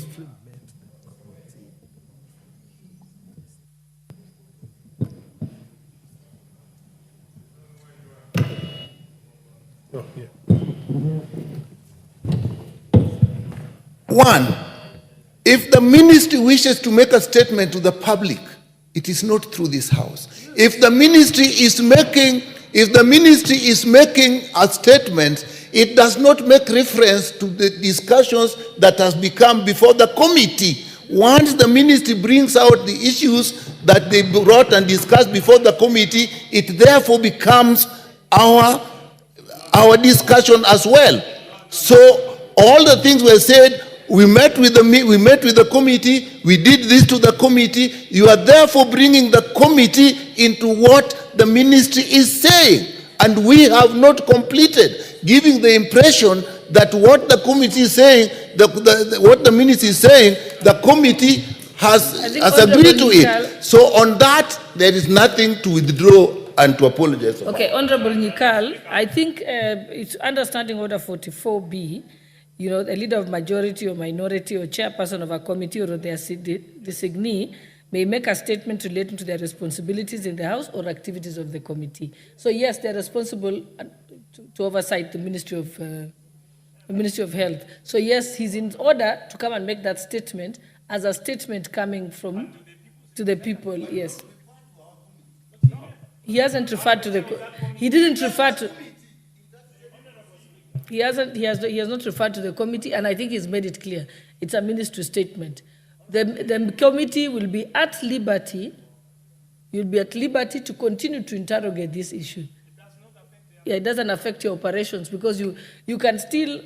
One, if the ministry wishes to make a statement to the public, it is not through this house. If the ministry is making a statement, it does not make reference to the discussions that has become before the committee. Once the ministry brings out the issues that they brought and discussed before the committee, it therefore becomes our discussion as well. So all the things were said. We met with the committee. We did this to the committee. You are therefore bringing the committee into what the ministry is saying, and we have not completed, giving the impression that what the committee is saying, what the ministry is saying, the committee has agreed to it. So on that, there is nothing to withdraw and to apologize about. Okay, Honorable Nyikal, I think it's understanding Order 44B. You know, the leader of majority or minority or chairperson of a committee or their designee may make a statement relating to their responsibilities in the House or activities of the committee. So yes, they're responsible to oversight the Ministry of Health. So yes, he's in order to come and make that statement as a statement coming from to the people. Yes. He hasn't referred to he didn't refer to. He has not referred to the committee, and I think he's made it clear. It's a ministry statement. The committee will be at liberty. You'll be at liberty to continue to interrogate this issue. Yeah, it doesn't affect your operations because you can still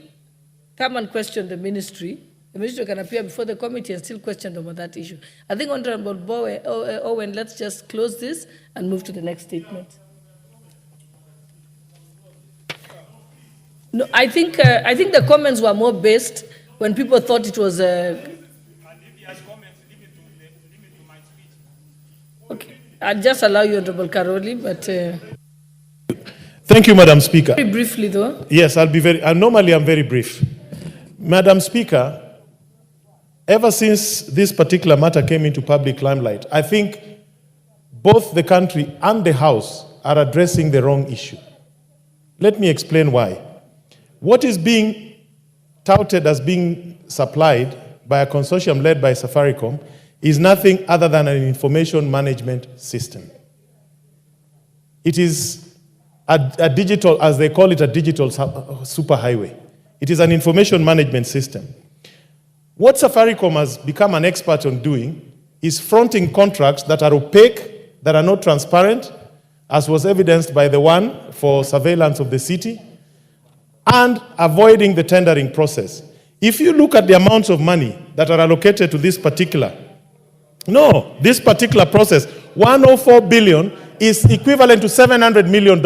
come and question the ministry. The ministry can appear before the committee and still question them on that issue. I think, Honorable Owen, let's just close this and move to the next statement. No, I think the comments were more based when people thought it was okay. I'll just allow you, Honorable Karoli, but thank you, Madam Speaker. Very briefly, though. Yes, normally I'm very brief. Madam Speaker, ever since this particular matter came into public limelight, I think both the country and the House are addressing the wrong issue. Let me explain why. What is being touted as being supplied by a consortium led by Safaricom is nothing other than an information management system. It is a digital, as they call it, a digital superhighway. It is an information management system. What Safaricom has become an expert on doing is fronting contracts that are opaque, that are not transparent, as was evidenced by the one for surveillance of the city, and avoiding the tendering process. If you look at the amounts of money that are allocated to this particular process, 104 billion is equivalent to $700 million,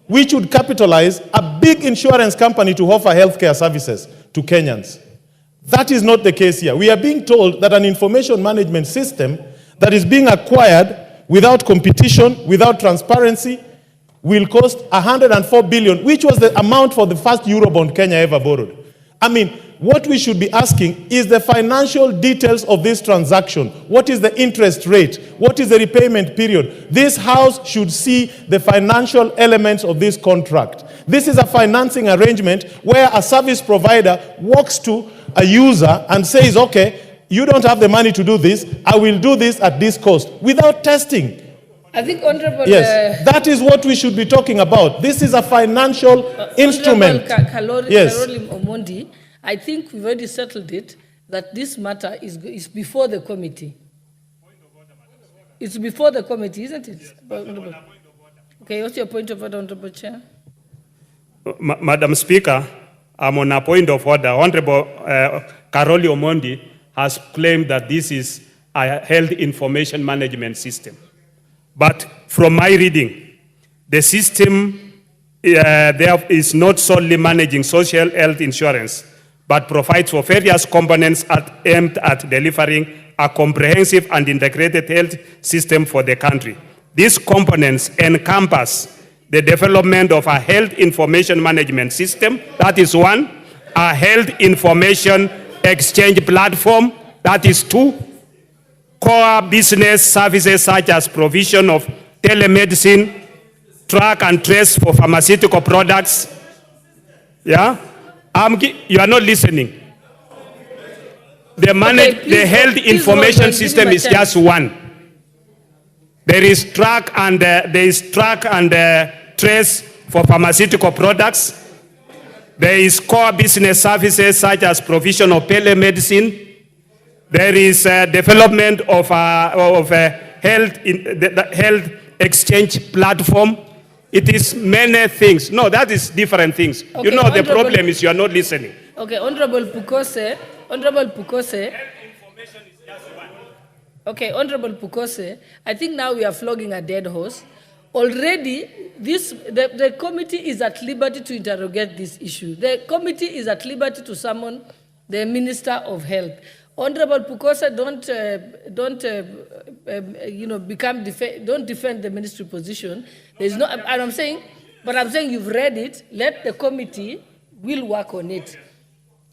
which would capitalize a big insurance company to offer healthcare services to Kenyans. That is not the case here. We are being told that an information management system that is being acquired without competition, without transparency, will cost 104 billion, which was the amount for the first Eurobond Kenya ever borrowed. I mean, what we should be asking is the financial details of this transaction. What is the interest rate? What is the repayment period? This House should see the financial elements of this contract. This is a financing arrangement where a service provider walks to a user and says, okay, you don't have the money to do this, I will do this at this cost, without testing. I think, Honorable... Yes, that is what we should be talking about. This is a financial instrument. Karoli Omondi, I think we've already settled it, that this matter is before the committee. It's before the committee, isn't it? Okay, what's your point of order, Honorable Chair? Madam Speaker, I'm on a point of order. Honorable Karoli Omondi has claimed that this is a health information management system. But from my reading, the system there is not solely managing social health insurance, but provides for various components aimed at delivering a comprehensive and integrated health system for the country. These components encompass the development of a health information management system, that is one, a health information exchange platform, that is two, core business services such as provision of telemedicine, track and trace for pharmaceutical products. Yeah? You are not listening. The health information system is just one. There is track and trace for pharmaceutical products. There is core business services such as provision of telemedicine. There is development of a health exchange platform. It is many things. No, that is different things. Okay, you know, the Honorable- problem is you are not listening. Okay, Honorable Pukose. Okay, Honorable Pukose, I think now we are flogging a dead horse. Already, the committee is at liberty to interrogate this issue. The committee is at liberty to summon the Minister of Health. Honorable Pukose, don't defend the ministry position. There is no, and I'm saying you've read it. Let the committee will work on it.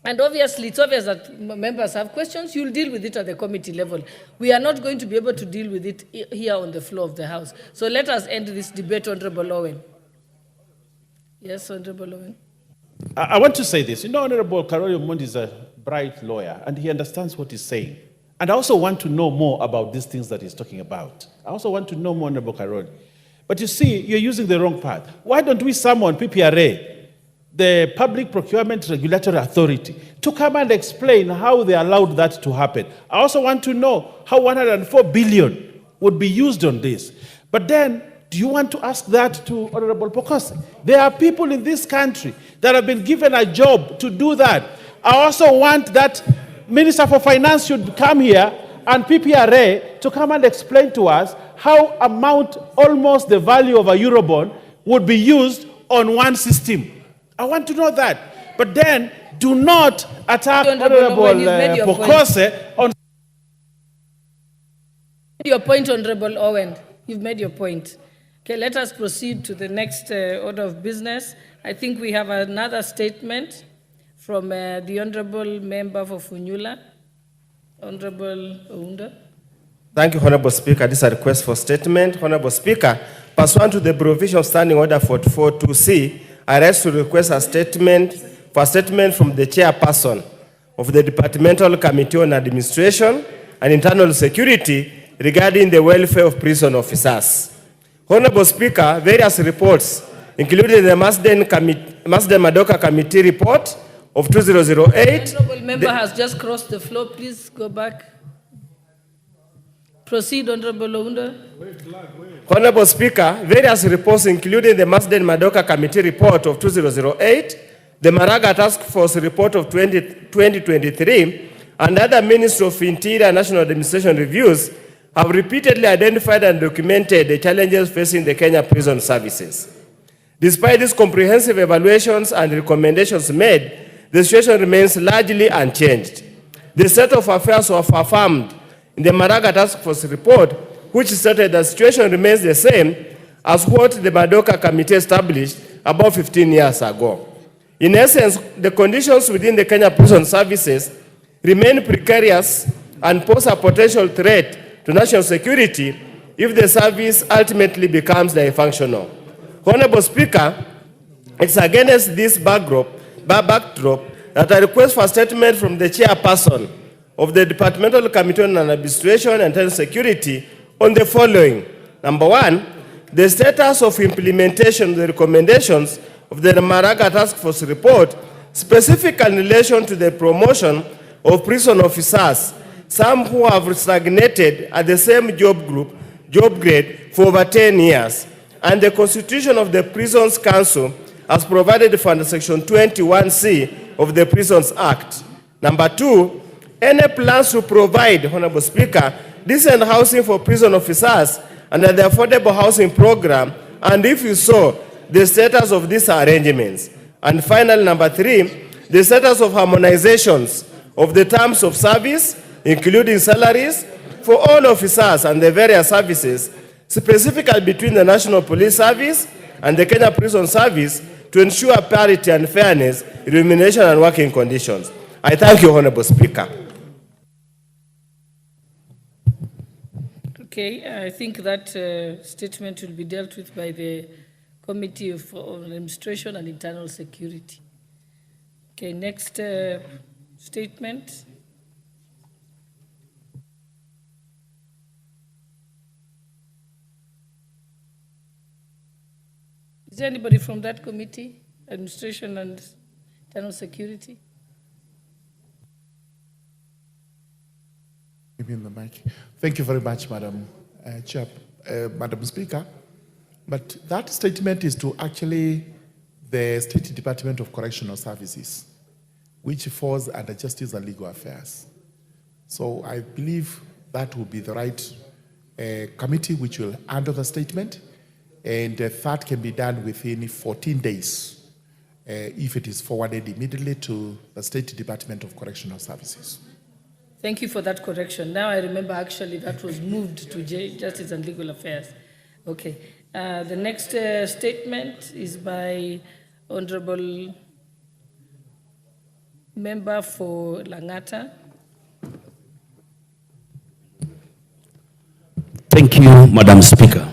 And obviously, it's obvious that members have questions. You'll deal with it at the committee level. We are not going to be able to deal with it here on the floor of the House. So let us end this debate, Honorable Owen. Yes, Honorable Owen. I want to say this. You know, Honorable Karoli Omondi is a bright lawyer, and he understands what he's saying. And I also want to know more about these things that he's talking about. I also want to know more, Honorable Karoli. But you see, you're using the wrong path. Why don't we summon PPRA, the Public Procurement Regulatory Authority, to come and explain how they allowed that to happen? I also want to know how 104 billion would be used on this. But then, do you want to ask that to Honorable Pukose? There are people in this country that have been given a job to do that. I also want that Minister for Finance should come here and PPRA to come and explain to us how amount almost the value of a Eurobond would be used on one system. I want to know that. But then, do not attack Honorable Pukose on... Your point, Honorable Owen. You've made your point. Okay, let us proceed to the next order of business. I think we have another statement from the Honorable Member for Funyula, Honorable Ounda. Thank you, Honorable Speaker. This is a request for statement. Honorable Speaker, pursuant to the provision of Standing Order 44.2c, I rise to request a statement from the chairperson of the Departmental Committee on Administration and Internal Security regarding the welfare of prison officers. Honorable Speaker, various reports, including the Masden Madoka Committee report of 2008. The Honorable Member has just crossed the floor. Please go back. Proceed, Honorable Ounda. Honorable Speaker, various reports, including the Masden Madoka Committee report of 2008, the Maraga Task Force report of 2023, and other Ministry of Interior and National Administration reviews, have repeatedly identified and documented the challenges facing the Kenya prison services. Despite these comprehensive evaluations and recommendations made, the situation remains largely unchanged. The state of affairs was affirmed in the Maraga Task Force report, which stated the situation remains the same as what the Madoka Committee established about 15 years ago. In essence, the conditions within the Kenya prison services remain precarious and pose a potential threat to national security if the service ultimately becomes dysfunctional. Honorable Speaker, it's against this backdrop that I request for a statement from the chairperson of the Departmental Committee on Administration and Internal Security on the following. Number one, the status of implementation of the recommendations of the Maraga Task Force report, specifically in relation to the promotion of prison officers, some who have stagnated at the same job grade for over 10 years, and the constitution of the Prisons Council as provided for under Section 21C of the Prisons Act. Number two, any plans to provide, Honorable Speaker, decent housing for prison officers under the Affordable Housing Program, and if you saw, the status of these arrangements. And finally, number three, the status of harmonizations of the terms of service, including salaries, for all officers and the various services, specifically between the National Police Service and the Kenya Prison Service, to ensure parity and fairness in remuneration and working conditions. I thank you, Honorable Speaker. Okay, I think that statement will be dealt with by the Committee of Administration and Internal Security. Okay, next statement. Is there anybody from that committee, Administration and Internal Security? Give me the mic. Thank you very much, Madam Madam Speaker. But that statement is to actually the State Department of Correctional Services, which falls under Justice and Legal Affairs. So I believe that will be the right committee which will handle the statement, and that can be done within 14 days if it is forwarded immediately to the State Department of Correctional Services. Thank you for that correction. Now I remember actually that was moved to Justice and Legal Affairs. Okay. The next statement is by Honorable Member for Langata. Thank you, Madam Speaker.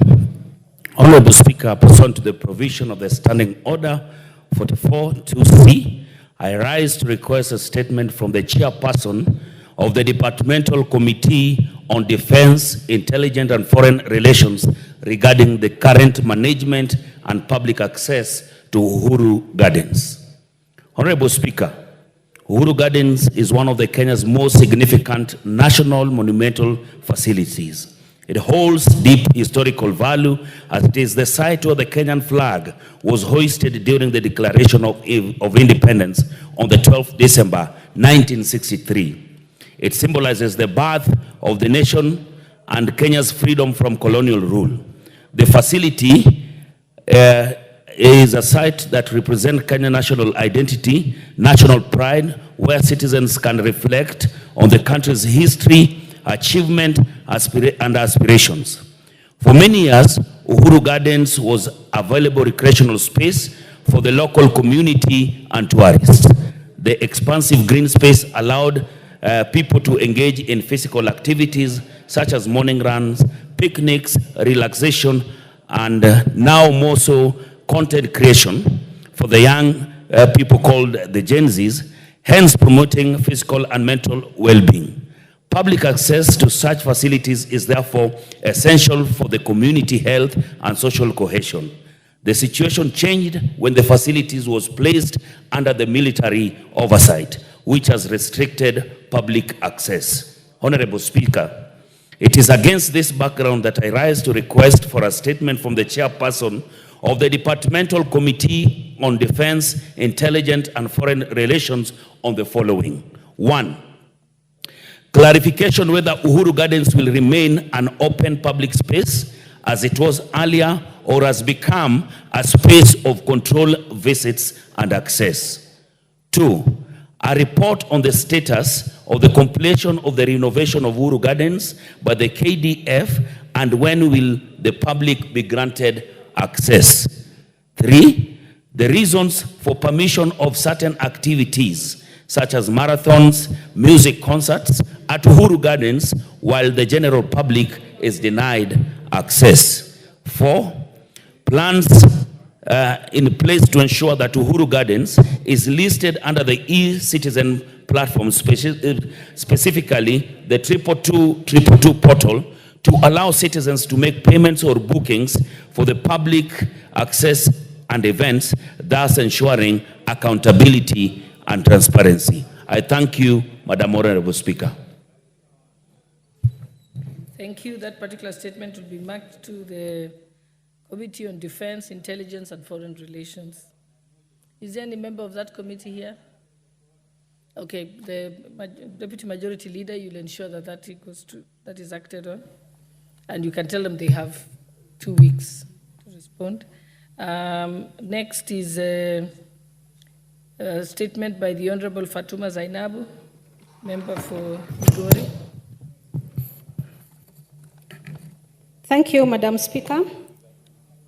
Honorable Speaker, pursuant to the provision of the Standing Order 44(2)(c), I rise to request a statement from the chairperson of the Departmental Committee on Defense, Intelligence and Foreign Relations regarding the current management and public access to Uhuru Gardens. Honorable Speaker, Uhuru Gardens is one of Kenya's most significant national monumental facilities. It holds deep historical value as it is the site where the Kenyan flag was hoisted during the Declaration of Independence on the 12th December 1963. It symbolizes the birth of the nation and Kenya's freedom from colonial rule. The facility is a site that represents Kenyan national identity, national pride, where citizens can reflect on the country's history, achievement, and aspirations. For many years, Uhuru Gardens was a valuable recreational space for the local community and tourists. The expansive green space allowed people to engage in physical activities such as morning runs, picnics, relaxation, and now more so content creation for the young people called the Gen Zs, hence promoting physical and mental well-being. Public access to such facilities is therefore essential for the community health and social cohesion. The situation changed when the facilities was placed under the military oversight, which has restricted public access. Honorable Speaker, it is against this background that I rise to request for a statement from the chairperson of the Departmental Committee on Defense, Intelligence and Foreign Relations on the following. 1. Clarification whether Uhuru Gardens will remain an open public space as it was earlier or has become a space of controlled visits and access. 2. A report on the status of the completion of the renovation of Uhuru Gardens by the KDF and when will the public be granted access. 3. The reasons for permission of certain activities such as marathons, music concerts at Uhuru Gardens while the general public is denied access. 4. Plans in place to ensure that Uhuru Gardens is listed under the e-citizen platform, specifically the 222 portal, to allow citizens to make payments or bookings for the public access and events, thus ensuring accountability and transparency. I thank you, Madam Honorable Speaker. Thank you. That particular statement will be marked to the Committee on Defense, Intelligence and Foreign Relations. Is there any member of that committee here? Okay, the Deputy Majority Leader, you'll ensure that that is acted on. And you can tell them they have 2 weeks to respond. Next is a statement by the Honorable Fatuma Zainabu, member for Migori. Thank you, Madam Speaker.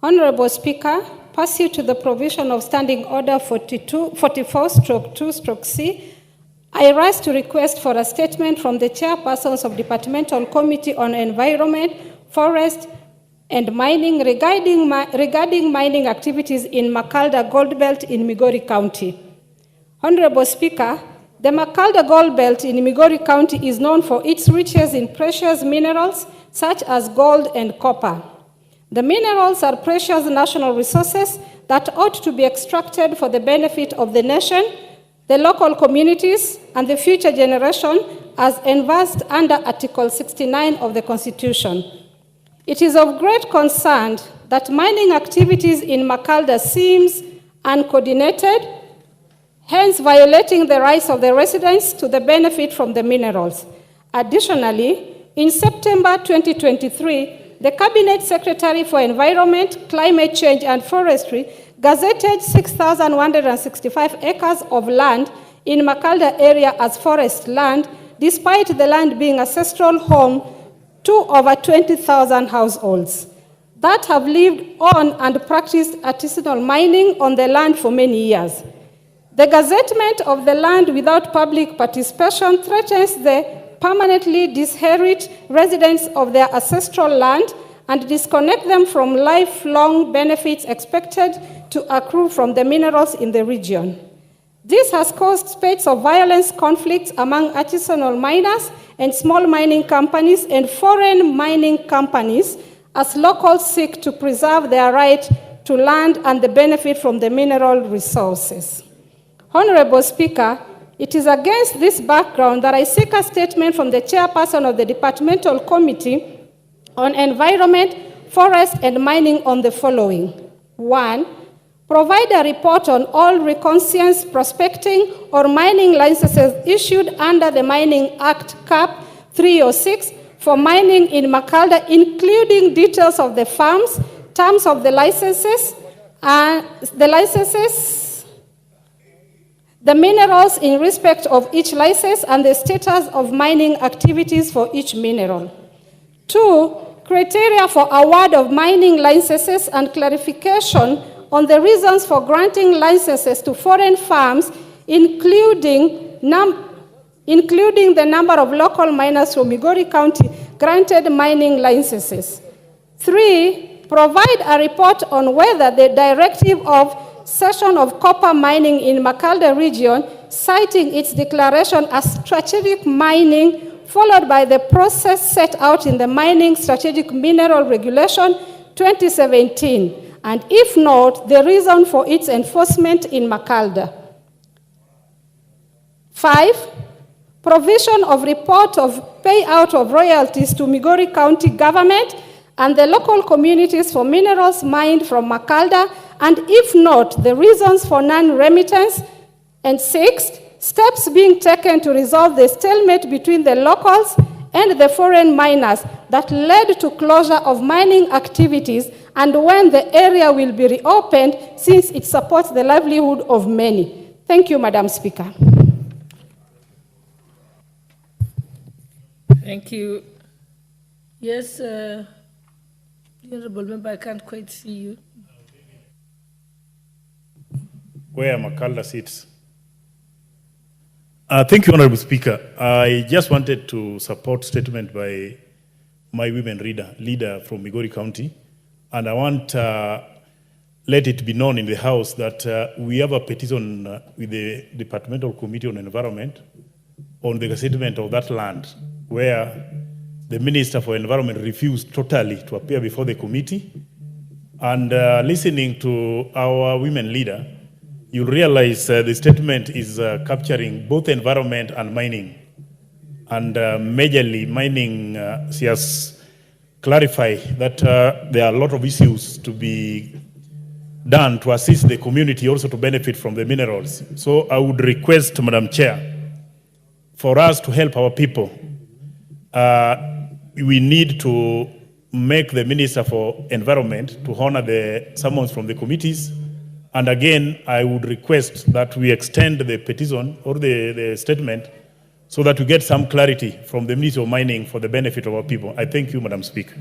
Honorable Speaker, pursuant to the provision of Standing Order 44/2/C, I rise to request for a statement from the chairpersons of Departmental Committee on Environment, Forest, and Mining regarding mining activities in Makalda Gold Belt in Migori County. Honorable Speaker, the Makalda Gold Belt in Migori County is known for its riches in precious minerals such as gold and copper. The minerals are precious national resources that ought to be extracted for the benefit of the nation, the local communities, and the future generation as envisaged under Article 69 of the Constitution. It is of great concern that mining activities in Makalda seems uncoordinated, hence violating the rights of the residents to the benefit from the minerals. Additionally, in September 2023, the Cabinet Secretary for Environment, Climate Change and Forestry gazetted 6,165 acres of land in Makalda area as forest land, despite the land being ancestral home to over 20,000 households that have lived on and practiced artisanal mining on the land for many years. The gazettement of the land without public participation threatens the permanently disinherit residents of their ancestral land and disconnect them from lifelong benefits expected to accrue from the minerals in the region. This has caused spate of violence, conflicts among artisanal miners and small mining companies and foreign mining companies as locals seek to preserve their right to land and the benefit from the mineral resources. Honorable Speaker, it is against this background that I seek a statement from the chairperson of the Departmental Committee on Environment, Forest and Mining on the following. 1. Provide a report on all reconnaissance, prospecting or mining licenses issued under the Mining Act Cap 306 for mining in Makalda, including details of the farms, terms of the licenses, the minerals in respect of each license, and the status of mining activities for each mineral. 2. Criteria for award of mining licenses and clarification on the reasons for granting licenses to foreign firms, including the number of local miners from Migori County granted mining licenses. 3. Provide a report on whether the directive of cession of copper mining in Makalda region, citing its declaration as strategic mining, followed by the process set out in the Mining Strategic Mineral Regulation 2017, and if not, the reason for its enforcement in Makalda. 5. Provision of report of payout of royalties to Migori County government and the local communities for minerals mined from Makalda, and if not, the reasons for non-remittance. And 6, steps being taken to resolve the stalemate between the locals and the foreign miners that led to closure of mining activities, and when the area will be reopened since it supports the livelihood of many. Thank you, Madam Speaker. Thank you. Yes, Honorable Member, I can't quite see you. Where Makalda sits. Thank you, Honorable Speaker. I just wanted to support statement by my women leader from Migori County, and I want let it be known in the House that we have a petition with the Departmental Committee on Environment on the settlement of that land, where the Minister for Environment refused totally to appear before the committee. And listening to our women leader, you'll realize the statement is capturing both environment and mining. And majorly mining, she has clarified that there are a lot of issues to be done to assist the community also to benefit from the minerals. So I would request, Madam Chair, for us to help our people. We need to make the Minister for Environment to honor the summons from the committees. And again, I would request that we extend the petition or the statement so that we get some clarity from the Ministry of Mining for the benefit of our people. I thank you, Madam Speaker.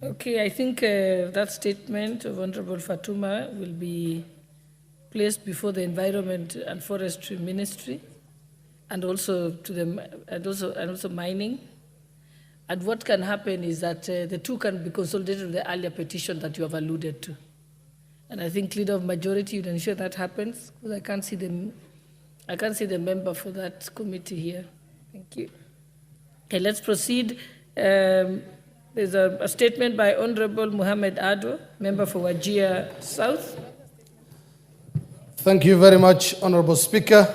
Okay, I think that statement of Honorable Fatuma will be placed before the Environment and Forestry Ministry, and also to them, and also mining. And what can happen is that the two can be consolidated with the earlier petition that you have alluded to. And I think leader of majority would ensure that happens, because I can't see the member for that committee here. Thank you. Okay, let's proceed. There's a statement by Honorable Mohammed Ado, member for Wajir South. Thank you very much, Honorable Speaker.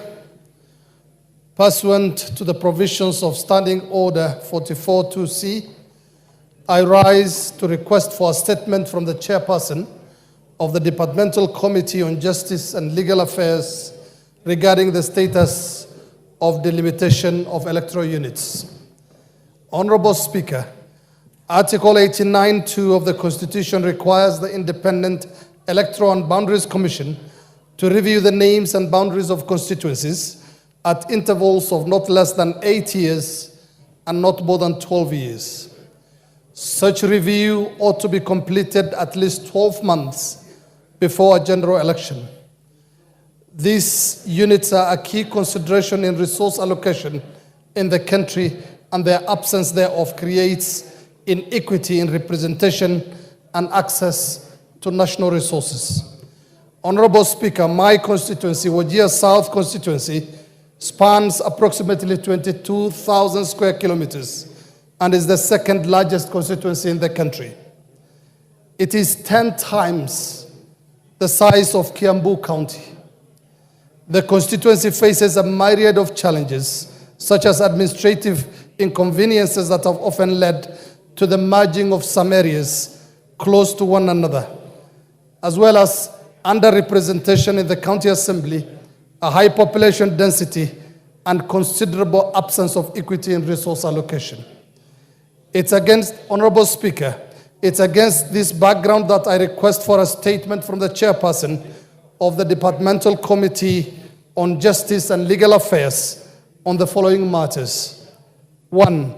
Pursuant to the provisions of Standing Order 44-2C, I rise to request for a statement from the chairperson of the Departmental Committee on Justice and Legal Affairs regarding the status of delimitation of electoral units. Honorable Speaker, Article 89(2) of the Constitution requires the Independent Electoral and Boundaries Commission to review the names and boundaries of constituencies at intervals of not less than 8 years and not more than 12 years. Such review ought to be completed at least 12 months before a general election. These units are a key consideration in resource allocation in the country, and their absence thereof creates inequity in representation and access to national resources. Honorable Speaker, my constituency, Wajir South constituency, spans approximately 22,000 square kilometers and is the second largest constituency in the country. It is 10 times the size of Kiambu County. The constituency faces a myriad of challenges, such as administrative inconveniences that have often led to the merging of some areas close to one another, as well as underrepresentation in the county assembly, a high population density, and considerable absence of equity in resource allocation. It's against, Honorable Speaker, it's against this background that I request for a statement from the chairperson of the Departmental Committee on Justice and Legal Affairs on the following matters. 1,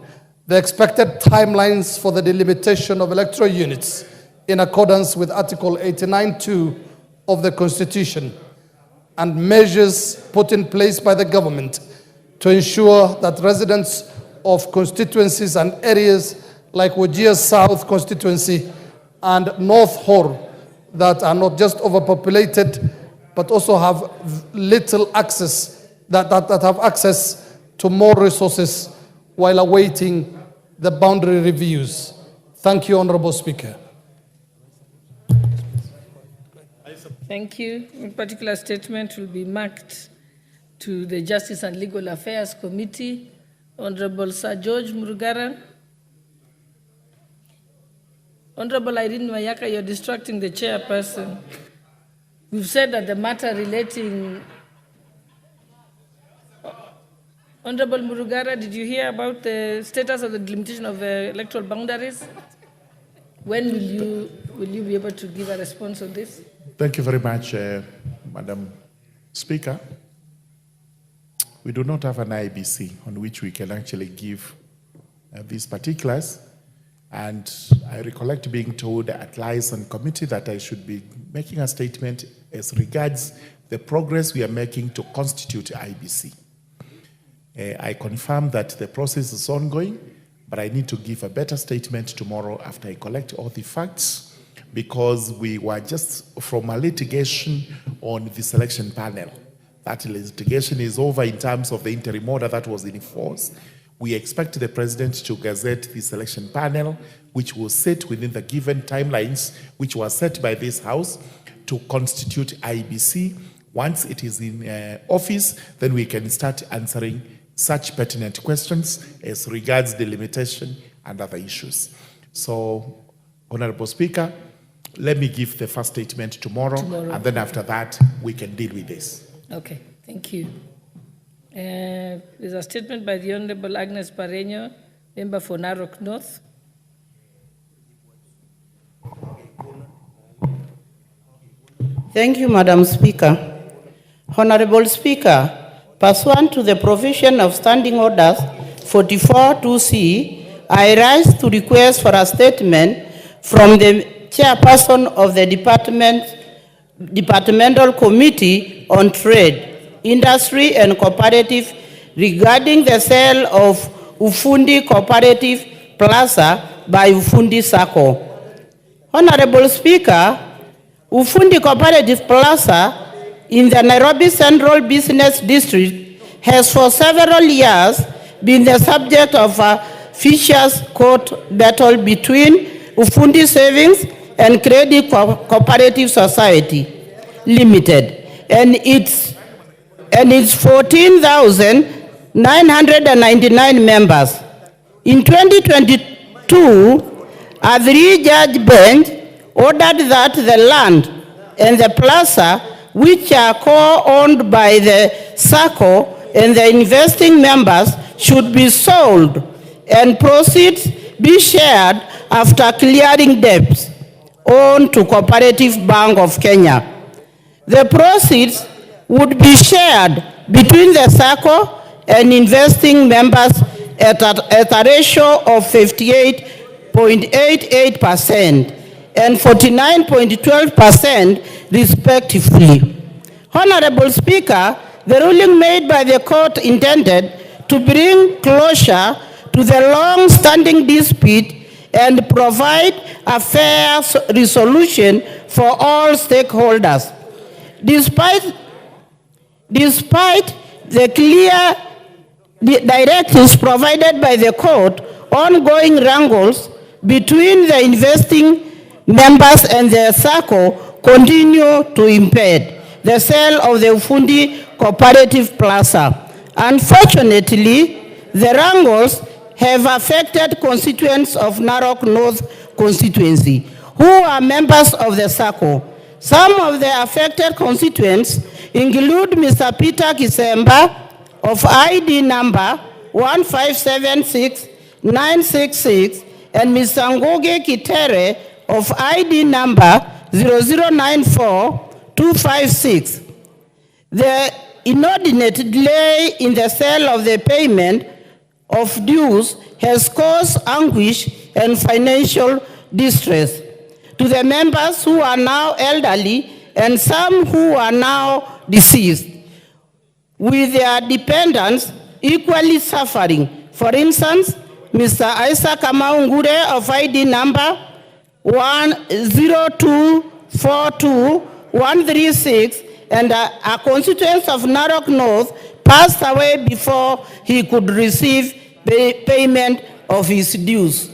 the expected timelines for the delimitation of electoral units in accordance with Article 89(2) of the Constitution, and measures put in place by the government to ensure that residents of constituencies and areas like Wajir South constituency and North Hor that are not just overpopulated but also have little access, that have access to more resources while awaiting the boundary reviews. Thank you, Honorable Speaker. Thank you. A particular statement will be marked to the Justice and Legal Affairs Committee. Honorable Sir George Murugaran. Honorable Irene Mayaka, you're distracting the chairperson. We've said that the matter relating... Honorable Murugara, did you hear about the status of the delimitation of electoral boundaries? When will you be able to give a response on this? Thank you very much, Madam Speaker. We do not have an IBC on which we can actually give these particulars. And I recollect being told at liaison committee that I should be making a statement as regards the progress we are making to constitute IBC. I confirm that the process is ongoing, but I need to give a better statement tomorrow after I collect all the facts, because we were just from a litigation on the selection panel. That litigation is over in terms of the interim order that was in force. We expect the president to gazette the selection panel, which will sit within the given timelines which were set by this House to constitute IBC. Once it is in office, then we can start answering such pertinent questions as regards the limitation and other issues. So, Honorable Speaker, let me give the first statement tomorrow. And then after that, we can deal with this. Okay, thank you. There's a statement by the Honorable Agnes Pareño, member for Narok North. Thank you, Madam Speaker. Honorable Speaker, pursuant to the provision of Standing Orders 44-2C, I rise to request for a statement from the chairperson of the Departmental Committee on Trade, Industry and Cooperative regarding the sale of Ufundi Cooperative Plaza by Ufundi Sacco. Honorable Speaker, Ufundi Cooperative Plaza in the Nairobi Central Business District has for several years been the subject of a vicious court battle between Ufundi Savings and Credit Cooperative Society Limited and its 14,999 members. In 2022, a three-judge bench ordered that the land and the plaza, which are co-owned by the SACCO and the investing members, should be sold and proceeds be shared after clearing debts owed to Cooperative Bank of Kenya. The proceeds would be shared between the SACCO and investing members at a ratio of 58.88% and 49.12% respectively. Honorable Speaker, the ruling made by the court intended to bring closure to the long-standing dispute and provide a fair resolution for all stakeholders. Despite the clear directives provided by the court, ongoing wrangles between the investing members and the SACCO continue to impede the sale of the Ufundi Cooperative Plaza. Unfortunately, the wrangles have affected constituents of Narok North constituency who are members of the SACCO. Some of the affected constituents include Mr. Peter Kisemba of ID number 1576966 and Mr. Ngoge Kitere of ID number 0094256. The inordinate delay in the sale of the payment of dues has caused anguish and financial distress to the members who are now elderly and some who are now deceased, with their dependents equally suffering. For instance, Mr. Isaac Amaungure of ID number 10242-136 and a constituent of Narok North passed away before he could receive payment of his dues.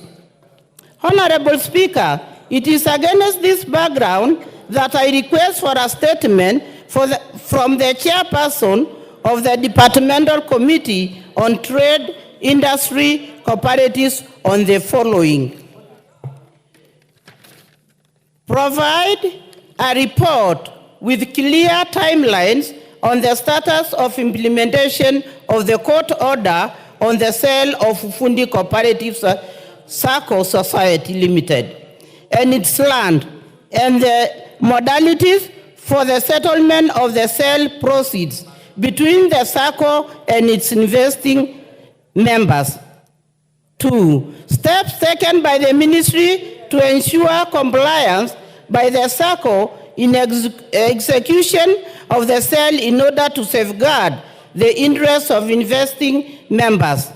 Honorable Speaker, it is against this background that I request for a statement from the chairperson of the Departmental Committee on Trade, Industry, Cooperatives on the following. Provide a report with clear timelines on the status of implementation of the court order on the sale of Ufundi Cooperative SACCO Society Limited and its land, and the modalities for the settlement of the sale proceeds between the SACCO and its investing members. 2, steps taken by the ministry to ensure compliance by the SACCO in execution of the sale in order to safeguard the interests of investing members.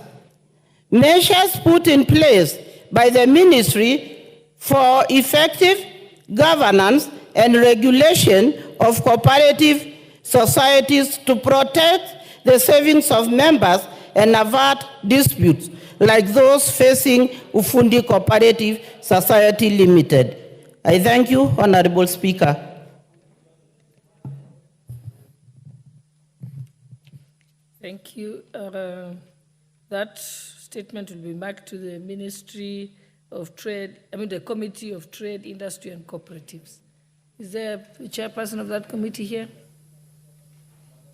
Measures put in place by the ministry for effective governance and regulation of cooperative societies to protect the savings of members and avert disputes like those facing Ufundi Cooperative Society Limited. I thank you, Honorable Speaker. Thank you. That statement will be back to the Ministry of Trade, the Committee of Trade, Industry and Cooperatives. Is there a chairperson of that committee here?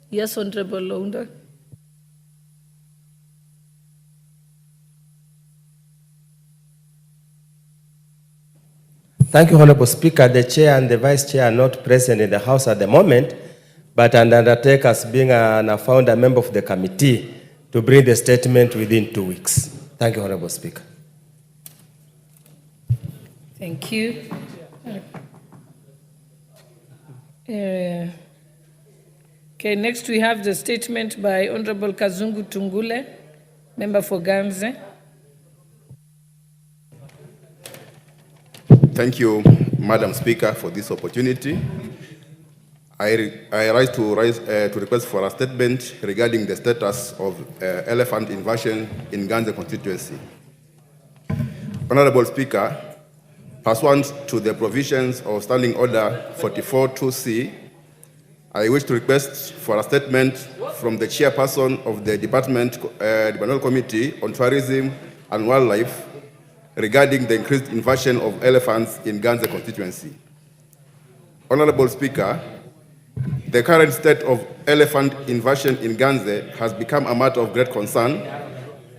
Yes, Honorable Lounda. Thank you, Honorable Speaker. The Chair and the Vice Chair are not present in the House at the moment, but I undertake as being a founder member of the committee to bring the statement within 2 weeks. Thank you, Honorable Speaker. Thank you. Okay, next we have the statement by Honorable Kazungu Tungule, member for Ganze. Thank you, Madam Speaker, for this opportunity. I rise to request for a statement regarding the status of elephant invasion in Ganze constituency. Honorable Speaker, pursuant to the provisions of Standing Order 44-2C, I wish to request for a statement from the chairperson of the Departmental Committee on Tourism and Wildlife regarding the increased invasion of elephants in Ganze constituency. Honorable Speaker, the current state of elephant invasion in Ganze has become a matter of great concern,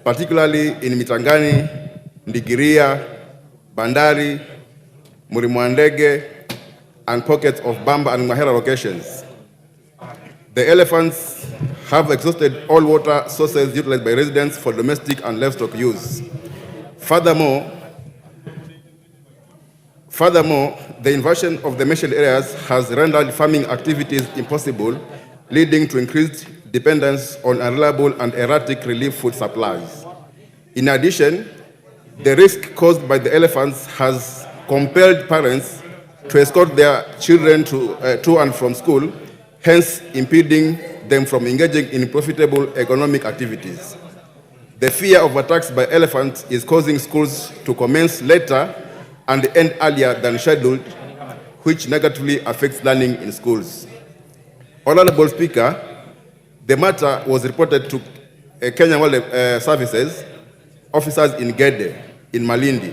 particularly in Mitangani, Ndigiria, Bandari, Murimwandege, and pockets of Bamba and Mahera locations. The elephants have exhausted all water sources utilized by residents for domestic and livestock use. Furthermore, the invasion of the mentioned areas has rendered farming activities impossible, leading to increased dependence on unreliable and erratic relief food supplies. In addition, the risk caused by the elephants has compelled parents to escort their children to and from school, hence impeding them from engaging in profitable economic activities. The fear of attacks by elephants is causing schools to commence later and end earlier than scheduled, which negatively affects learning in schools. Honorable Speaker, the matter was reported to Kenya Wildlife Services officers in Gede, in Malindi,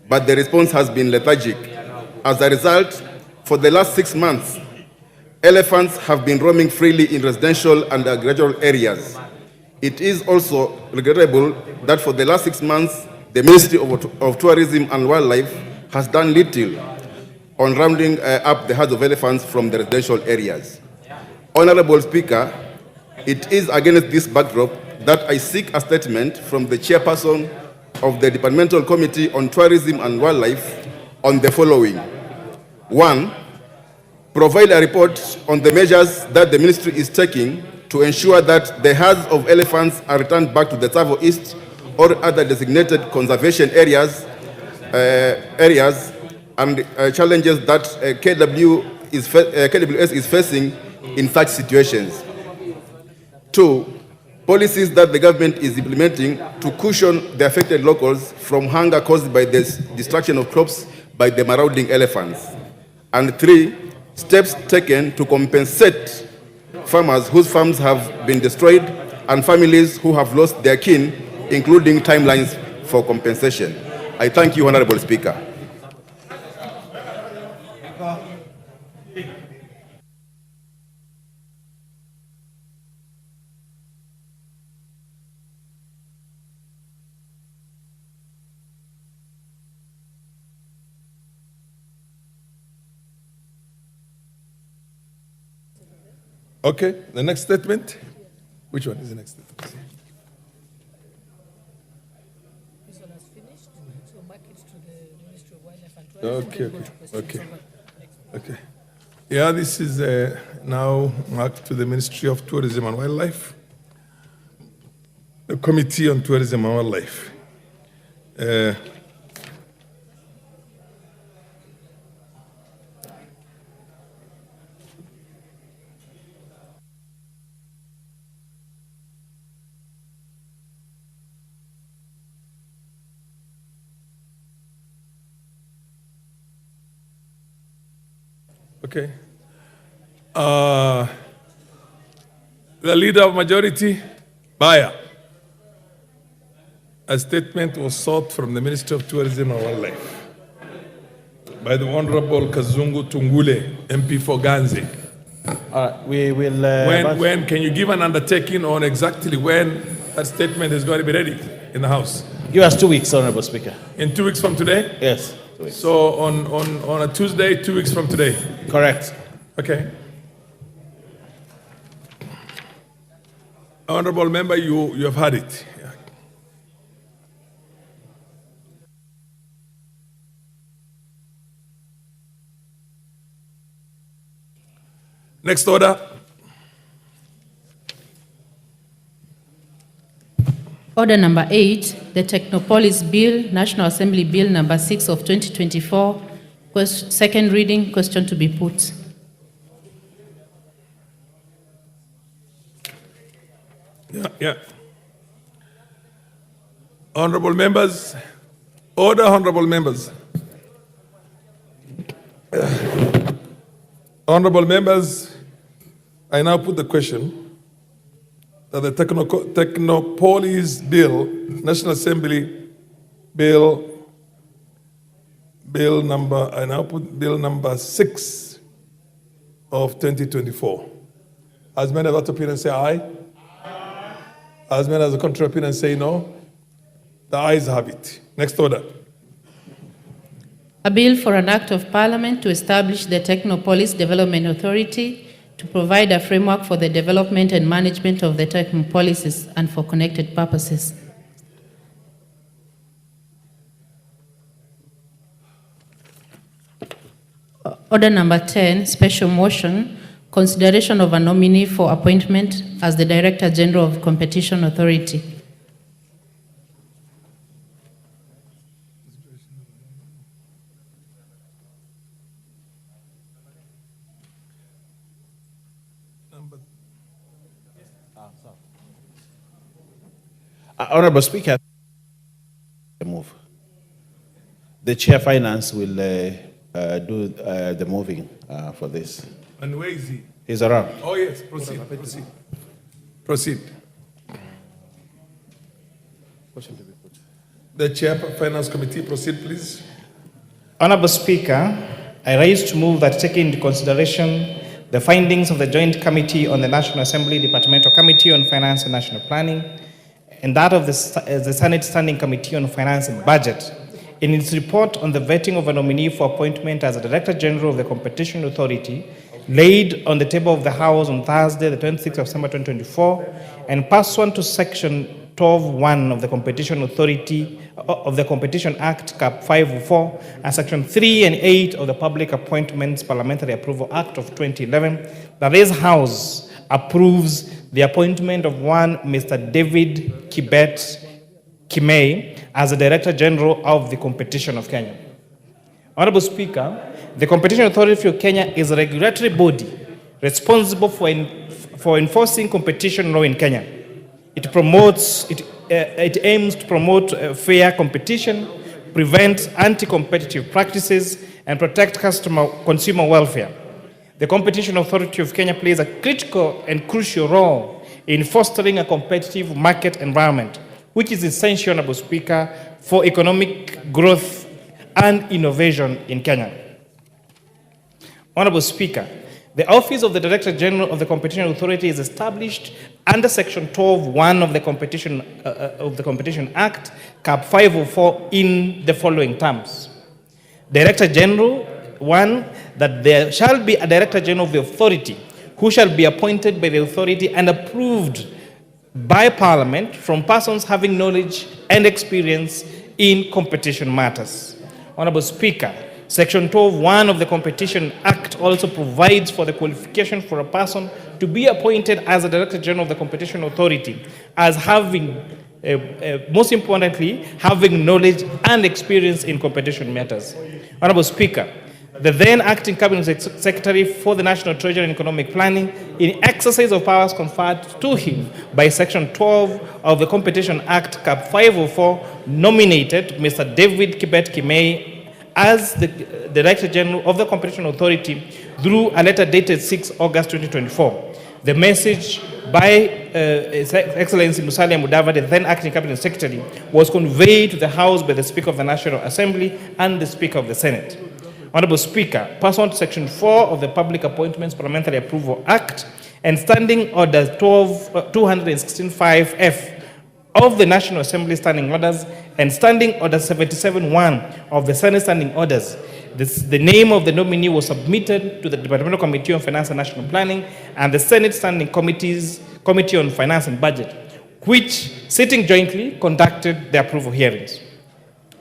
but the response has been lethargic. As a result, for the last 6 months, elephants have been roaming freely in residential and agricultural areas. It is also regrettable that for the last 6 months, the Ministry of Tourism and Wildlife has done little on rounding up the herds of elephants from the residential areas. Honorable Speaker, it is against this backdrop that I seek a statement from the chairperson of the Departmental Committee on Tourism and Wildlife on the following. 1, provide a report on the measures that the ministry is taking to ensure that the herds of elephants are returned back to the Tsavo East or other designated conservation areas, and challenges that KWS is facing in such situations. 2, policies that the government is implementing to cushion the affected locals from hunger caused by the destruction of crops by the marauding elephants. And 3, steps taken to compensate farmers whose farms have been destroyed and families who have lost their kin, including timelines for compensation. I thank you, Honorable Speaker. Okay, the next statement. Which one is the next statement? This one has finished, so mark it to the Ministry of Wildlife and Tourism. Okay. Yeah, this is now marked to the Ministry of Tourism and Wildlife, the Committee on Tourism and Wildlife. Okay. The leader of majority, Baya. A statement was sought from the Minister of Tourism and Wildlife by the Honorable Kazungu Tungule, MP for Ganze. We will. When can you give an undertaking on exactly when that statement is going to be ready in the House? Give us 2 weeks, Honorable Speaker. In 2 weeks from today? Yes. 2 weeks. So on a Tuesday, 2 weeks from today? Correct. Okay. Honorable member, you have had it. Yeah. Next order. Order number 8, the Technopolis Bill, National Assembly Bill number 6 of 2024, second reading, question to be put. Yeah. Honorable members, order, honorable members. Honorable members, I now put the question that the Technopolis Bill, National Assembly Bill number 6 of 2024. As many of that opinion say aye. As many as the contrary opinion say no. The ayes have it. Next order. A bill for an act of parliament to establish the Technopolis Development Authority to provide a framework for the development and management of the Technopolises and for connected purposes. Order number 10, special motion, consideration of a nominee for appointment as the Director General of Competition Authority. Honorable Speaker, move. The Chair Finance will do the moving for this. And where is he? He's around. Oh yes, proceed. The Chair Finance Committee, proceed please. Honorable Speaker, I rise to move that taking into consideration the findings of the Joint Committee on the National Assembly Departmental Committee on Finance and National Planning and that of the Senate Standing Committee on Finance and Budget in its report on the vetting of a nominee for appointment as a Director General of the Competition Authority laid on the table of the House on Thursday, the 26th of December 2024, and pursuant to Section 12(1) of the Competition Authority of the Competition Act, Cap 504, and Section 3 and 8 of the Public Appointments Parliamentary Approval Act of 2011, that this House approves the appointment of one Mr. David Kibet Kimei as the Director General of the Competition of Kenya. Honorable Speaker, the Competition Authority of Kenya is a regulatory body responsible for enforcing competition law in Kenya. It aims to promote fair competition, prevent anti-competitive practices, and protect consumer welfare. The Competition Authority of Kenya plays a critical and crucial role in fostering a competitive market environment, which is essential, Honorable Speaker, for economic growth and innovation in Kenya. Honorable Speaker, the Office of the Director General of the Competition Authority is established under Section 12(1) of the Competition Act, Cap 504, in the following terms. Director General, 1, that there shall be a Director General of the Authority who shall be appointed by the authority and approved by Parliament from persons having knowledge and experience in competition matters. Honorable Speaker, Section 12(1) of the Competition Act also provides for the qualification for a person to be appointed as a Director General of the Competition Authority as having, most importantly, having knowledge and experience in competition matters. Honorable Speaker, the then acting Cabinet Secretary for the National Treasury and Economic Planning, in exercise of powers conferred to him by Section 12 of the Competition Act, Cap 504, nominated Mr. David Kibet Kimei as the Director General of the Competition Authority through a letter dated 6 August 2024. The message by His Excellency Musalia Mudavadi, the then acting Cabinet Secretary, was conveyed to the House by the Speaker of the National Assembly and the Speaker of the Senate. Honorable Speaker, pursuant to Section 4 of the Public Appointments Parliamentary Approval Act and Standing Order 216(5)F of the National Assembly Standing Orders and Standing Order 77(1) of the Senate Standing Orders, the name of the nominee was submitted to the Departmental Committee on Finance and National Planning and the Senate Standing Committee on Finance and Budget, which, sitting jointly, conducted the approval hearings.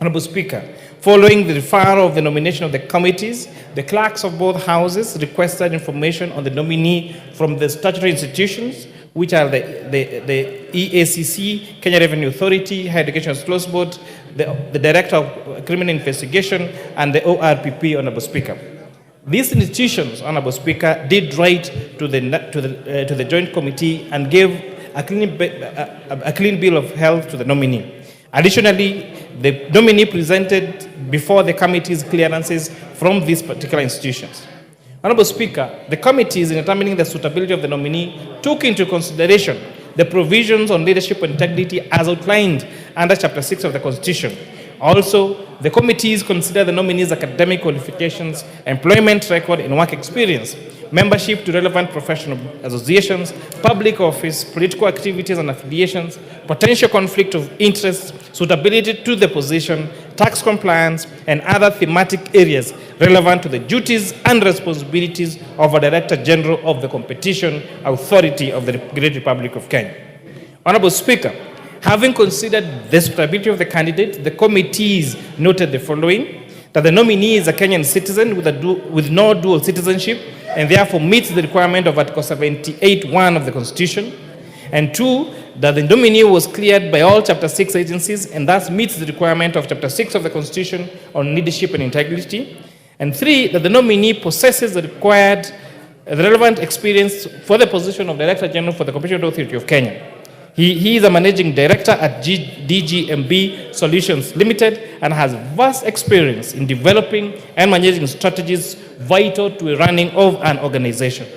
Honorable Speaker, following the referral of the nomination of the committees, the clerks of both houses requested information on the nominee from the statutory institutions, which are the EACC, Kenya Revenue Authority, Higher Education Close Board, the Director of Criminal Investigation, and the ORPP, Honorable Speaker. These institutions, Honorable Speaker, did write to the Joint Committee and gave a clean bill of health to the nominee. Additionally, the nominee presented before the committee's clearances from these particular institutions. Honorable Speaker, the committees in determining the suitability of the nominee took into consideration the provisions on leadership and integrity as outlined under Chapter 6 of the Constitution. Also, the committees consider the nominee's academic qualifications, employment record and work experience, membership to relevant professional associations, public office, political activities and affiliations, potential conflict of interest, suitability to the position, tax compliance, and other thematic areas relevant to the duties and responsibilities of a Director General of the Competition Authority of the Great Republic of Kenya. Honorable Speaker, having considered the suitability of the candidate, the committees noted the following: that the nominee is a Kenyan citizen with no dual citizenship and therefore meets the requirement of Article 78(1) of the Constitution. And 2, that the nominee was cleared by all Chapter 6 agencies and thus meets the requirement of Chapter 6 of the Constitution on leadership and integrity. And 3, that the nominee possesses the relevant experience for the position of Director General for the Competition Authority of Kenya. He is a managing director at DGMB Solutions Limited and has vast experience in developing and managing strategies vital to the running of an organization.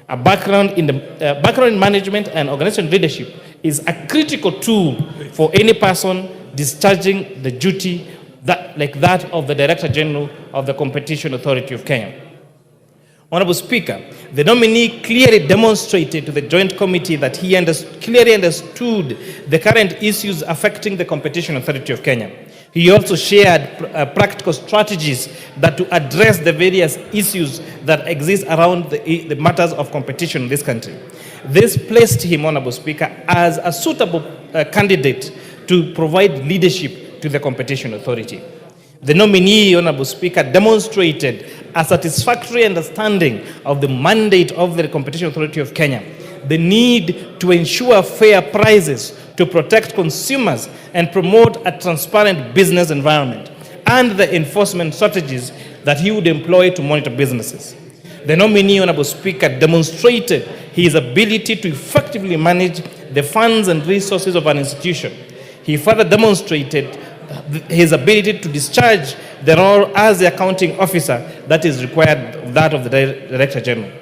A background in management and organization leadership is a critical tool for any person discharging the duty like that of the Director General of the Competition Authority of Kenya. Honorable Speaker, the nominee clearly demonstrated to the Joint Committee that he clearly understood the current issues affecting the Competition Authority of Kenya. He also shared practical strategies that to address the various issues that exist around the matters of competition in this country. This placed him, Honorable Speaker, as a suitable candidate to provide leadership to the Competition Authority. The nominee, Honorable Speaker, demonstrated a satisfactory understanding of the mandate of the Competition Authority of Kenya, the need to ensure fair prices, to protect consumers and promote a transparent business environment, and the enforcement strategies that he would employ to monitor businesses. The nominee, Honorable Speaker, demonstrated his ability to effectively manage the funds and resources of an institution. He further demonstrated his ability to discharge the role as the accounting officer that is required of that of the Director General.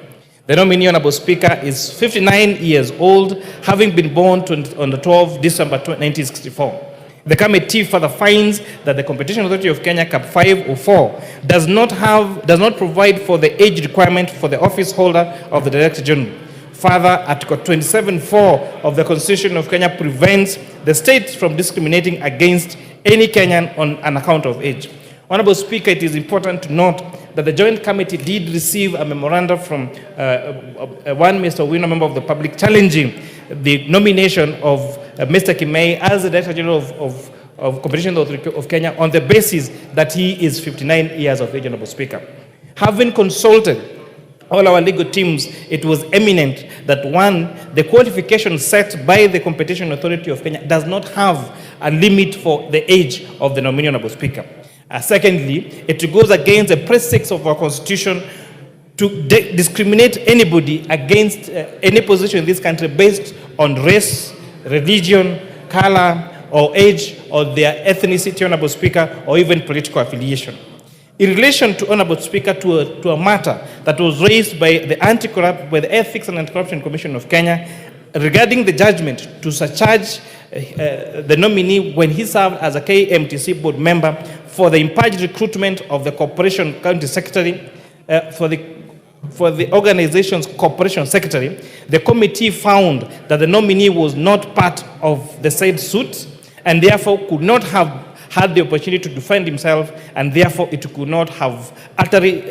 The nominee, Honorable Speaker, is 59 years old, having been born on the 12th December 1964. The committee further finds that the Competition Authority of Kenya, Cap 504, does not provide for the age requirement for the office holder of the Director General. Further, Article 27(4) of the Constitution of Kenya prevents the state from discriminating against any Kenyan on an account of age. Honorable Speaker, it is important to note that the Joint Committee did receive a memorandum from one Mr. Owino, member of the public, challenging the nomination of Mr. Kimei as the Director General of Competition Authority of Kenya on the basis that he is 59 years of age, Honorable Speaker. Having consulted all our legal teams, it was eminent that one, the qualification set by the Competition Authority of Kenya does not have a limit for the age of the nominee, Honorable Speaker. Secondly, it goes against the precepts of our Constitution to discriminate anybody against any position in this country based on race, religion, color, or age, or their ethnicity, Honorable Speaker, or even political affiliation. In relation to, Honorable Speaker, to a matter that was raised by the Ethics and Anti-Corruption Commission of Kenya regarding the judgment to surcharge the nominee when he served as a KMTC board member for the impartial recruitment of the corporation county secretary, for the organization's corporation secretary, the committee found that the nominee was not part of the said suit and therefore could not have had the opportunity to defend himself, and therefore it could not have utterly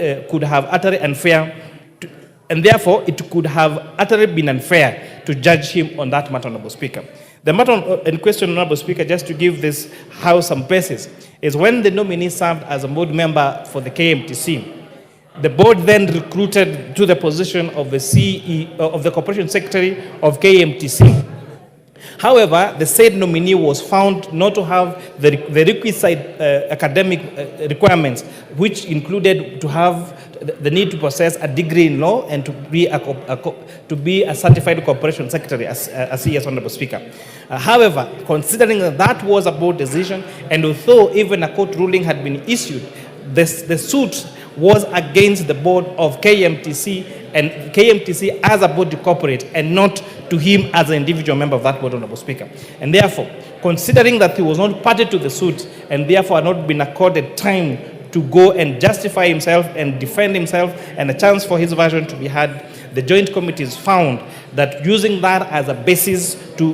been unfair to judge him on that matter, Honorable Speaker. The matter in question, Honorable Speaker, just to give this House some basis, is when the nominee served as a board member for the KMTC, the board then recruited to the position of the CEO of the Corporation Secretary of KMTC. However, the said nominee was found not to have the requisite academic requirements, which included to have the need to possess a degree in law and to be a certified corporation secretary, as he is, Honorable Speaker. However, considering that was a board decision, and although even a court ruling had been issued, the suit was against the board of KMTC, and KMTC as a body corporate, and not to him as an individual member of that board, Honorable Speaker. And therefore, considering that he was not party to the suit, and therefore had not been accorded time to go and justify himself and defend himself, and a chance for his version to be had, the joint committees found that using that as a basis to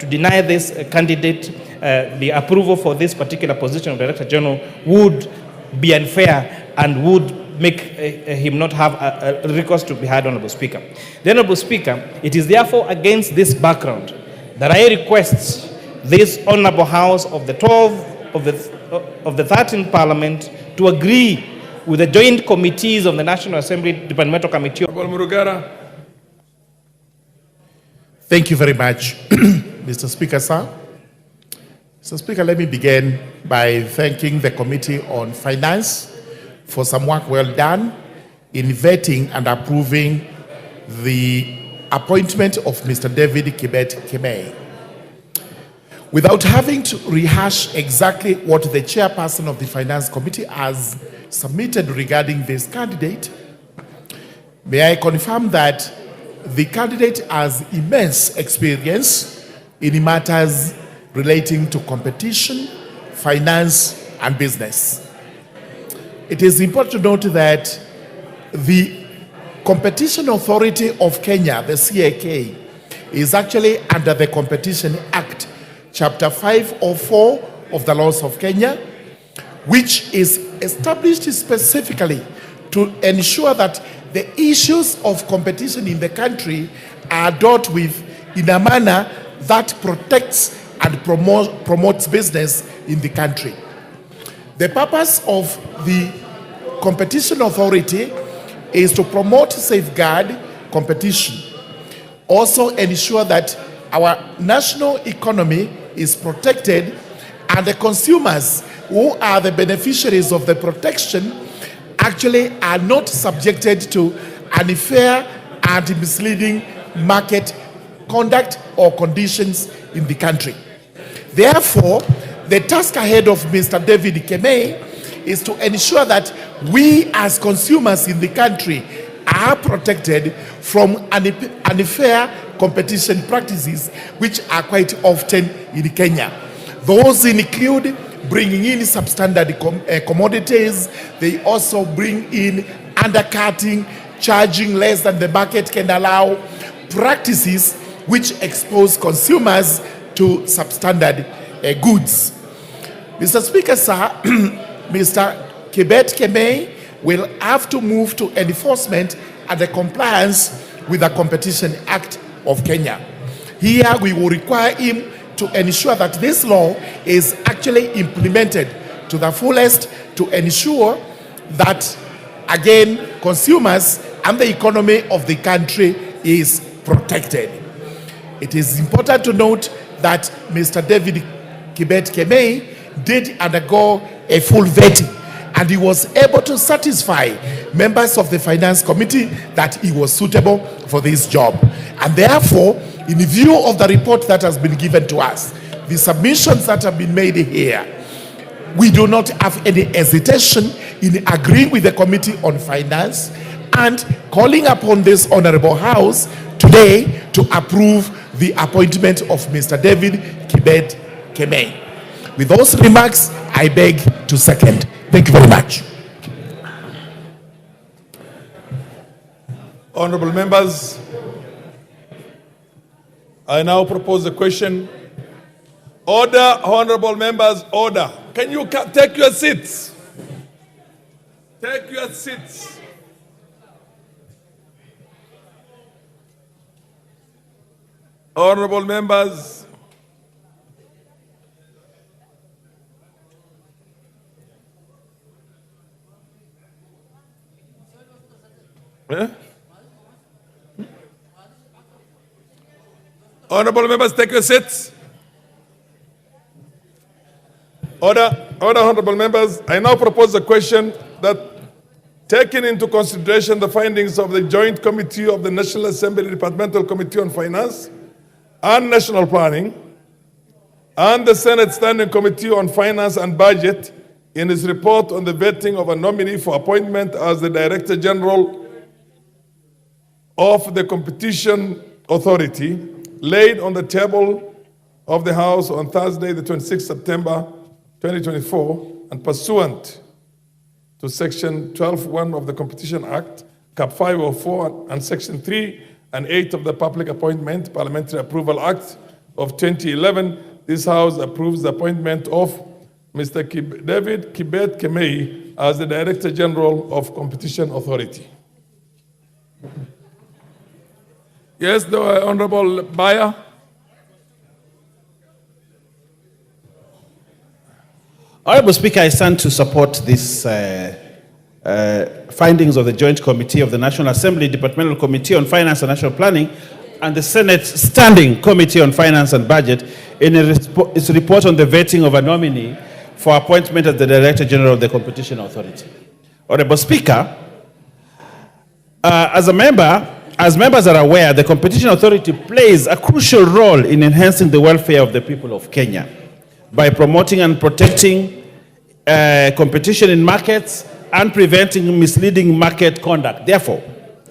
deny this candidate the approval for this particular position of Director General would be unfair and would make him not have a recourse to be had, Honorable Speaker. The Honorable Speaker, it is therefore against this background that I request this Honorable House of the 12 of the 13th Parliament to agree with the joint committees of the National Assembly Departmental Committee. Thank you very much, Mr. Speaker, sir. Mr. Speaker, let me begin by thanking the Committee on Finance for some work well done in vetting and approving the appointment of Mr. David Kibet-Kemei. Without having to rehash exactly what the chairperson of the Finance Committee has submitted regarding this candidate, may I confirm that the candidate has immense experience in matters relating to competition, finance, and business. It is important to note that the Competition Authority of Kenya, the CAK, is actually under the Competition Act, Chapter 504 of the laws of Kenya, which is established specifically to ensure that the issues of competition in the country are dealt with in a manner that protects and promotes business in the country. The purpose of the Competition Authority is to promote, safeguard competition, also ensure that our national economy is protected, and the consumers who are the beneficiaries of the protection actually are not subjected to unfair and misleading market conduct or conditions in the country. Therefore, the task ahead of Mr. David Kemei is to ensure that we as consumers in the country are protected from unfair competition practices, which are quite often in Kenya. Those include bringing in substandard commodities. They also bring in undercutting, charging less than the market can allow, practices which expose consumers to substandard goods. Mr. Speaker, sir, Mr. Kibet-Kemei will have to move to enforcement and the compliance with the Competition Act of Kenya. Here we will require him to ensure that this law is actually implemented to the fullest to ensure that, again, consumers and the economy of the country is protected. It is important to note that Mr. David Kibet-Kemei did undergo a full vetting, and he was able to satisfy members of the Finance Committee that he was suitable for this job. And therefore, in view of the report that has been given to us, the submissions that have been made here, we do not have any hesitation in agreeing with the Committee on Finance and calling upon this Honorable House today to approve the appointment of Mr. David Kibet-Kemei. With those remarks, I beg to second. Thank you very much. Honorable members, I now propose the question. Order, honorable members, order. Can you take your seats? Take your seats. Honorable members, honorable members, take your seats. Order, honorable members. I now propose a question that taking into consideration the findings of the Joint Committee of the National Assembly Departmental Committee on Finance and National Planning, and the Senate Standing Committee on Finance and Budget in its report on the vetting of a nominee for appointment as the Director General of the Competition Authority, laid on the table of the House on Thursday, the 26th September 2024, and pursuant to Section 12(1) of the Competition Act, Cap 504, and Section 3 and 8 of the Public Appointment Parliamentary Approval Act of 2011, this House approves the appointment of Mr. David Kibet Kemei as the Director General of Competition Authority. Yes, the Honorable Bayer. Honorable Speaker, I stand to support these findings of the Joint Committee of the National Assembly Departmental Committee on Finance and National Planning and the Senate Standing Committee on Finance and Budget in its report on the vetting of a nominee for appointment as the Director General of the Competition Authority. Honorable Speaker, as members are aware, the Competition Authority plays a crucial role in enhancing the welfare of the people of Kenya by promoting and protecting competition in markets and preventing misleading market conduct. Therefore,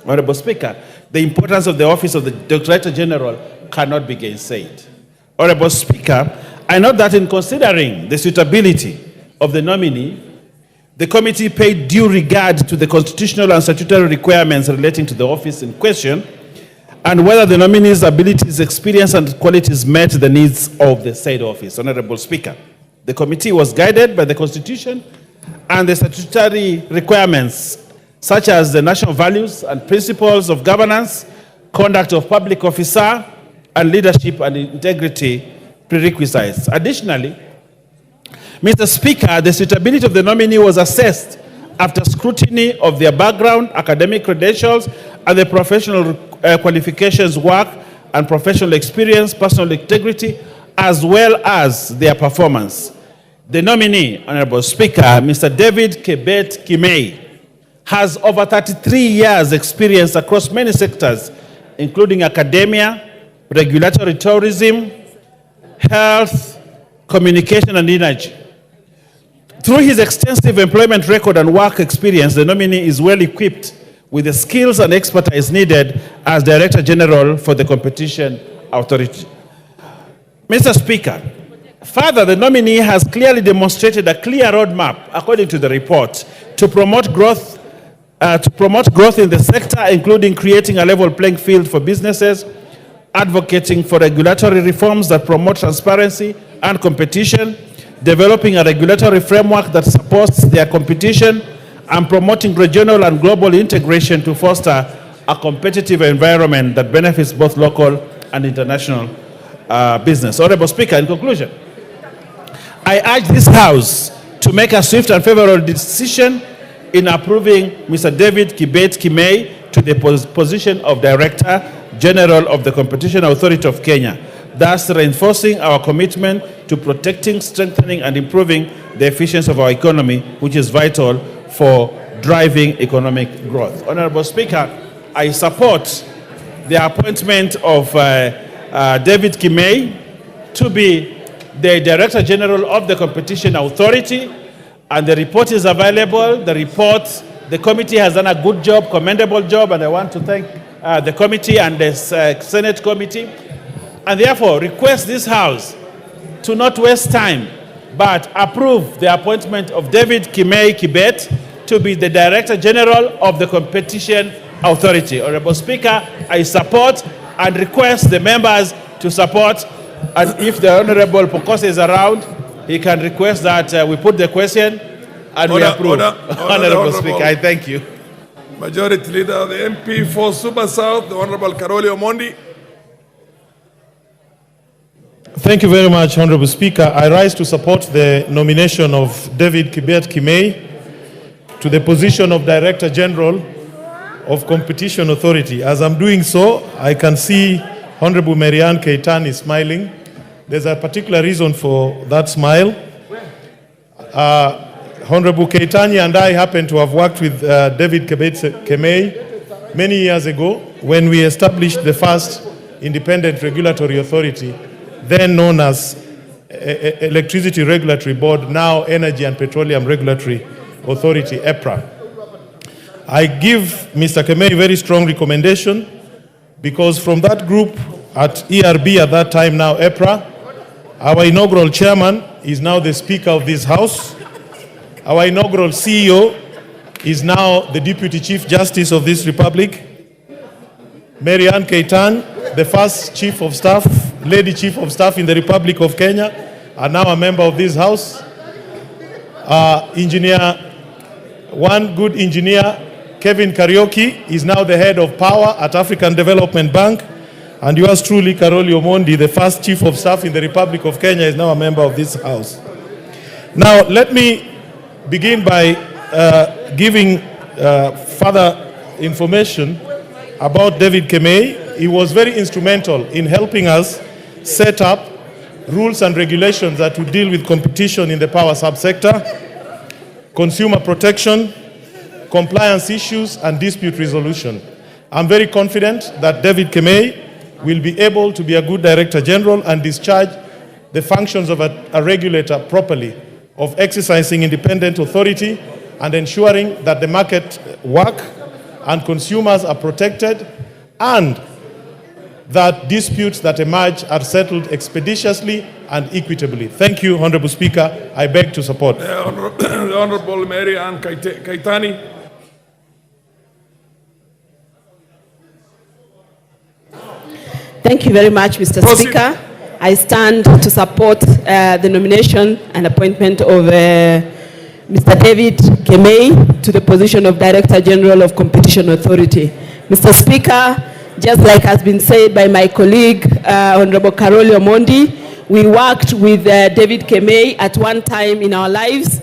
Honorable Speaker, the importance of the office of the Director General cannot be gainsaid. Honorable Speaker, I note that in considering the suitability of the nominee, the committee paid due regard to the constitutional and statutory requirements relating to the office in question and whether the nominee's abilities, experience, and qualities met the needs of the said office. Honorable Speaker, the committee was guided by the Constitution and the statutory requirements such as the national values and principles of governance, conduct of public officer, and leadership and integrity prerequisites. Additionally, Mr. Speaker, the suitability of the nominee was assessed after scrutiny of their background, academic credentials, and the professional qualifications, work, and professional experience, personal integrity, as well as their performance. The nominee, Honorable Speaker, Mr. David Kibet Kemei, has over 33 years' experience across many sectors, including academia, regulatory tourism, health, communication, and energy. Through his extensive employment record and work experience, the nominee is well equipped with the skills and expertise needed as Director General for the Competition Authority. Mr. Speaker, further, the nominee has clearly demonstrated a clear roadmap, according to the report, to promote growth in the sector, including creating a level playing field for businesses, advocating for regulatory reforms that promote transparency and competition, developing a regulatory framework that supports their competition, and promoting regional and global integration to foster a competitive environment that benefits both local and international business. Honorable Speaker, in conclusion, I urge this House to make a swift and favorable decision in approving Mr. David Kibet Kemei to the position of Director General of the Competition Authority of Kenya, thus reinforcing our commitment to protecting, strengthening, and improving the efficiency of our economy, which is vital for driving economic growth. Honorable Speaker, I support the appointment of David Kemei to be the Director General of the Competition Authority, and the report is available. The committee has done a good job, commendable job, and I want to thank the committee and the Senate committee, and therefore request this House to not waste time, but approve the appointment of David Kemei Kibet to be the Director General of the Competition Authority. Honorable Speaker, I support and request the members to support, and if the Honorable Pokose is around, he can request that we put the question and we approve. Honorable Speaker, I thank you. Majority Leader, the MP for Super South, the Honorable Karoli Omondi. Thank you very much, Honorable Speaker. I rise to support the nomination of David Kibet Kemei to the position of Director General of Competition Authority. As I'm doing so, I can see Honorable Marianne Keitan is smiling. There's a particular reason for that smile. Honorable Keitany and I happen to have worked with David Kemei many years ago when we established the first independent regulatory authority, then known as Electricity Regulatory Board, now Energy and Petroleum Regulatory Authority, EPRA. I give Mr. Kemei very strong recommendation because from that group at ERB at that time, now EPRA, our inaugural chairman is now the Speaker of this House. Our inaugural CEO is now the Deputy Chief Justice of this Republic. Mary Ann Keitany, the first Chief of Staff, Lady Chief of Staff in the Republic of Kenya, and now a member of this House. One good engineer, Kevin Kariuki, is now the head of power at African Development Bank. And yours truly, Karoli Omondi, the first Chief of Staff in the Republic of Kenya, is now a member of this House. Now, let me begin by giving further information about David Kemei. He was very instrumental in helping us set up rules and regulations that would deal with competition in the power subsector, consumer protection, compliance issues, and dispute resolution. I'm very confident that David Kemei will be able to be a good Director General and discharge the functions of a regulator properly, of exercising independent authority and ensuring that the market work and consumers are protected and that disputes that emerge are settled expeditiously and equitably. Thank you, Honorable Speaker. I beg to support. The Honorable Mary Ann Keitany. Thank you very much, Mr. Speaker. I stand to support the nomination and appointment of Mr. David Kemei to the position of Director General of Competition Authority. Mr. Speaker, just like has been said by my colleague, Honorable Karoli Omondi, we worked with David Kemei at one time in our lives,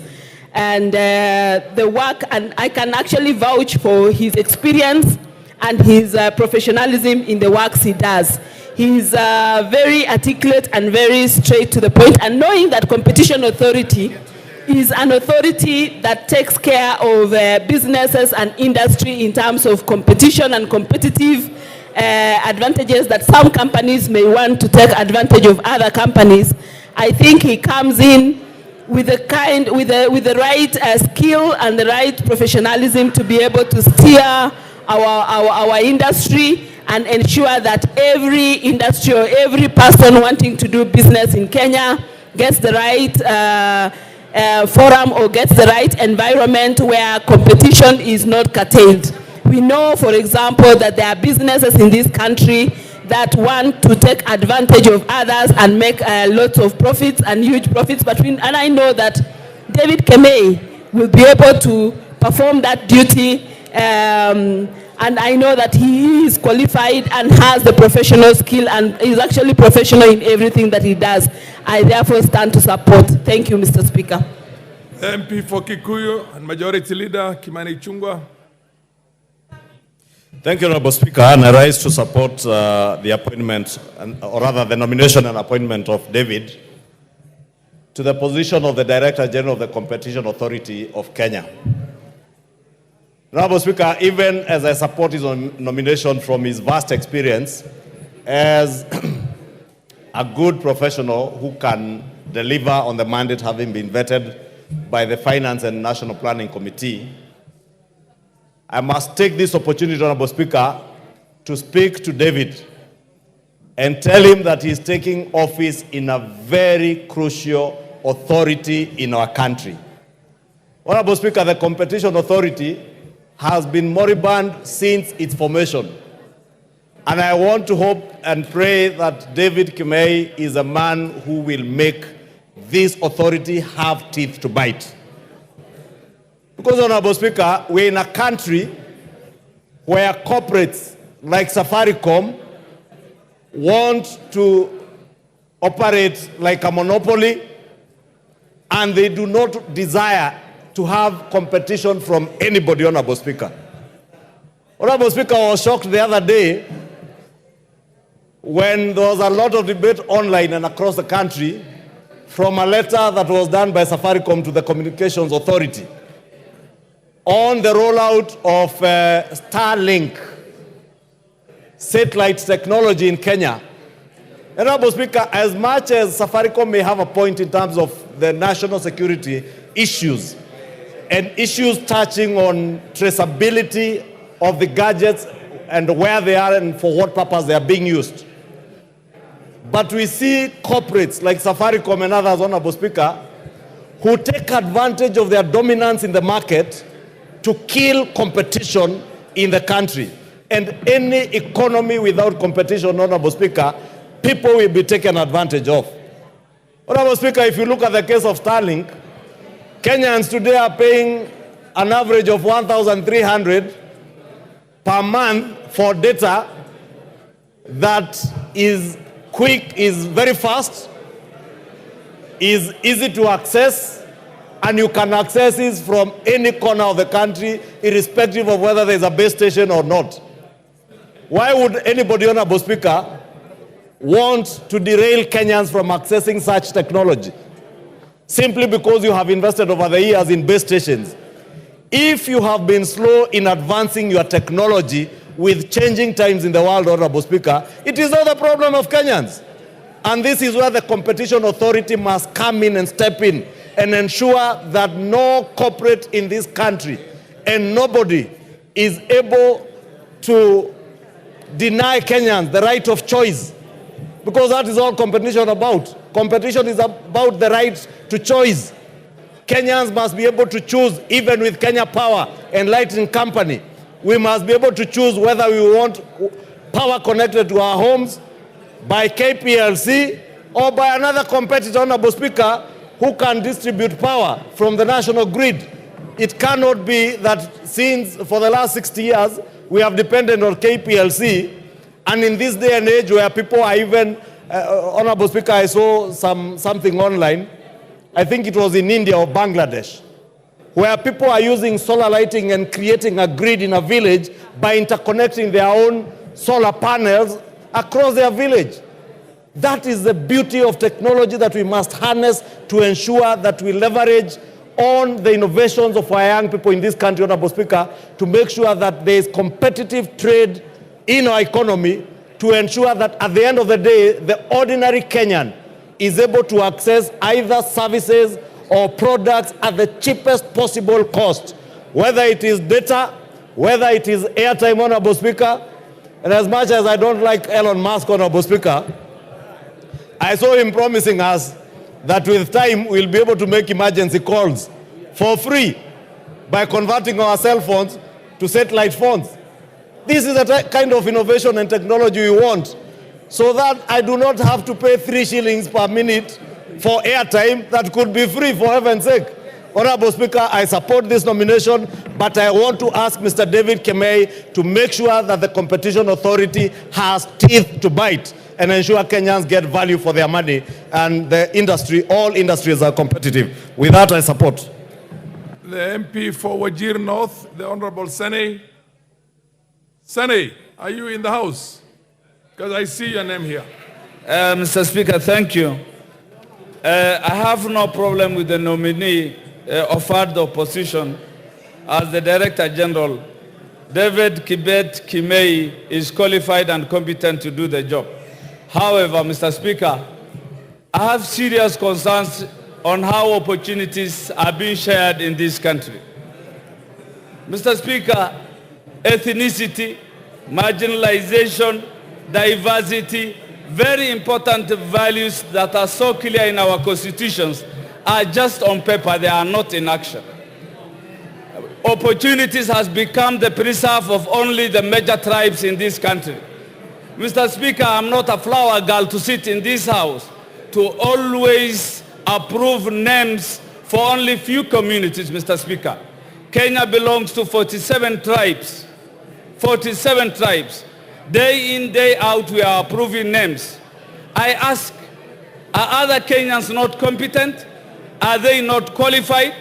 and the work, and I can actually vouch for his experience and his professionalism in the works he does. He's very articulate and very straight to the point, and knowing that Competition Authority is an authority that takes care of businesses and industry in terms of competition and competitive advantages that some companies may want to take advantage of other companies. I think he comes in with the right skill and the right professionalism to be able to steer our industry and ensure that every industry or every person wanting to do business in Kenya gets the right forum or gets the right environment where competition is not curtailed. We know, for example, that there are businesses in this country that want to take advantage of others and make lots of profits and huge profits. And I know that David Kemei will be able to perform that duty, and I know that he is qualified and has the professional skill and is actually professional in everything that he does. I therefore stand to support. Thank you, Mr. Speaker. MP for Kikuyu and Majority Leader Kimani Ichung'wah. Thank you, Honorable Speaker, and I rise to support the appointment, or rather the nomination and appointment of David to the position of the Director General of the Competition Authority of Kenya. Honorable Speaker, even as I support his nomination from his vast experience as a good professional who can deliver on the mandate having been vetted by the Finance and National Planning Committee, I must take this opportunity, Honorable Speaker, to speak to David and tell him that he is taking office in a very crucial authority in our country. Honorable Speaker, the Competition Authority has been moribund since its formation. And I want to hope and pray that David Kemei is a man who will make this authority have teeth to bite. Because, Honorable Speaker, we're in a country where corporates like Safaricom want to operate like a monopoly, and they do not desire to have competition from anybody, Honorable Speaker. Honorable Speaker, I was shocked the other day when there was a lot of debate online and across the country from a letter that was done by Safaricom to the Communications Authority on the rollout of Starlink satellite technology in Kenya. Honorable Speaker, as much as Safaricom may have a point in terms of the national security issues and issues touching on traceability of the gadgets and where they are and for what purpose they are being used, but we see corporates like Safaricom and others, Honorable Speaker, who take advantage of their dominance in the market to kill competition in the country. And any economy without competition, Honorable Speaker, people will be taken advantage of. Honorable Speaker, if you look at the case of Starlink, Kenyans today are paying an average of 1,300 per month for data that is quick, is very fast, is easy to access, and you can access it from any corner of the country, irrespective of whether there is a base station or not. Why would anybody, Honorable Speaker, want to derail Kenyans from accessing such technology? Simply because you have invested over the years in base stations. If you have been slow in advancing your technology with changing times in the world, Honorable Speaker, it is not the problem of Kenyans. And this is where the Competition Authority must come in and step in and ensure that no corporate in this country and nobody is able to deny Kenyans the right of choice. Because that is all competition about. Competition is about the right to choice. Kenyans must be able to choose, even with Kenya Power and Lighting Company. We must be able to choose whether we want power connected to our homes by KPLC or by another competitor, Honorable Speaker, who can distribute power from the national grid. It cannot be that since for the last 60 years, we have depended on KPLC, and in this day and age where people are even, Honorable Speaker, I saw something online, I think it was in India or Bangladesh, where people are using solar lighting and creating a grid in a village by interconnecting their own solar panels across their village. That is the beauty of technology that we must harness to ensure that we leverage on the innovations of our young people in this country, Honorable Speaker, to make sure that there is competitive trade in our economy, to ensure that at the end of the day, the ordinary Kenyan is able to access either services or products at the cheapest possible cost, whether it is data, whether it is airtime, Honorable Speaker. And as much as I don't like Elon Musk, Honorable Speaker, I saw him promising us that with time we'll be able to make emergency calls for free by converting our cell phones to satellite phones. This is the kind of innovation and technology we want, so that I do not have to pay 3 shillings per minute for airtime that could be free, for heaven's sake. Honorable Speaker, I support this nomination, but I want to ask Mr. David Kemei to make sure that the Competition Authority has teeth to bite and ensure Kenyans get value for their money, and the industry, all industries are competitive. With that, I support. The MP for Wajir North, the Honorable Sene. Sene, are you in the House? Because I see your name here. Mr. Speaker, thank you. I have no problem with the nominee offered the opposition as the Director General. David Kibet Kimei is qualified and competent to do the job. However, Mr. Speaker, I have serious concerns on how opportunities are being shared in this country. Mr. Speaker, ethnicity, marginalization, diversity, very important values that are so clear in our constitutions are just on paper, they are not in action. Opportunities has become the preserve of only the major tribes in this country. Mr. Speaker, I'm not a flower girl to sit in this house to always approve names for only few communities, Mr. Speaker. Kenya belongs to 47 tribes. 47 tribes. Day in, day out, we are approving names. I ask, are other Kenyans not competent? Are they not qualified?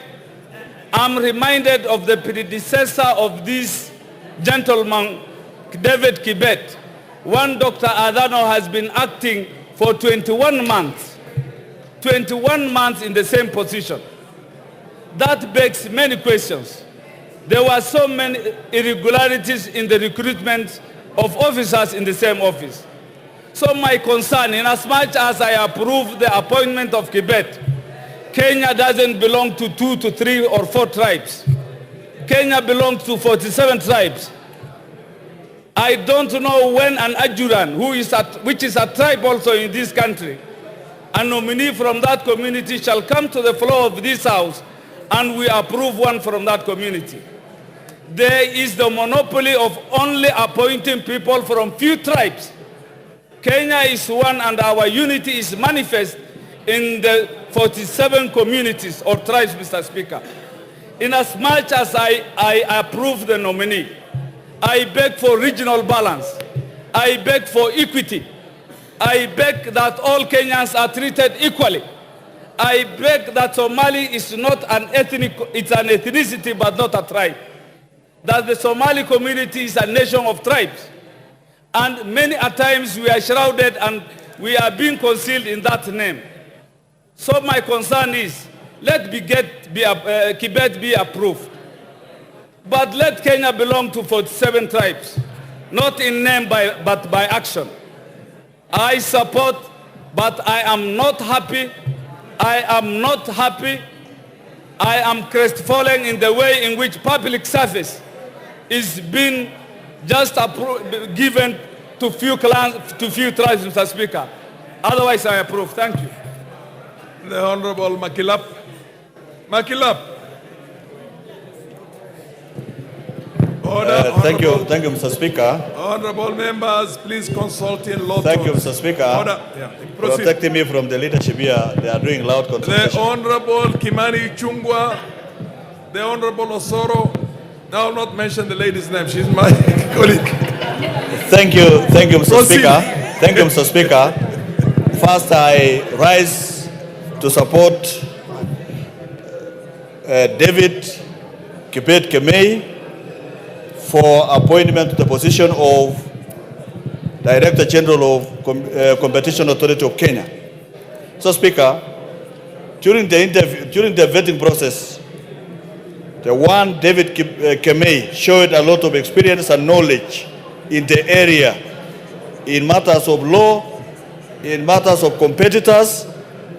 I'm reminded of the predecessor of this gentleman, David Kibet. One Dr. Adano has been acting for 21 months. 21 months in the same position. That begs many questions. There were so many irregularities in the recruitment of officers in the same office. So my concern, in as much as I approve the appointment of Kibet, Kenya doesn't belong to 2 to 3 or 4 tribes. Kenya belongs to 47 tribes. I don't know when an Ajuran, which is a tribe also in this country, a nominee from that community shall come to the floor of this house and we approve one from that community. There is the monopoly of only appointing people from few tribes. Kenya is one and our unity is manifest in the 47 communities or tribes, Mr. Speaker. In as much as I approve the nominee, I beg for regional balance. I beg for equity. I beg that all Kenyans are treated equally. I beg that Somali is not an ethnic, it's an ethnicity but not a tribe. That the Somali community is a nation of tribes. And many a times we are shrouded and we are being concealed in that name. So my concern is, let Kibet be approved. But let Kenya belong to 47 tribes, not in name but by action. I support, but I am not happy. I am not happy. I am crestfallen in the way in which public service is being just given to few clans, to few tribes, Mr. Speaker. Otherwise, I approve. Thank you. The Honorable Makilap. Makilap. Order, thank you, Mr. Speaker. Honorable members, please consult in law. Thank you, Mr. Speaker. Order. Yeah. Protecting me from the leadership here. They are doing loud consultation. The Honorable Kimani Chungwa, the Honorable Osoro. Now, I'll not mention the lady's name. She's my colleague. Thank you, Mr. Speaker. Thank you, Mr. Speaker. First, I rise to support David Kibet Kemei for appointment to the position of Director General of Competition Authority of Kenya. So, Speaker, during the vetting process, the one David Kemei showed a lot of experience and knowledge in the area, in matters of law, in matters of competitors.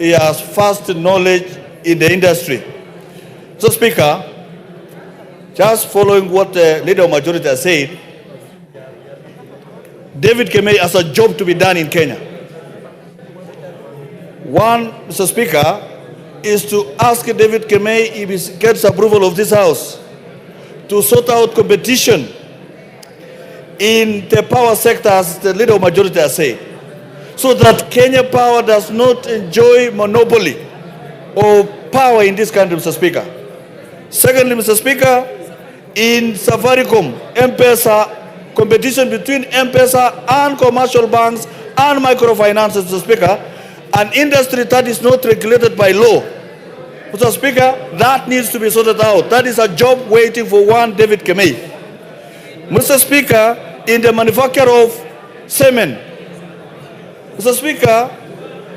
He has vast knowledge in the industry. So, Speaker, just following what the Leader of Majority has said, David Kemei has a job to be done in Kenya. One, Mr. Speaker, is to ask David Kemei, if he gets approval of this House, to sort out competition in the power sector, as the Leader of Majority has said, so that Kenya Power does not enjoy monopoly of power in this country, Mr. Speaker. Secondly, Mr. Speaker, in Safaricom, M-Pesa, competition between M-Pesa and commercial banks and microfinances, Mr. Speaker, an industry that is not regulated by law. Mr. Speaker, that needs to be sorted out. That is a job waiting for one David Kemei. Mr. Speaker, in the manufacture of semen, Mr. Speaker,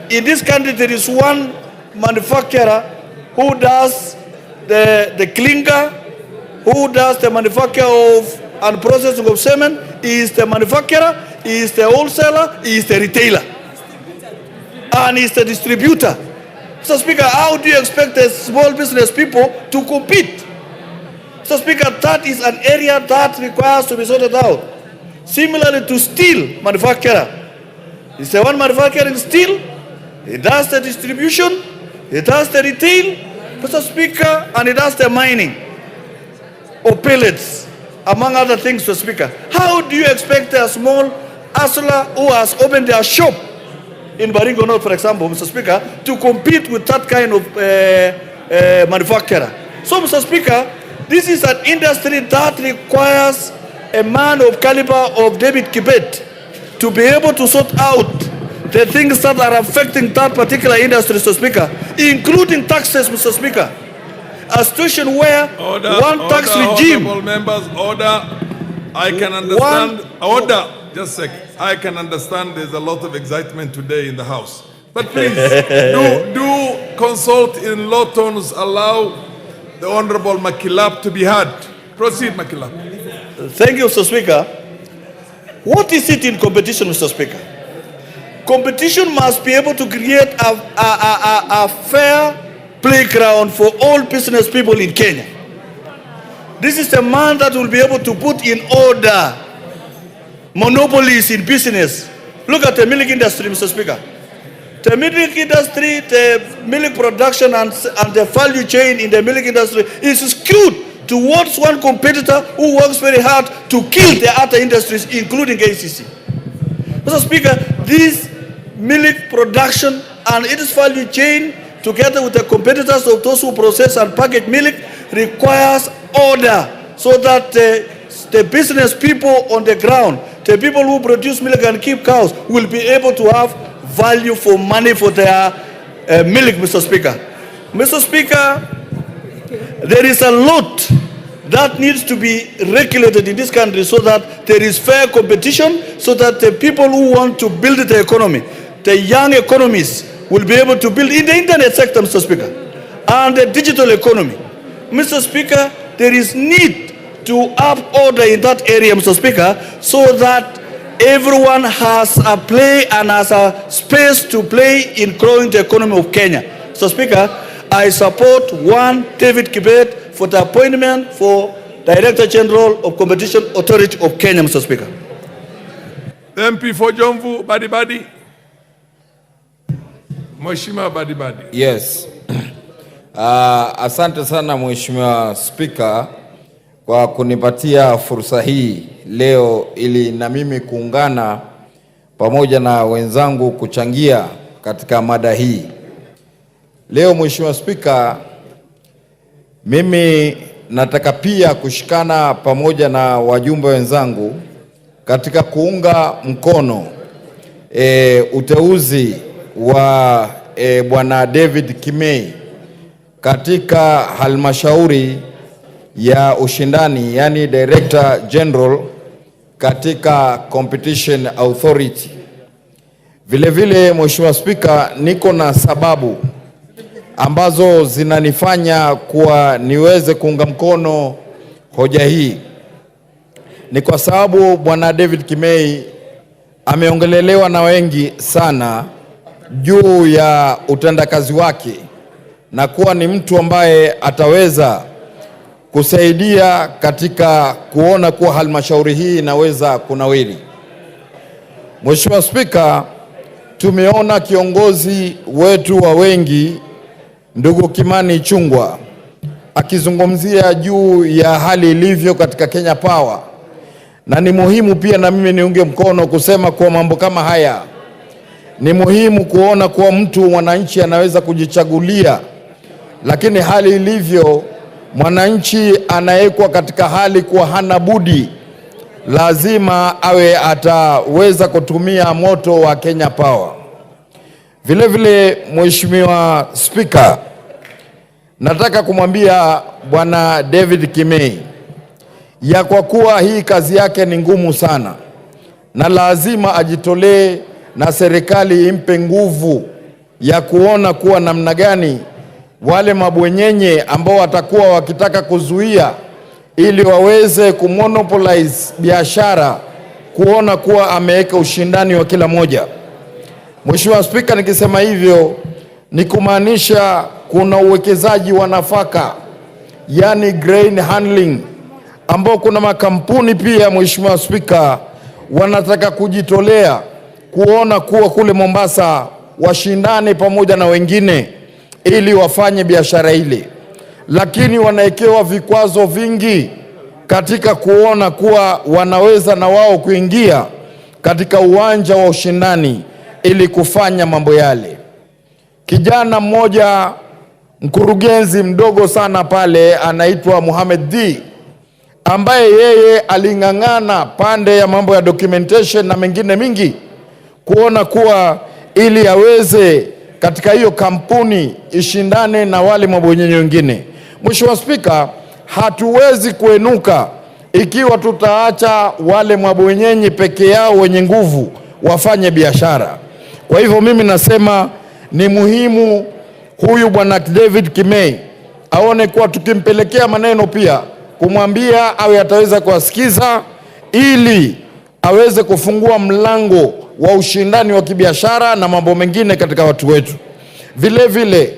in this country there is one manufacturer who does the clinker, who does the manufacture of and processing of semen. He is the manufacturer, he is the wholesaler, he is the retailer, and he is the distributor. Mr. Speaker, how do you expect the small business people to compete? Mr. Speaker, that is an area that requires to be sorted out. Similarly to steel manufacturer, he's the one manufacturing steel, he does the distribution, he does the retail, Mr. Speaker, and he does the mining of pellets, among other things, Mr. Speaker. How do you expect a small hustler who has opened their shop in Baringo North, for example, Mr. Speaker, to compete with that kind of manufacturer? So, Mr. Speaker, this is an industry that requires a man of caliber of David Kibet to be able to sort out the things that are affecting that particular industry, Mr. Speaker, including taxes, Mr. Speaker. A situation where one tax regime... Honorable members, order. I can understand... Order. Just a second. I can understand there's a lot of excitement today in the House. But please, do consult in low tones, allow the Honorable Makilap to be heard. Proceed, Makilap. Thank you, Mr. Speaker. What is it in competition, Mr. Speaker? Competition must be able to create a fair playground for all business people in Kenya. This is the man that will be able to put in order monopolies in business. Look at the milk industry, Mr. Speaker. The milk industry, the milk production and the value chain in the milk industry is skewed towards one competitor who works very hard to kill the other industries, including KCC. Mr. Speaker, this milk production and its value chain, together with the competitors of those who process and package milk, requires order so that the business people on the ground, the people who produce milk and keep cows, will be able to have value for money for their milk, Mr. Speaker. Mr. Speaker, there is a lot that needs to be regulated in this country so that there is fair competition, so that the people who want to build the economy, the young economies, will be able to build in the internet sector, Mr. Speaker, and the digital economy. Mr. Speaker, there is need to up order in that area, Mr. Speaker, so that everyone has a play and has a space to play in growing the economy of Kenya. Mr. Speaker, I support David Kibet for the appointment for Director General of Competition Authority of Kenya, Mr. Speaker. The MP for Jomvu, Badibadi. Mheshimiwa Badibadi. Yes. Asante sana Mheshimiwa Speaker kwa kunipatia fursa hii leo ili na mimi kuungana pamoja na wenzangu kuchangia katika mada hii. Leo Mheshimiwa Speaker, mimi nataka pia kushikana pamoja na wajumbe wenzangu katika kuunga mkono uteuzi wa Bwana David Kimei katika halmashauri ya ushindani, yani Director General katika Competition Authority. Vile vile Mheshimiwa Speaker, niko na sababu ambazo zinanifanya kuwa niweze kuunga mkono hoja hii. Ni kwa sababu Bwana David Kimei ameongelelewa na wengi sana juu ya utendakazi wake na kuwa ni mtu ambaye ataweza kusaidia katika kuona kuwa halmashauri hii inaweza kunawiri. Mheshimiwa Speaker, tumeona kiongozi wetu wa wengi ndugu Kimani Ichung'wah akizungumzia juu ya hali ilivyo katika Kenya Power, na ni muhimu pia na mimi niunge mkono kusema kwa mambo kama haya. Ni muhimu kuona kuwa mtu mwananchi anaweza kujichagulia, lakini hali ilivyo mwananchi anawekwa katika hali kuwa hana budi, lazima awe ataweza kutumia moto wa Kenya Power. Vile vile Mheshimiwa Speaker, nataka kumwambia Bwana David Kimei ya kwa kuwa hii kazi yake ni ngumu sana na lazima ajitolee na serikali impe nguvu ya kuona kuwa namna gani wale mabwenyenye ambao watakuwa wakitaka kuzuia ili waweze kumonopolize biashara, kuona kuwa ameweka ushindani wa kila moja. Mheshimiwa Speaker, nikisema hivyo ni kumaanisha kuna uwekezaji wa nafaka, yani grain handling, ambao kuna makampuni pia Mheshimiwa Speaker wanataka kujitolea kuona kuwa kule Mombasa washindane pamoja na wengine ili wafanye biashara ile, lakini wanaekewa vikwazo vingi katika kuona kuwa wanaweza na wao kuingia katika uwanja wa ushindani ili kufanya mambo yale. Kijana mmoja mkurugenzi mdogo sana pale anaitwa Mohamed D, ambaye yeye aling'ang'ana pande ya mambo ya documentation na mengine mingi kuona kuwa ili aweze katika hiyo kampuni ishindane na wale mabwenyenye wengine. Mheshimiwa Speaker, hatuwezi kuenuka ikiwa tutaacha wale mabwenyenye peke yao wenye nguvu wafanye biashara. Kwa hivyo mimi nasema ni muhimu huyu bwana David Kimei aone kuwa tukimpelekea maneno pia kumwambia awe ataweza kuwasikiza ili aweze kufungua mlango wa ushindani wa kibiashara na mambo mengine katika watu wetu. Vile vile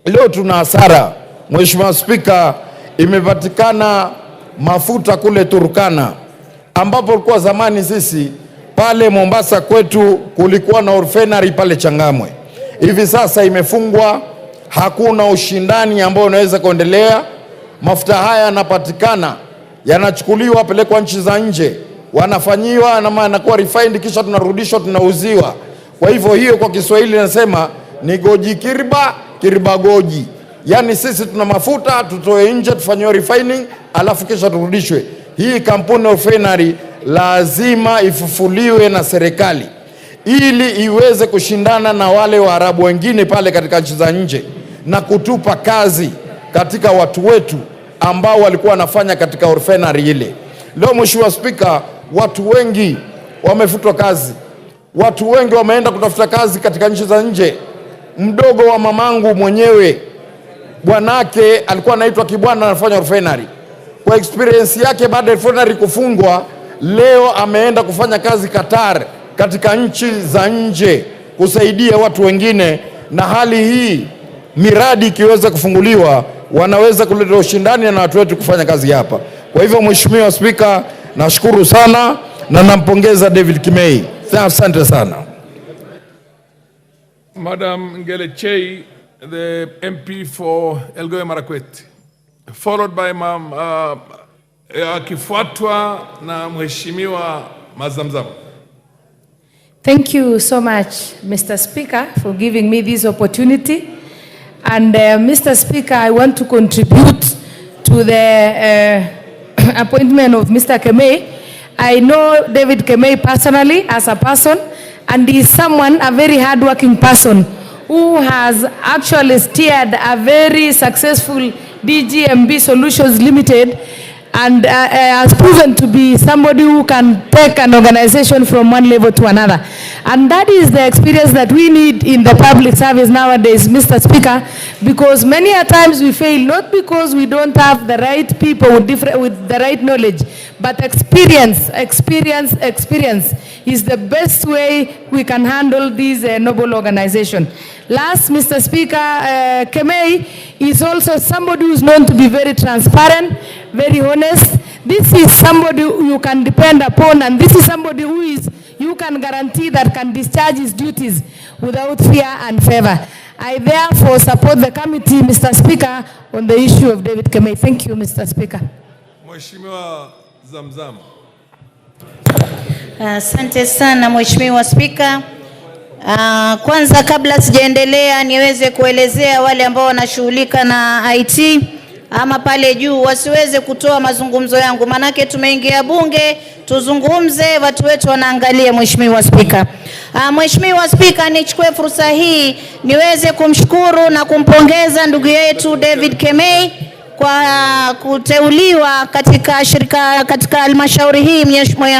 leo tuna hasara. Mheshimiwa Spika, imepatikana mafuta kule Turkana ambapo kwa zamani sisi pale Mombasa kwetu kulikuwa na refinery pale Changamwe. Hivi sasa imefungwa, hakuna ushindani ambao unaweza kuendelea. Mafuta haya yanapatikana, yanachukuliwa pelekwa nchi za nje, wanafanyiwa na yanakuwa refined, kisha tunarudishwa tunauziwa. Kwa hivyo hiyo kwa Kiswahili nasema ni goji kirba, kirba goji. Yani sisi tuna mafuta tutoe nje tufanyiwe refining alafu kisha turudishwe. Hii kampuni refinery lazima ifufuliwe na serikali ili iweze kushindana na wale Waarabu wengine pale katika nchi za nje na kutupa kazi katika watu wetu ambao walikuwa wanafanya katika refinery ile. Leo Mheshimiwa Spika, watu wengi wamefutwa kazi. Watu wengi wameenda kutafuta kazi katika nchi za nje. Mdogo wa mamangu mwenyewe, bwanake alikuwa anaitwa Kibwana, anafanya refinery. Kwa experience yake baada ya refinery kufungwa, leo ameenda kufanya kazi Qatar katika nchi za nje kusaidia watu wengine, na hali hii miradi ikiweza kufunguliwa wanaweza kuleta ushindani na watu wetu kufanya kazi hapa. Kwa hivyo Mheshimiwa Spika, nashukuru sana na nampongeza David Kimei. Asante sana. Madam Ngele Chei, the MP for Elgeyo Marakwet, followed by akifuatwa na Mheshimiwa Mazamzam. Thank you so much, Mr. Speaker, for giving me this opportunity. And Mr. Speaker, I want to contribute to the appointment of Mr. Kimei. I know David Kimei personally as a person, and he is someone, a very hardworking person, who has actually steered a very successful DGMB Solutions Limited, and has proven to be somebody who can take an organization from one level to another. And that is the experience that we need in the public service nowadays, Mr. Speaker, because many a times we fail, not because we don't have the right people with the right knowledge, but experience is the best way we can handle this noble organization. Last, Mr. Speaker, Kimei is also somebody who is known to be very transparent, very honest. This is somebody you can depend upon, and this is somebody who is, you can guarantee that can discharge his duties without fear and favor. I therefore support the committee, Mr. Speaker, on the issue of David Kimei. Thank you, Mr. Speaker. Mheshimiwa Zamzam. Asante sana Mheshimiwa Spika. Kwanza kabla sijaendelea niweze kuelezea wale ambao wanashughulika na IT ama pale juu wasiweze kutoa mazungumzo yangu, manake tumeingia bunge tuzungumze, watu wetu wanaangalia. Mheshimiwa Spika, Mheshimiwa Spika, nichukue fursa hii niweze kumshukuru na kumpongeza ndugu yetu David Kimei kwa kuteuliwa katika halmashauri hii.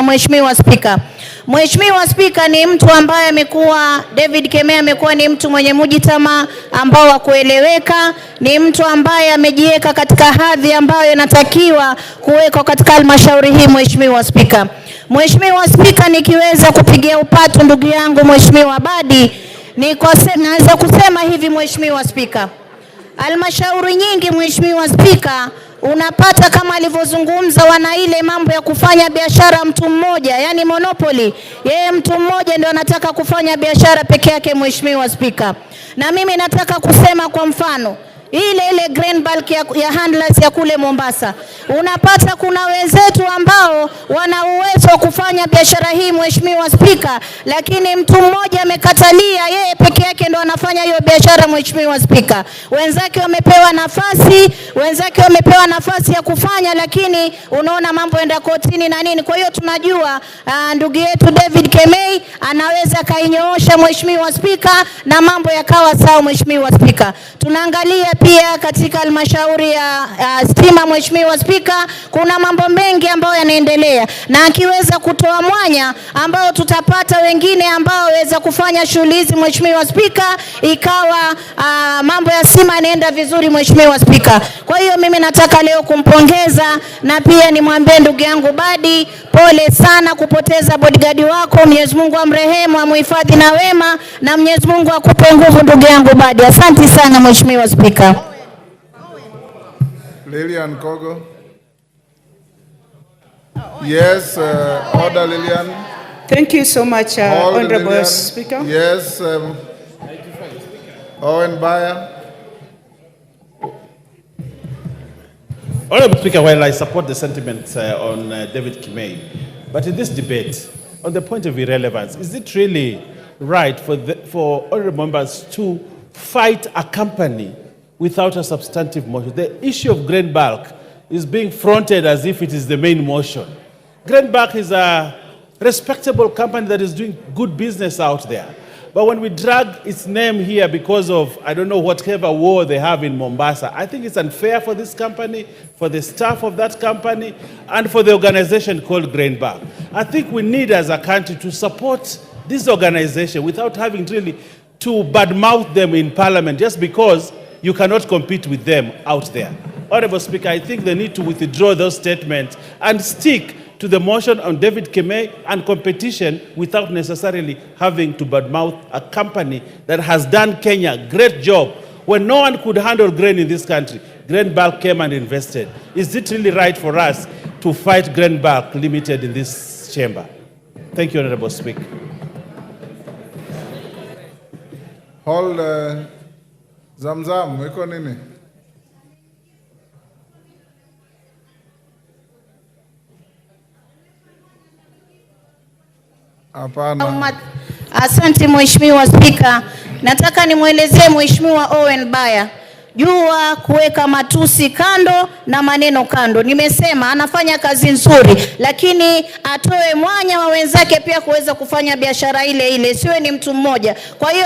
Mheshimiwa Spika, Mheshimiwa Spika, ni mtu ambaye David Kimei amekuwa ni mtu mwenye mujitama ambao wa kueleweka, ni mtu ambaye amejiweka katika hadhi ambayo inatakiwa kuwekwa katika halmashauri hii. Mheshimiwa Spika, Mheshimiwa Spika, nikiweza kupigia upatu ndugu yangu Mheshimiwa Badi, naweza kusema hivi Mheshimiwa Spika, halmashauri nyingi Mheshimiwa Spika, unapata kama alivyozungumza wana ile mambo ya kufanya biashara mtu mmoja, yani monopoly. Yeye mtu mmoja ndio anataka kufanya biashara peke yake Mheshimiwa Spika. Na mimi nataka kusema kwa mfano ile green bulk ya handlers ya kule Mombasa, unapata kuna wenzetu ambao wana uwezo wa kufanya biashara hii Mheshimiwa Spika, lakini mtu mmoja amekatalia, yeye peke yake ndo anafanya hiyo biashara Mheshimiwa Spika. Wenzake wamepewa nafasi ya kufanya, lakini unaona mambo enda kotini na nini. Kwa hiyo tunajua ndugu yetu David Kimei anaweza kainyoosha Mheshimiwa Spika na mambo yakawa sawa Mheshimiwa Spika. Tunaangalia pia katika halmashauri ya stima, Mheshimiwa Spika, kuna mambo mengi ambayo yanaendelea, na akiweza kutoa mwanya ambao tutapata wengine ambao waweza kufanya shughuli hizi, Mheshimiwa Spika, ikawa mambo ya stima yanaenda vizuri, Mheshimiwa Spika. Kwa hiyo mimi nataka leo kumpongeza, na pia nimwambie ndugu yangu Badi, pole sana kupoteza bodyguard wako. Mwenyezi Mungu amrehemu, amhifadhi na wema, na Mwenyezi Mungu akupe nguvu ndugu yangu Badi. Asante sana Mheshimiwa Spika. Lilian Kogo. Yes, order Lilian. Thank you so much, Honorable Lilian. Speaker. Yes, Owen Baya. Honorable Speaker, while I support the sentiments on David Kimei, but in this debate, on the point of irrelevance, is it really right for honorable members to fight a company without a substantive motion? The issue of grain bulk is being fronted as if it is the main motion. Grain bulk is a respectable company that is doing good business out there. But when we drag its name here because of, I don't know, whatever war they have in Mombasa, I think it's unfair for this company, for the staff of that company, and for the organization called Grain Bulk. I think we need as a country to support this organization without having really to badmouth them in Parliament just because you cannot compete with them out there. Honorable Speaker, I think they need to withdraw those statements and stick to the motion on David Kimei and competition without necessarily having to badmouth a company that has done Kenya a great job when no one could handle grain in this country. Grain Bulk came and invested. Is it really right for us to fight Grain Bulk Limited in this chamber? Thank you, Honorable Speaker. Hold Zamzam, weko nini? Hapana. Asante Mheshimiwa Spika. Nataka nimwelezee Mheshimiwa Owen Baya jua kuweka matusi kando na maneno kando. Nimesema anafanya kazi nzuri, lakini atoe mwanya wa wenzake pia kuweza kufanya biashara ile ile, siwe ni mtu mmoja. Kwa hiyo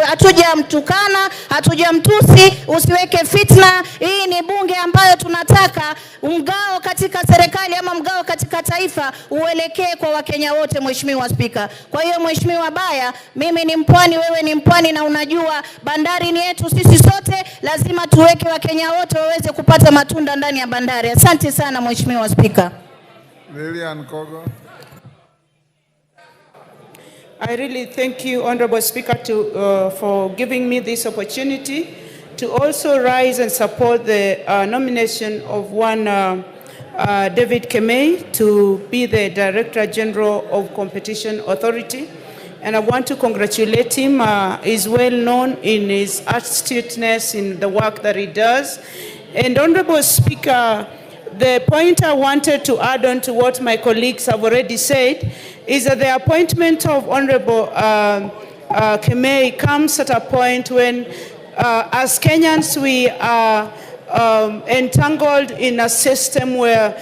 hatujamtukana, hatujamtusi, usiweke fitna. Hii ni bunge ambayo tunataka mgao katika serikali ama mgao katika taifa uelekee kwa Wakenya wote, Mheshimiwa Spika. Kwa hiyo Mheshimiwa Baya, mimi ni mpwani, wewe ni mpwani, na unajua bandari ni yetu sisi sote, lazima tuweke Wakenya wote waweze kupata matunda ndani ya bandari. Asante sana Mheshimiwa Spika. Lilian Kogo. I really thank you, Honorable Speaker, for giving me this opportunity to also rise and support the nomination of one David Kimei to be the Director General of Competition Authority. And I want to congratulate him. He's well known in his astuteness in the work that he does. And Honorable Speaker, the point I wanted to add on to what my colleagues have already said is that the appointment of Honorable Kimei comes at a point when, as Kenyans, we are entangled in a system where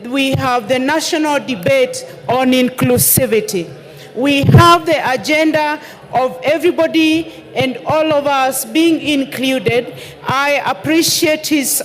we have the national debate on inclusivity. We have the agenda of everybody and all of us being included. I appreciate his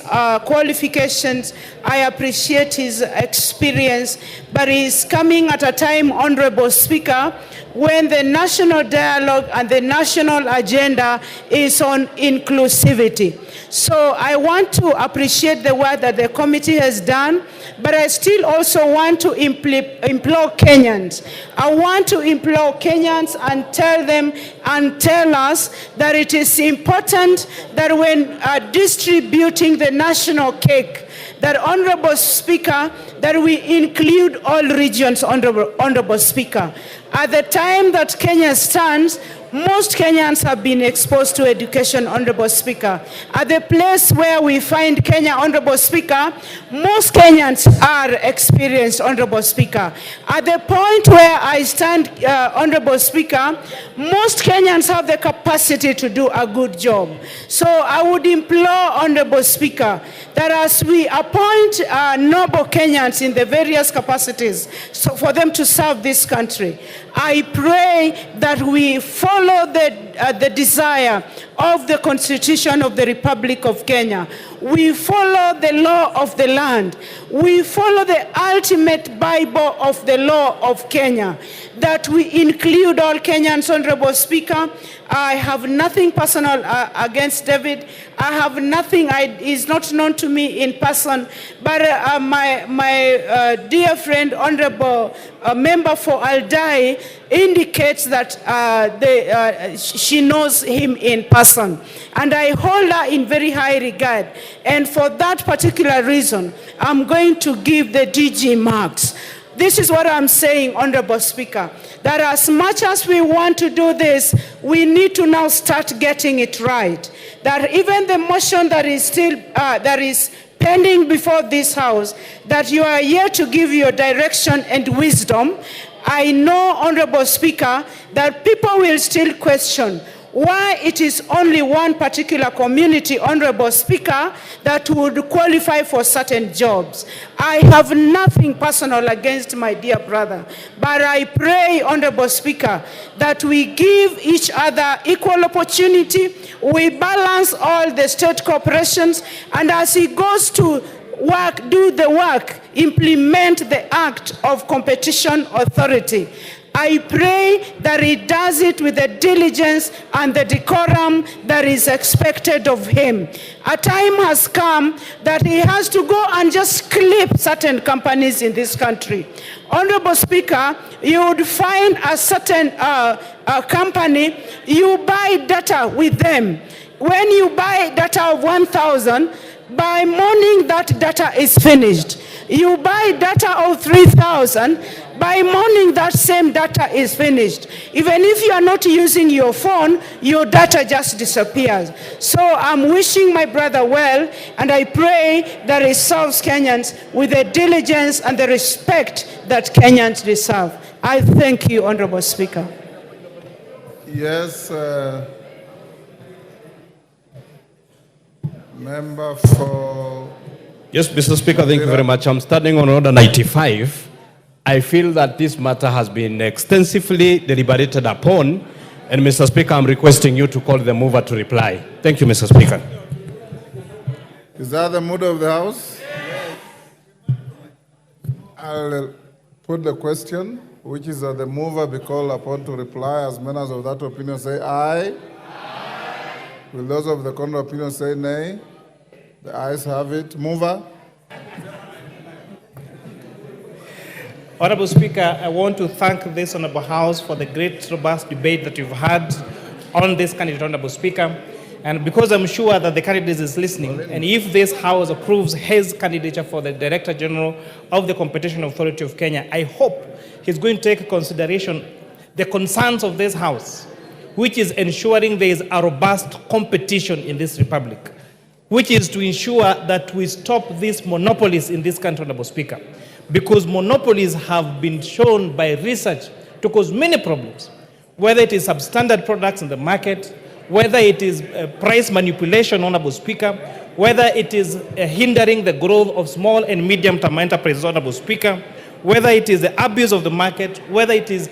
qualifications. I appreciate his experience, but he's coming at a time, Honorable Speaker, when the national dialogue and the national agenda is on inclusivity. So I want to appreciate the work that the committee has done, but I still also want to implore Kenyans. I want to implore Kenyans and tell them and tell us that it is important that when distributing the national cake, that Honorable Speaker, that we include all regions, Honorable Speaker. At the time that Kenya stands, most Kenyans have been exposed to education, Honorable Speaker. At the place where we find Kenya, Honorable Speaker, most Kenyans are experienced, Honorable Speaker. At the point where I stand, Honorable Speaker, most Kenyans have the capacity to do a good job. So I would implore, Honorable Speaker, that as we appoint noble Kenyans in the various capacities so for them to serve this country, I pray that we follow the the desire of the Constitution of the Republic of Kenya. We follow the law of the land. We follow the ultimate Bible of the law of Kenya, that we include all Kenyans, Honorable Speaker. I have nothing personal against David. I have nothing, he's not known to me in person, but my dear friend, Honorable Member for Aldai, indicates that she knows him in person. And I hold her in very high regard. And for that particular reason, I'm going to give the DG marks. This is what I'm saying, Honorable Speaker, that as much as we want to do this, we need to now start getting it right. That even the motion that is still, that is pending before this House, that you are here to give your direction and wisdom. I know, Honorable Speaker, that people will still question why it is only one particular community, Honorable Speaker, that would qualify for certain jobs. I have nothing personal against my dear brother, but I pray, Honorable Speaker, that we give each other equal opportunity, we balance all the state corporations, and as he goes to work, do the work, implement the Act of Competition Authority. I pray that he does it with the diligence and the decorum that is expected of him. A time has come that he has to go and just clip certain companies in this country. Honorable Speaker, you would find a certain company, you buy data with them. When you buy data of 1,000, by morning that data is finished. You buy data of 3,000, by morning that same data is finished. Even if you are not using your phone, your data just disappears. So I'm wishing my brother well, and I pray that he serves Kenyans with the diligence and the respect that Kenyans deserve. I thank you, Honorable Speaker. Yes, member for... Yes, Mr. Speaker, thank you very much. I'm standing on order 95. I feel that this matter has been extensively deliberated upon, and Mr. Speaker, I'm requesting you to call the mover to reply. Thank you, Mr. Speaker. Is that the mood of the House? I'll put the question, which is that the mover be called upon to reply. As many as of that opinion say aye. Aye. Will those of the contrary opinion say nay? The ayes have it. Mover. Honorable Speaker, I want to thank this Honorable House for the great robust debate that you've had on this candidate, Honorable Speaker. And because I'm sure that the candidate is listening, and if this House approves his candidature for the Director General of the Competition Authority of Kenya, I hope he's going to take into consideration the concerns of this House, which is ensuring there is a robust competition in this republic, which is to ensure that we stop these monopolies in this country, Honorable Speaker. Because monopolies have been shown by research to cause many problems, whether it is substandard products in the market, whether it is price manipulation, Honorable Speaker, whether it is hindering the growth of small and medium-term enterprises, Honorable Speaker, whether it is the abuse of the market, whether it is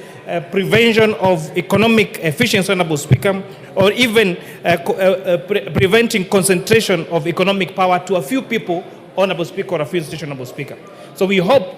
prevention of economic efficiency, Honorable Speaker, or even preventing concentration of economic power to a few people, Honorable Speaker, or a few institutions, Honorable Speaker. So we hope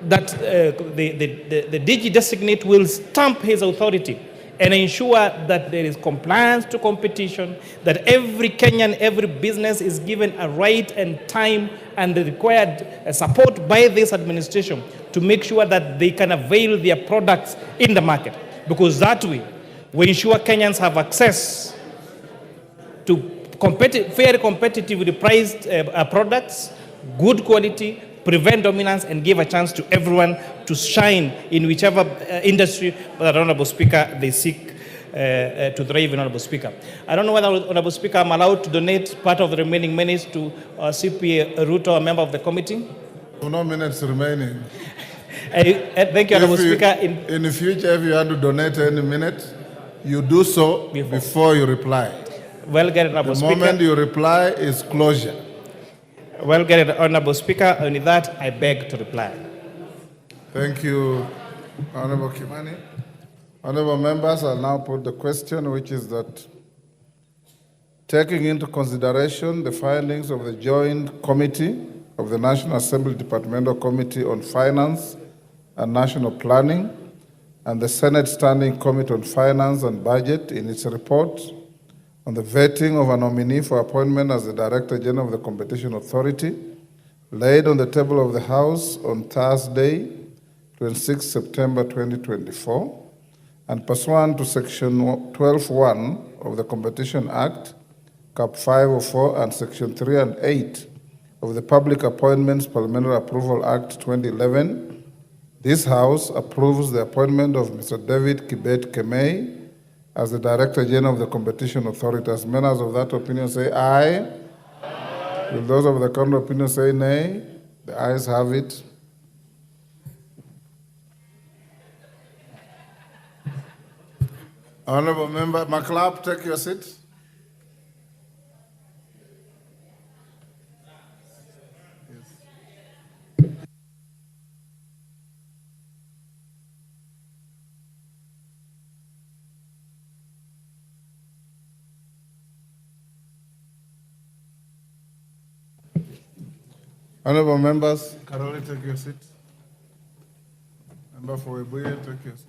that the DG designate will stamp his authority and ensure that there is compliance to competition, that every Kenyan, every business is given a right and time and the required support by this administration to make sure that they can avail their products in the market. Because that way, we ensure Kenyans have access to fair, competitively priced products, good quality, prevent dominance, and give a chance to everyone to shine in whichever industry that, Honorable Speaker, they seek to thrive in, Honorable Speaker. I don't know whether, Honorable Speaker, I'm allowed to donate part of the remaining minutes to CPA Ruto, a member of the committee. No minutes remaining. Thank you, Honorable Speaker. In the future, if you want to donate any minute, you do so before you reply. Well, get it, Honorable Speaker. The moment you reply is closure. Well, get it, Honorable Speaker. And with that, I beg to reply. Thank you, Honorable Kimani. Honorable members, I'll now put the question, which is that taking into consideration the findings of the Joint Committee of the National Assembly Departmental Committee on Finance and National Planning and the Senate Standing Committee on Finance and Budget in its report on the vetting of a nominee for appointment as the Director General of the Competition Authority, laid on the table of the House on Thursday, 26 September 2024, and pursuant to Section 12(1) of the Competition Act, Cap 504, and Section 3 and 8 of the Public Appointments Parliamentary Approval Act 2011, this House approves the appointment of Mr. David Kibet-Kemei as the Director General of the Competition Authority. As members of that opinion say aye. Aye. Will those of the contrary opinion say nay? The ayes have it. Honorable Member McLeod, take your seat. Honorable members, Caroli, take your seat. Member for Webuye, take your seat.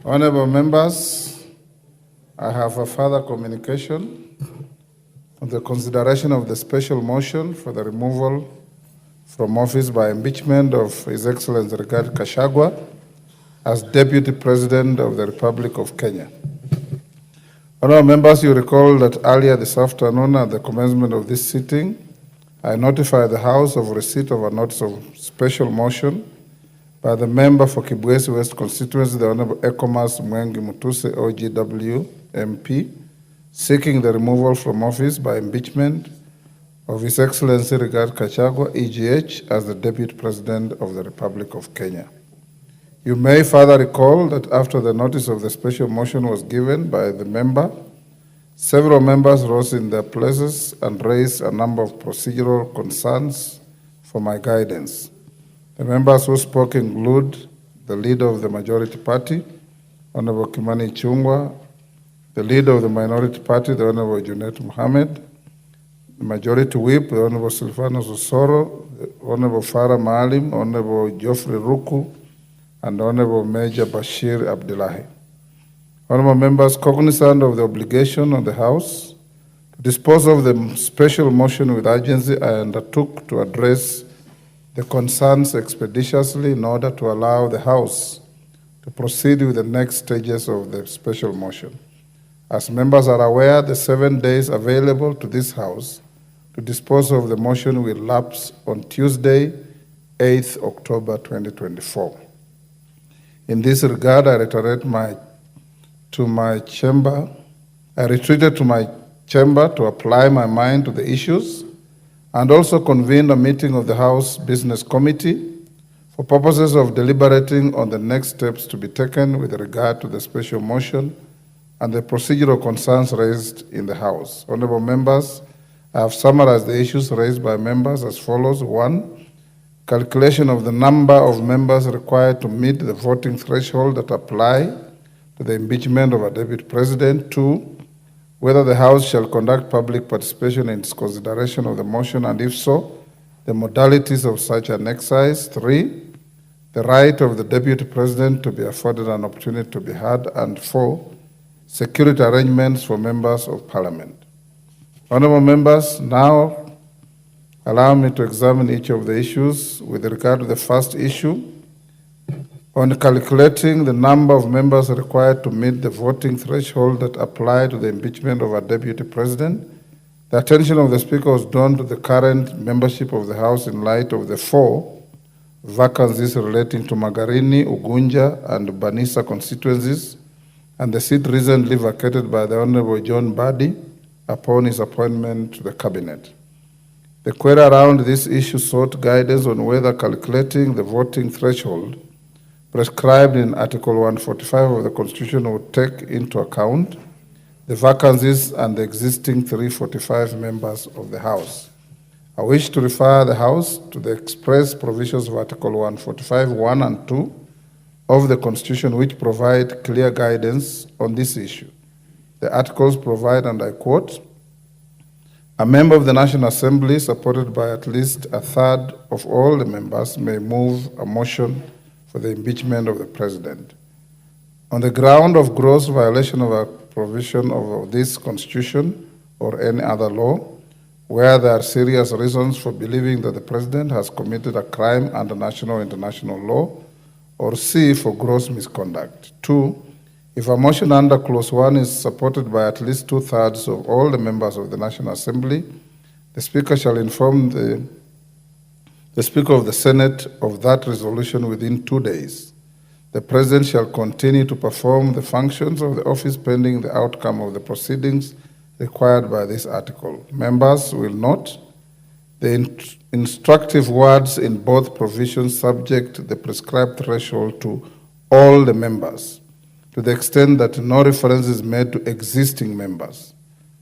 Honorable members, I have a further communication on the consideration of the special motion for the removal from office by impeachment of His Excellency Gachagua as Deputy President of the Republic of Kenya. Honorable members, you recall that earlier this afternoon at the commencement of this sitting, I notified the House of receipt of a notice of special motion by the member for Kibwezi West constituency, the Honorable Ekomas Mwengi Mutuse, OGW, MP, seeking the removal from office by impeachment of His Excellency Rigathi Gachagua, EGH, as the Deputy President of the Republic of Kenya. You may further recall that after the notice of the special motion was given by the member, several members rose in their places and raised a number of procedural concerns for my guidance. The members who spoke include the leader of the majority party, Honorable Kimani Ichung'wah, the leader of the minority party, the Honorable Junet Mohammed, the majority whip, the Honorable Silvanus Osoro, the Honorable Farah Maalim, Honorable Geoffrey Ruku, and Honorable Major Bashir Abdullahi. Honorable members, cognizant of the obligation on the House to dispose of the special motion with urgency, I undertook to address the concerns expeditiously in order to allow the House to proceed with the next stages of the special motion. As members are aware, the 7 days available to this House to dispose of the motion will lapse on Tuesday, 8th October 2024. In this regard, I retreated to my chamber to apply my mind to the issues and also convened a meeting of the House Business Committee for purposes of deliberating on the next steps to be taken with regard to the special motion and the procedural concerns raised in the House. Honorable members, I have summarized the issues raised by members as follows. 1, calculation of the number of members required to meet the voting threshold that apply to the impeachment of a deputy president. 2, whether the House shall conduct public participation in its consideration of the motion, and if so, the modalities of such an exercise. 3, the right of the deputy president to be afforded an opportunity to be heard, and 4, security arrangements for members of parliament. Honorable members, now allow me to examine each of the issues. With regard to the first issue, on calculating the number of members required to meet the voting threshold that apply to the impeachment of a deputy president, the attention of the Speaker was drawn to the current membership of the House in light of the 4 vacancies relating to Magarini, Ugunja, and Banisa constituencies, and the seat recently vacated by the Honorable John Badi upon his appointment to the Cabinet. The query around this issue sought guidance on whether calculating the voting threshold prescribed in Article 145 of the Constitution would take into account the vacancies and the existing 345 members of the House. I wish to refer the House to the express provisions of Article 145, 1 and 2 of the Constitution, which provide clear guidance on this issue. The articles provide, and I quote, "A member of the National Assembly, supported by at least a third of all the members, may move a motion for the impeachment of the President. On the ground of gross violation of a provision of this Constitution or any other law, where there are serious reasons for believing that the President has committed a crime under national or international law, or C, for gross misconduct. 2, if a motion under Clause 1 is supported by at least 2/3 of all the members of the National Assembly, the Speaker shall inform the Speaker of the Senate of that resolution within 2 days. The President shall continue to perform the functions of the office pending the outcome of the proceedings required by this article. Members will note the instructive words in both provisions subject the prescribed threshold to all the members, to the extent that no reference is made to existing members.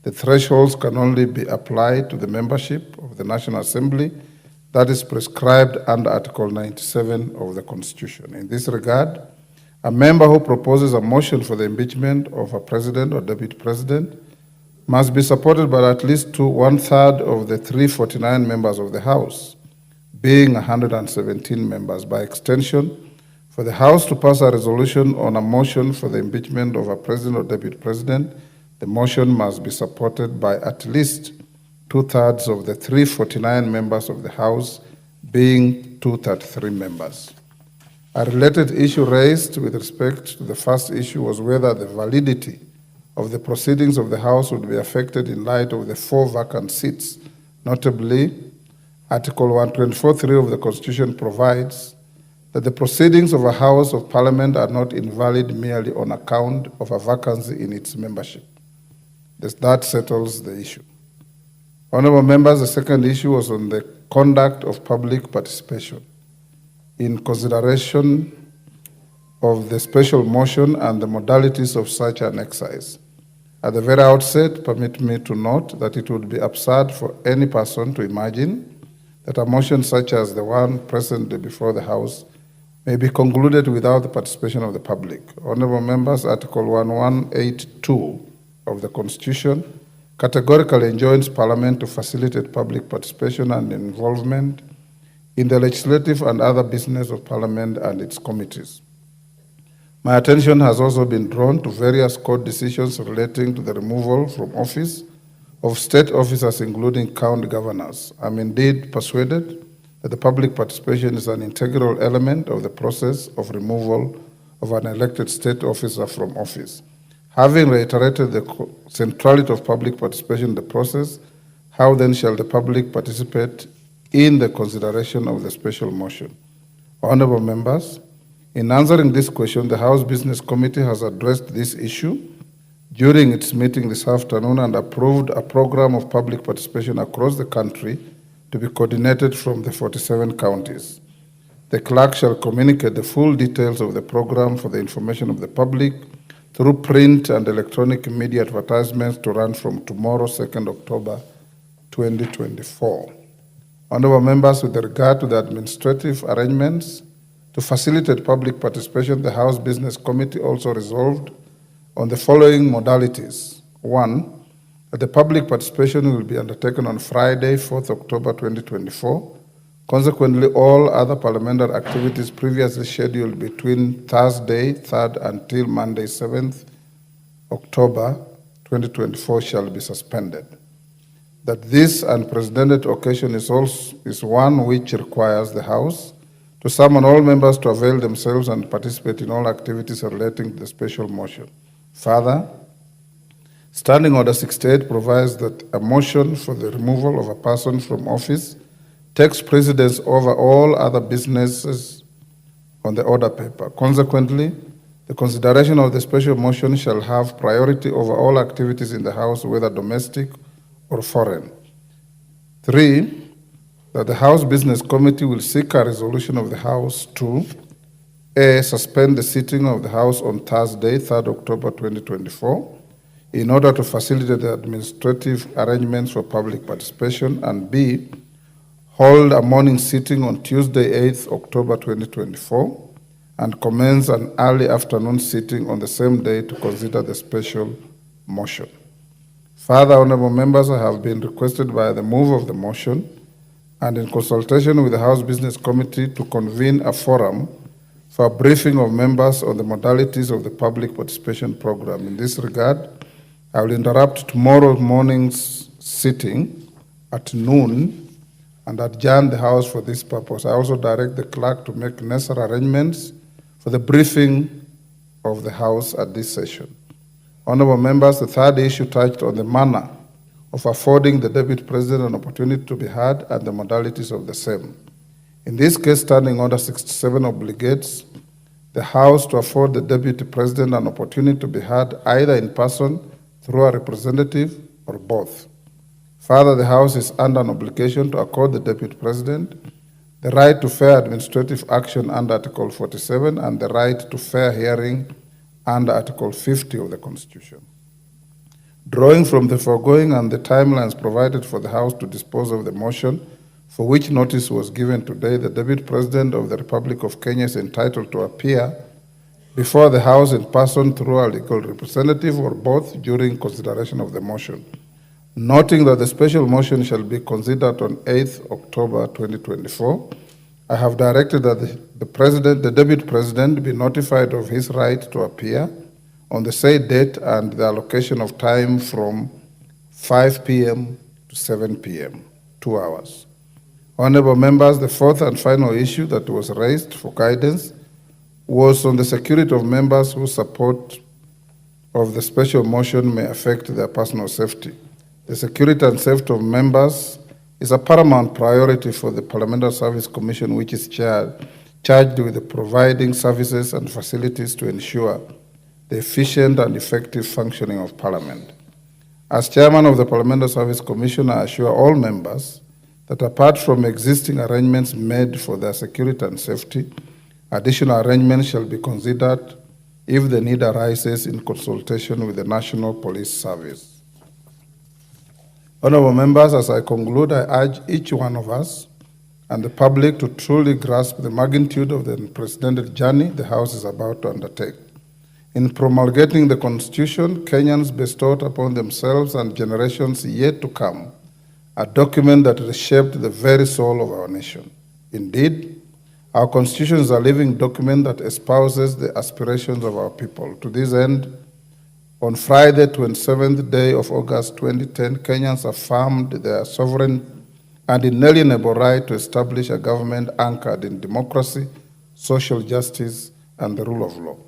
The thresholds can only be applied to the membership of the National Assembly that is prescribed under Article 97 of the Constitution. In this regard, a member who proposes a motion for the impeachment of a president or deputy president must be supported by at least 1/3 of the 349 members of the House, being 117 members. By extension, for the House to pass a resolution on a motion for the impeachment of a president or deputy president, the motion must be supported by at least 2/3 of the 349 members of the House, being 233 members. A related issue raised with respect to the first issue was whether the validity of the proceedings of the House would be affected in light of the 4 vacant seats. Notably, Article 124(3) of the Constitution provides that the proceedings of a House of Parliament are not invalid merely on account of a vacancy in its membership. That settles the issue. Honorable members, the second issue was on the conduct of public participation. In consideration of the special motion and the modalities of such an exercise, at the very outset, permit me to note that it would be absurd for any person to imagine that a motion such as the one present before the House may be concluded without the participation of the public. Honorable members, Article 1182 of the Constitution categorically enjoins Parliament to facilitate public participation and involvement in the legislative and other business of Parliament and its committees. My attention has also been drawn to various court decisions relating to the removal from office of state officers, including county governors. I'm indeed persuaded that the public participation is an integral element of the process of removal of an elected state officer from office. Having reiterated the centrality of public participation in the process, how then shall the public participate in the consideration of the special motion? Honorable members, in answering this question, the House Business Committee has addressed this issue during its meeting this afternoon and approved a program of public participation across the country to be coordinated from the 47 counties. The clerk shall communicate the full details of the program for the information of the public through print and electronic media advertisements to run from tomorrow, 2nd October 2024. Honorable members, with regard to the administrative arrangements to facilitate public participation, the House Business Committee also resolved on the following modalities. 1, that the public participation will be undertaken on Friday, 4th October 2024. Consequently, all other parliamentary activities previously scheduled between Thursday, 3rd, until Monday, 7th October 2024 shall be suspended. That this unprecedented occasion is one which requires the House to summon all members to avail themselves and participate in all activities relating to the special motion. Further, Standing Order 68 provides that a motion for the removal of a person from office takes precedence over all other businesses on the order paper. Consequently, the consideration of the special motion shall have priority over all activities in the House, whether domestic or foreign. 3, that the House Business Committee will seek a resolution of the House to A, suspend the sitting of the House on Thursday, 3rd October 2024, in order to facilitate the administrative arrangements for public participation, and B, hold a morning sitting on Tuesday, 8th October 2024, and commence an early afternoon sitting on the same day to consider the special motion. Further, honorable members, I have been requested by the mover of the motion and in consultation with the House Business Committee to convene a forum for a briefing of members on the modalities of the public participation program. In this regard, I will interrupt tomorrow morning's sitting at noon and adjourn the House for this purpose. I also direct the clerk to make necessary arrangements for the briefing of the House at this session. Honorable members, the third issue touched on the manner of affording the Deputy President an opportunity to be heard and the modalities of the same. In this case, Standing Order 67 obligates the House to afford the Deputy President an opportunity to be heard either in person, through a representative, or both. Further, the House is under an obligation to accord the Deputy President the right to fair administrative action under Article 47 and the right to fair hearing under Article 50 of the Constitution. Drawing from the foregoing and the timelines provided for the House to dispose of the motion for which notice was given today, the Deputy President of the Republic of Kenya is entitled to appear before the House in person through a legal representative or both during consideration of the motion. Noting that the special motion shall be considered on 8th October 2024, I have directed that the Deputy President be notified of his right to appear on the said date and the allocation of time from 5 p.m. to 7 p.m., 2 hours. Honorable members, the fourth and final issue that was raised for guidance was on the security of members whose support of the special motion may affect their personal safety. The security and safety of members is a paramount priority for the Parliamentary Service Commission, which is charged with providing services and facilities to ensure the efficient and effective functioning of Parliament. As chairman of the Parliamentary Service Commission, I assure all members that apart from existing arrangements made for their security and safety, additional arrangements shall be considered if the need arises in consultation with the National Police Service. Honorable members, as I conclude, I urge each one of us and the public to truly grasp the magnitude of the unprecedented journey the House is about to undertake. In promulgating the Constitution, Kenyans bestowed upon themselves and generations yet to come a document that reshaped the very soul of our nation. Indeed, our Constitution is a living document that espouses the aspirations of our people. To this end, on Friday, 27th day of August 2010, Kenyans affirmed their sovereign and inalienable right to establish a government anchored in democracy, social justice, and the rule of law.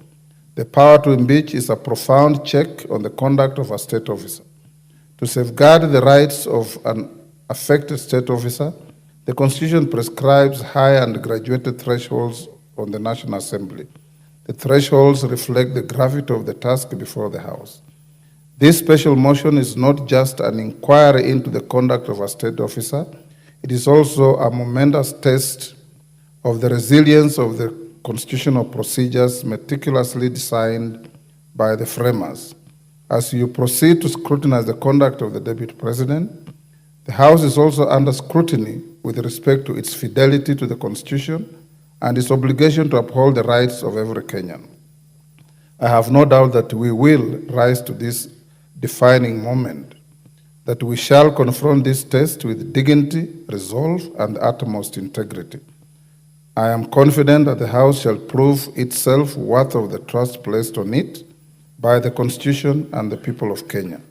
The power to impeach is a profound check on the conduct of a state officer. To safeguard the rights of an affected state officer, the Constitution prescribes high and graduated thresholds on the National Assembly. The thresholds reflect the gravity of the task before the House. This special motion is not just an inquiry into the conduct of a state officer, it is also a momentous test of the resilience of the constitutional procedures meticulously designed by the framers. As you proceed to scrutinize the conduct of the Deputy President, the House is also under scrutiny with respect to its fidelity to the Constitution and its obligation to uphold the rights of every Kenyan. I have no doubt that we will rise to this defining moment, that we shall confront this test with dignity, resolve, and utmost integrity. I am confident that the House shall prove itself worthy of the trust placed on it by the Constitution and the people of Kenya.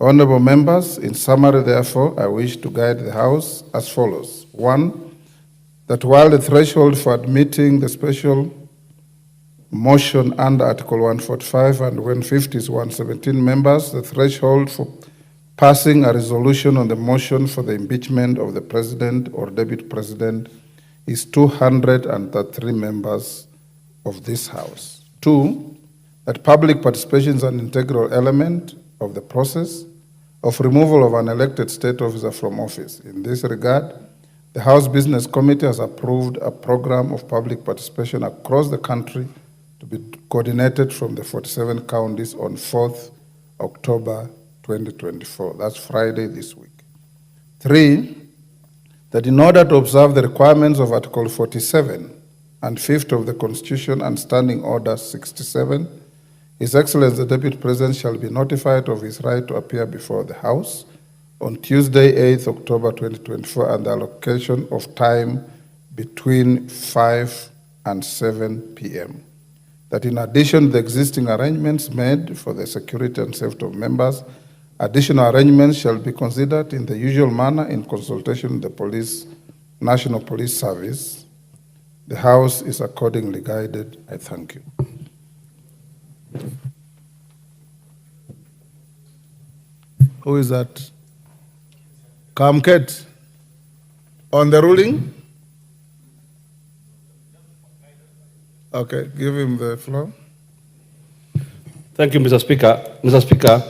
Honorable members, in summary, therefore, I wish to guide the House as follows. 1, that while the threshold for admitting the special motion under Article 145 and 150 is 117 members, the threshold for passing a resolution on the motion for the impeachment of the President or Deputy President is 203 members of this House. 2, that public participation is an integral element of the process of removal of an elected state officer from office. In this regard, The House Business Committee has approved a program of public participation across the country to be coordinated from the 47 counties on 4th October 2024. That's Friday this week. 3, that in order to observe the requirements of Article 47 and 5th of the Constitution and Standing Order 67, His Excellency the Deputy President shall be notified of his right to appear before the House on Tuesday, 8th October 2024, and the allocation of time between 5 and 7 p.m. That in addition to the existing arrangements made for the security and safety of members, additional arrangements shall be considered in the usual manner in consultation with the National Police Service. The House is accordingly guided. I thank you. Who is that? Kamket. On the ruling? Okay, give him the floor. Thank you, Mr. Speaker. Mr. Speaker,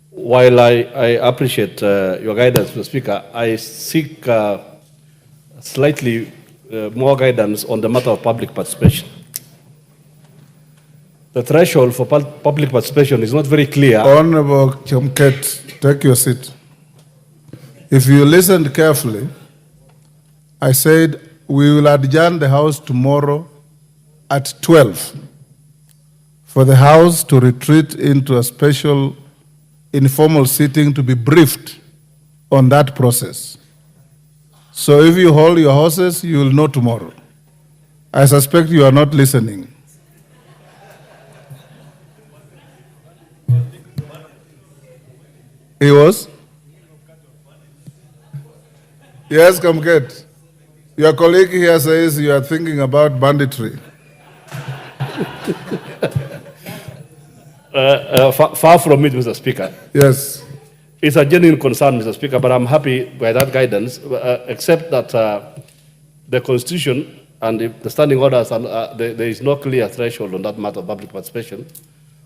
while I appreciate your guidance, Mr. Speaker, I seek slightly more guidance on the matter of public participation. The threshold for public participation is not very clear. Honorable Kamket, take your seat. If you listened carefully, I said we will adjourn the House tomorrow at 12 for the House to retreat into a special informal sitting to be briefed on that process. So if you hold your horses, you will know tomorrow. I suspect you are not listening. He was? Yes, Kamket. Your colleague here says you are thinking about banditry. Far from it, Mr. Speaker. Yes. It's a genuine concern, Mr. Speaker, but I'm happy by that guidance, except that the Constitution and the standing orders, there is no clear threshold on that matter of public participation.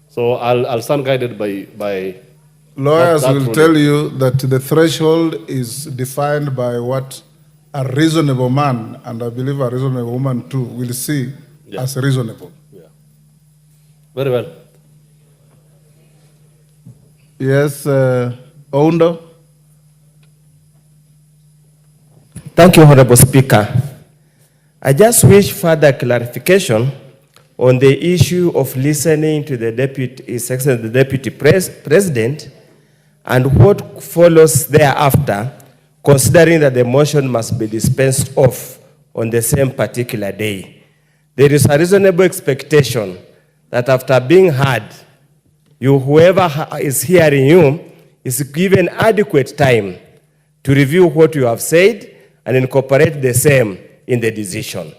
So I'll stand guided by Lawyers will tell you that the threshold is defined by what a reasonable man, and I believe a reasonable woman too, will see as reasonable. Yeah. Very well. Yes, Oundo. Thank you, Honorable Speaker. I just wish further clarification on the issue of listening to the Deputy President and what follows thereafter, considering that the motion must be dispensed of on the same particular day. There is a reasonable expectation that after being heard, whoever is hearing you is given adequate time to review what you have said and incorporate the same in the decision.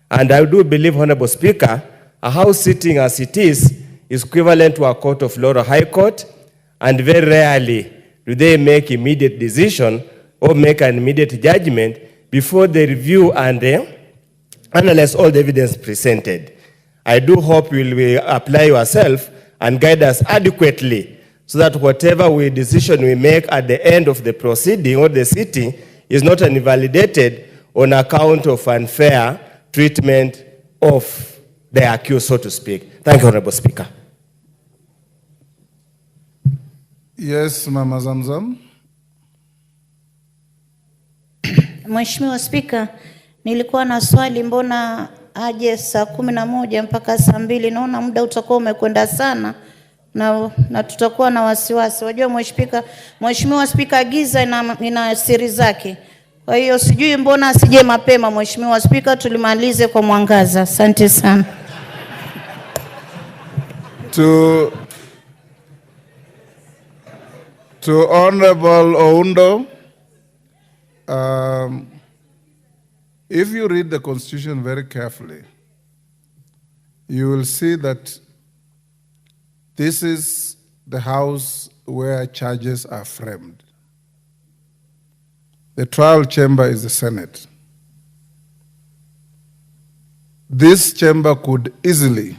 And I do believe, Honorable Speaker, a House sitting as it is equivalent to a court of law or high court, and very rarely do they make immediate decision or make an immediate judgment before they review and analyze all the evidence presented. I do hope you will apply yourself and guide us adequately so that whatever decision we make at the end of the proceeding or the sitting is not invalidated on account of unfair treatment of the accused, so to speak. Thank you, Honorable Speaker. Yes, Mama Zamzam. Mheshimiwa Spika, nilikuwa na swali, mbona aje saa 11 mpaka saa 2? Naona muda utakuwa umekwenda sana na tutakuwa na wasiwasi. Wajua Mheshimiwa Spika, giza ina siri zake. Kwa hiyo sijui mbona asije mapema Mheshimiwa Spika, tulimalize kwa mwangaza. Asante sana. To Honorable Oundo, if you read the Constitution very carefully, you will see that this is the House where charges are framed. The trial chamber is the Senate. This chamber could easily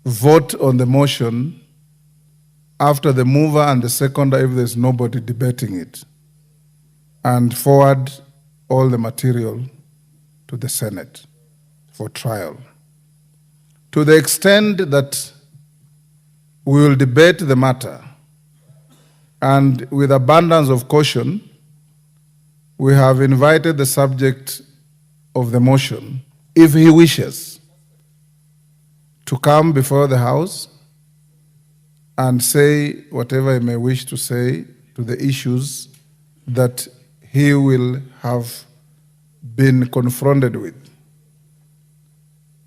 vote on the motion after the mover and the seconder if there's nobody debating it. and forward all the material to the Senate for trial. To the extent that we will debate the matter, and with abundance of caution, we have invited the subject of the motion, if he wishes, to come before the House and say whatever he may wish to say to the issues that he will have been confronted with.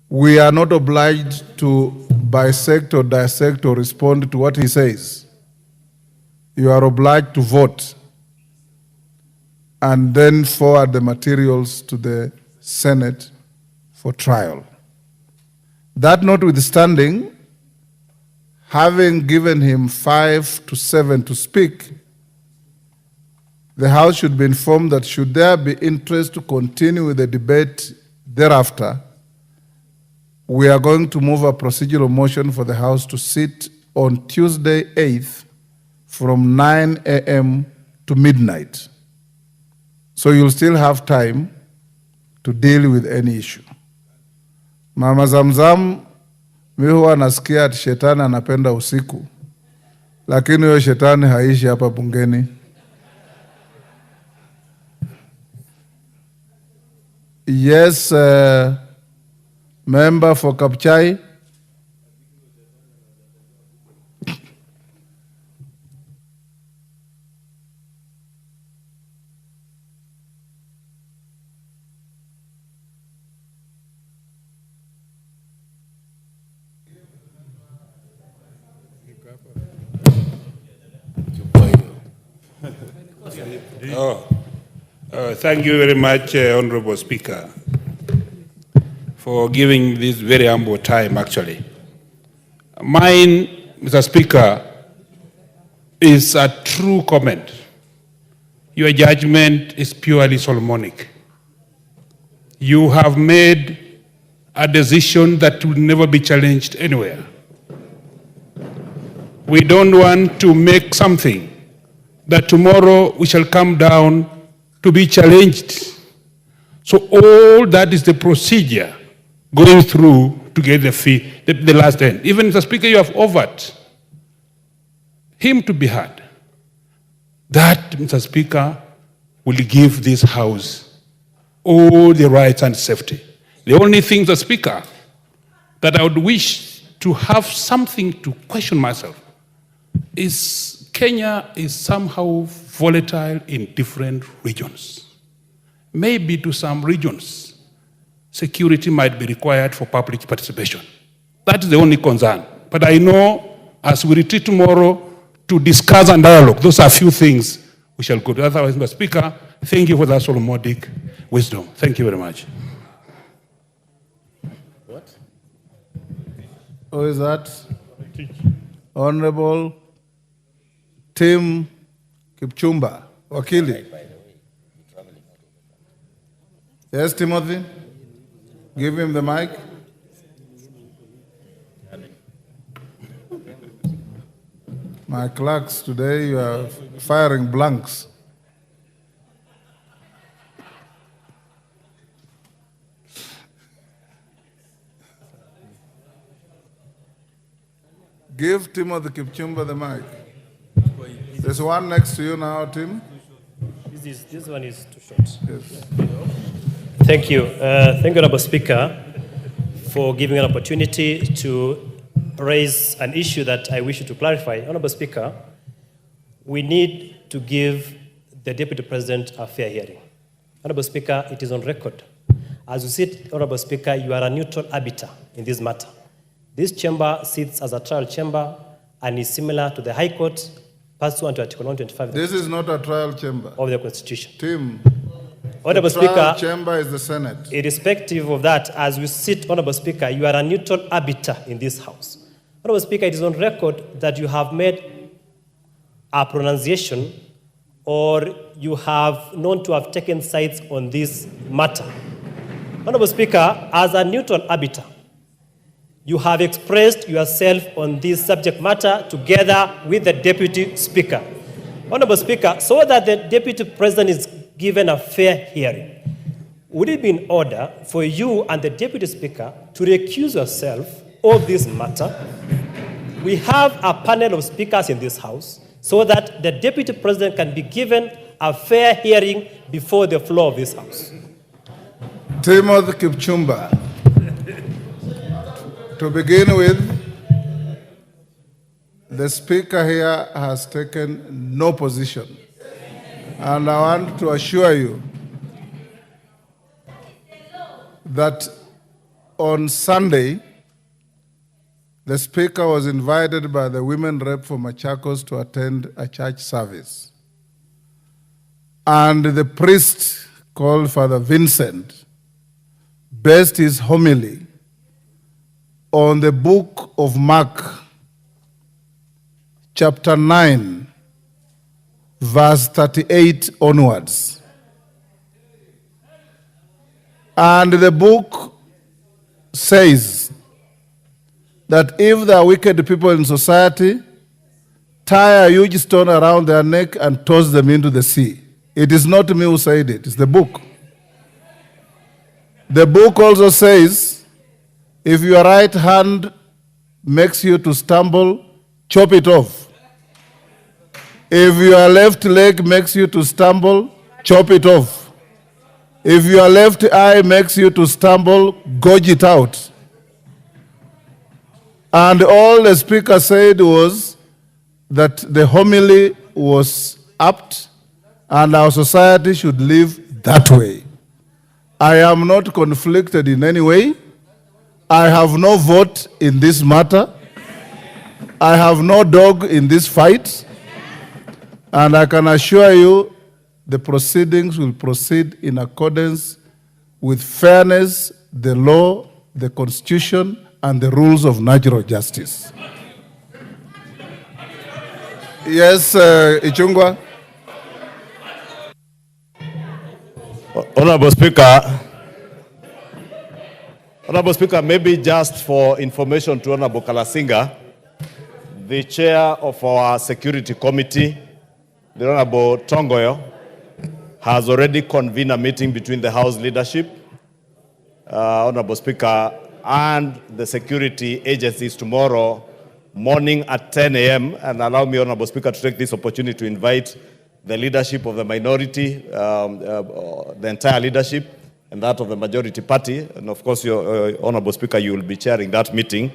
We are not obliged to bisect or dissect or respond to what he says. You are obliged to vote and then forward the materials to the Senate for trial. That notwithstanding, having given him 5 to 7 to speak, the House should be informed that should there be interest to continue with the debate thereafter, we are going to move a procedural motion for the House to sit on Tuesday 8th from 9 a.m. to midnight. So you'll still have time to deal with any issue. Mama Zamzam, mi huwa nasikia ati shetani anapenda usiku, lakini huyo shetani haishi hapa bungeni. Yes, member for Kapchai. Thank you very much, Honorable Speaker, for giving this very humble time, actually. Mine, Mr. Speaker, is a true comment. Your judgment is purely Solomonic. You have made a decision that will never be challenged anywhere. We don't want to make something that tomorrow we shall come down to be challenged. So all that is the procedure going through to get the last end. Even Mr. Speaker, you have offered him to be heard. That, Mr. Speaker, will give this House all the rights and safety. The only thing, Mr. Speaker, that I would wish to have something to question myself is Kenya is somehow volatile in different regions. Maybe to some regions, security might be required for public participation. That is the only concern. But I know as we retreat tomorrow to discuss and dialogue, those are a few things we shall go to. Otherwise, Mr. Speaker, thank you for that Solomonic wisdom. Thank you very much. What? Who is that? Honorable Tim Kipchumba, Wakili. Yes, Timothy? Give him the mic. My clerks, today you are firing blanks. Give Timothy Kipchumba the mic. There's one next to you now, Tim. This one is too short. Yes. Thank you. Thank you, Honorable Speaker, for giving an opportunity to raise an issue that I wish you to clarify. Honorable Speaker, we need to give the Deputy President a fair hearing. Honorable Speaker, it is on record. As you sit, Honorable Speaker, you are a neutral arbiter in this matter. This chamber sits as a trial chamber and is similar to the High Court pursuant to Article 125. This is not a trial chamber of the Constitution. Tim, Honorable the trial Speaker, chamber is the Senate. Irrespective of that, as we sit, Honorable Speaker, you are a neutral arbiter in this House. Honorable Speaker, it is on record that you have made a pronunciation or you have known to have taken sides on this matter. Honorable Speaker, as a neutral arbiter, you have expressed yourself on this subject matter together with the Deputy Speaker. Honorable Speaker, so that the Deputy President is given a fair hearing. Would it be in order for you and the Deputy Speaker to recuse yourself of this matter? We have a panel of speakers in this House so that the Deputy President can be given a fair hearing before the floor of this House. Timothy Kipchumba. To begin with, the Speaker here has taken no position. And I want to assure you that on Sunday, the Speaker was invited by the women rep for Machakos to attend a church service. And the priest called Father Vincent based his homily on the book of Mark, chapter 9, verse 38 onwards. And the book says that if there are wicked people in society, tie a huge stone around their neck and toss them into the sea. It is not me who said it, it's the book. The book also says, if your right hand makes you to stumble, chop it off. If your left leg makes you to stumble, chop it off. If your left eye makes you to stumble, gouge it out. And all the Speaker said was that the homily was apt and our society should live that way. I am not conflicted in any way. I have no vote in this matter. I have no dog in this fight. And I can assure you the proceedings will proceed in accordance with fairness, the law, the Constitution, and the rules of natural justice. Yes, Ichungwa. Honorable Speaker, maybe just for information to Honorable Kalasinga, the chair of our Security Committee, the Honorable Tongoyo, has already convened a meeting between the House leadership, Honorable Speaker, and the security agencies tomorrow morning at 10 a.m. And allow me, Honorable Speaker, to take this opportunity to invite the leadership of the minority, the entire leadership, and that of the majority party. And of course, Honorable Speaker, you will be chairing that meeting,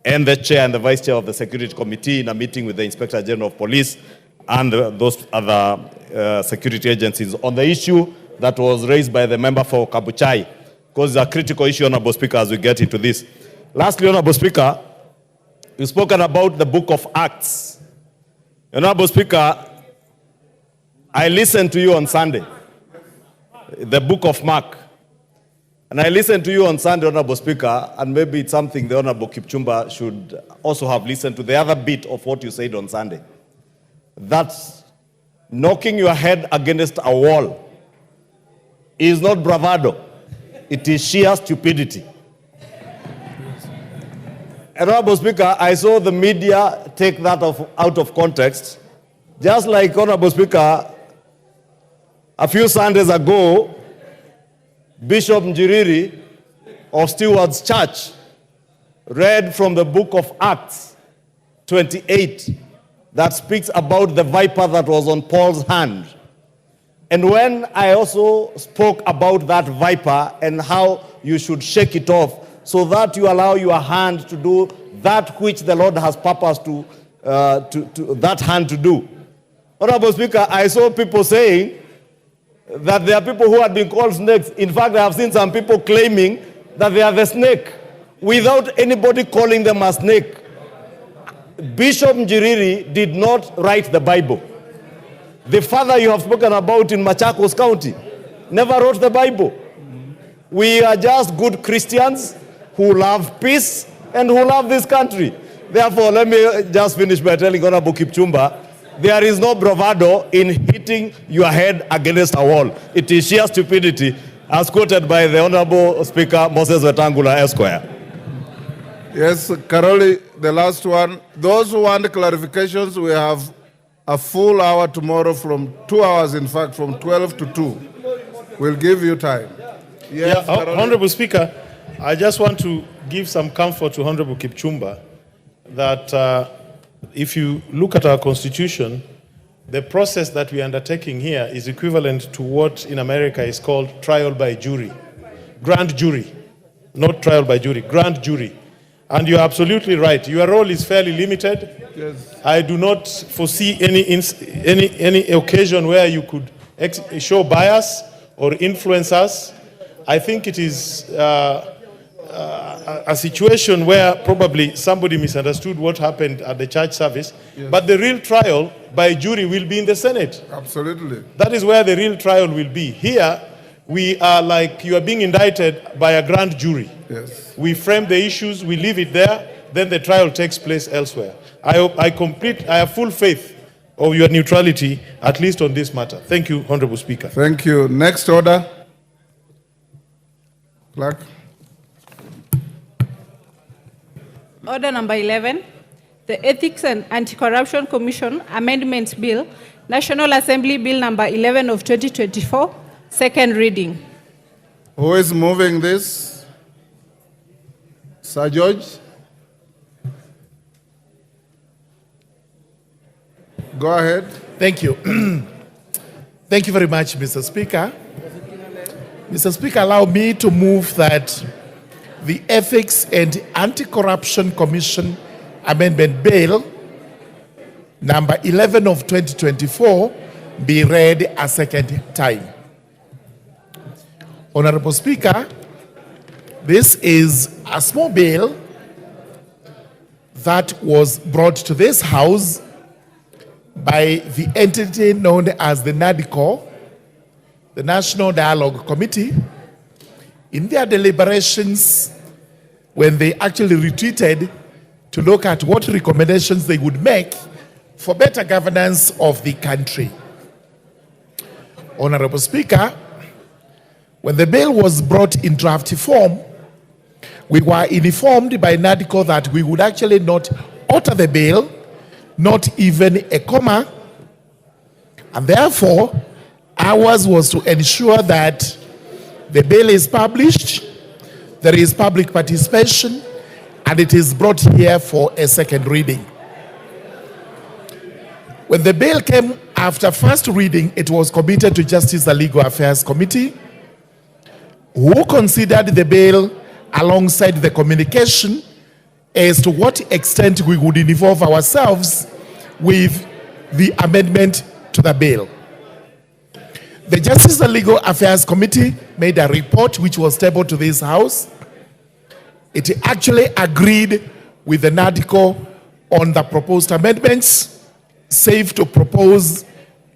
and the chair and the vice chair of the Security Committee in a meeting with the Inspector General of Police and those other security agencies on the issue that was raised by the member for Kabuchai, because it's a critical issue, Honorable Speaker, as we get into this. Lastly, Honorable Speaker, you've spoken about the book of Acts. Honorable Speaker, I listened to you on Sunday, the book of Mark. And I listened to you on Sunday, Honorable Speaker, and maybe it's something the Honorable Kipchumba should also have listened to, the other bit of what you said on Sunday. That's knocking your head against a wall is not bravado. It is sheer stupidity. Honorable Speaker, I saw the media take that out of context. Just like, Honorable Speaker, a few Sundays ago, Bishop Njiriri of Stewart's Church read from the book of Acts 28 that speaks about the viper that was on Paul's hand. And when I also spoke about that viper and how you should shake it off so that you allow your hand to do that which the Lord has purposed to that hand to do. Honorable Speaker, I saw people saying that there are people who had been called snakes. In fact, I have seen some people claiming that they are the snake without anybody calling them a snake. Bishop Njiriri did not write the Bible. The father you have spoken about in Machakos County never wrote the Bible. We are just good Christians who love peace and who love this country. Therefore, let me just finish by telling Honorable Kipchumba, there is no bravado in hitting your head against a wall. It is sheer stupidity, as quoted by the Honorable Speaker Moses Wetangula Esquire. Yes, Karoli, the last one. Those who want clarifications, we have a full hour tomorrow from 2 hours, in fact, from 12 to 2. We'll give you time. Yes, Honorable Speaker, I just want to give some comfort to Honorable Kipchumba that if you look at our Constitution, the process that we are undertaking here is equivalent to what in America is called trial by jury. Grand jury, not trial by jury, grand jury. And you're absolutely right. Your role is fairly limited. Yes. I do not foresee any occasion where you could show bias or influence us. I think it is a situation where probably somebody misunderstood what happened at the church service. Yes. But the real trial by jury will be in the Senate. Absolutely. That is where the real trial will be. Here, we are like you are being indicted by a grand jury. Yes. We frame the issues, we leave it there, then the trial takes place elsewhere. I have full faith of your neutrality, at least on this matter. Thank you, Honorable Speaker. Thank you. Next order. Clerk. Order number 11, the Ethics and Anti-Corruption Commission Amendment Bill, National Assembly Bill number 11 of 2024, second reading. Who is moving this? Sir George? Go ahead. Thank you. Thank you very much, Mr. Speaker. Mr. Speaker, allow me to move that the Ethics and Anti-Corruption Commission Amendment Bill, number 11 of 2024, be read a second time. Honorable Speaker, this is a small bill that was brought to this House by the entity known as the NADCO, the National Dialogue Committee. In their deliberations, when they actually retreated to look at what recommendations they would make for better governance of the country. Honorable Speaker, when the bill was brought in draft form, we were informed by NADCO that we would actually not alter the bill, not even a comma, and therefore ours was to ensure that the bill is published, there is public participation, and it is brought here for a second reading. When the bill came after first reading, it was committed to Justice and Legal Affairs Committee, who considered the bill alongside the communication as to what extent we would involve ourselves with the amendment to the bill. The Justice and Legal Affairs Committee made a report which was tabled to this House. It actually agreed with the NADCO on the proposed amendments, save to propose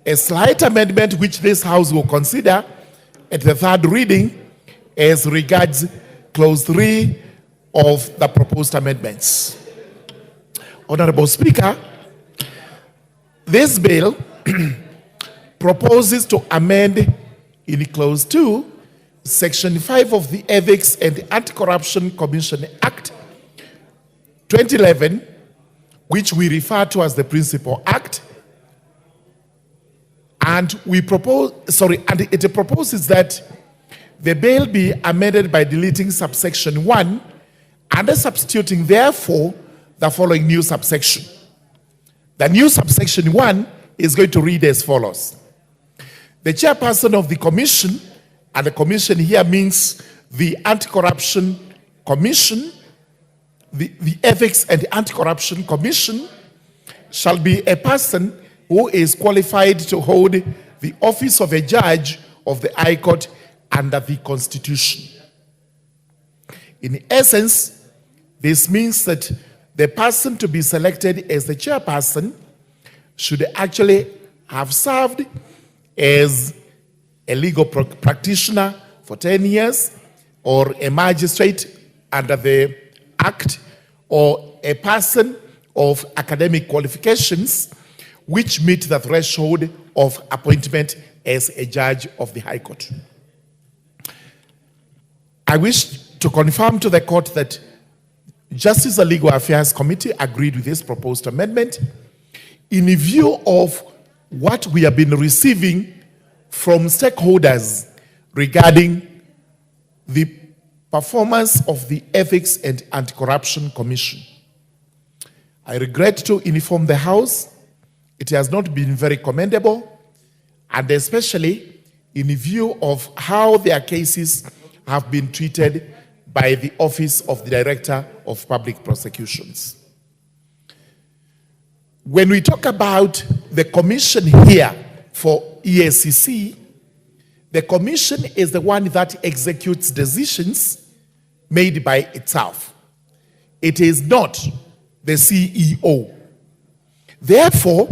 a slight amendment which this House will consider at the third reading as regards Clause 3 of the proposed amendments. Honorable Speaker, this bill proposes to amend in Clause 2, Section 5 of the Ethics and Anti-Corruption Commission Act 2011, which we refer to as the Principal Act, and it proposes that the bill be amended by deleting subsection 1 and substituting, therefore, the following new subsection. The new subsection 1 is going to read as follows. The chairperson of the commission, and the commission here means the Anti-Corruption Commission, the Ethics and Anti-Corruption Commission, shall be a person who is qualified to hold the office of a judge of the High Court under the Constitution. In essence, this means that the person to be selected as the chairperson should actually have served as a legal practitioner for 10 years, or a magistrate under the Act, or a person of academic qualifications which meet the threshold of appointment as a judge of the High Court. I wish to confirm to the court that Justice and Legal Affairs Committee agreed with this proposed amendment. in view of what we have been receiving from stakeholders regarding the performance of the Ethics and Anti-Corruption Commission. I regret to inform the House it has not been very commendable, and especially in view of how their cases have been treated by the Office of the Director of Public Prosecutions. When we talk about the commission here for EACC, the commission is the one that executes decisions made by itself. It is not the CEO. Therefore,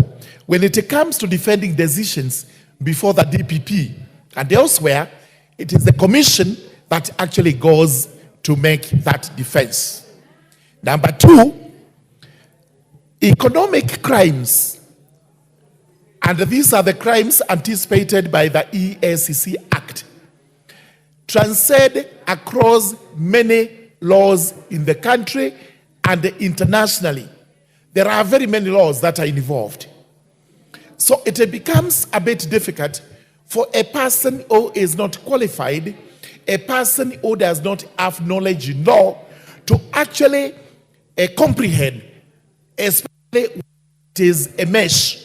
when it comes to defending decisions before the DPP and elsewhere, it is the commission that actually goes to make that defense. Number two, economic crimes, and these are the crimes anticipated by the EACC Act, transcend across many laws in the country and internationally. There are very many laws that are involved. So it becomes a bit difficult for a person who is not qualified, a person who does not have knowledge in law, to actually comprehend, especially when it is a mesh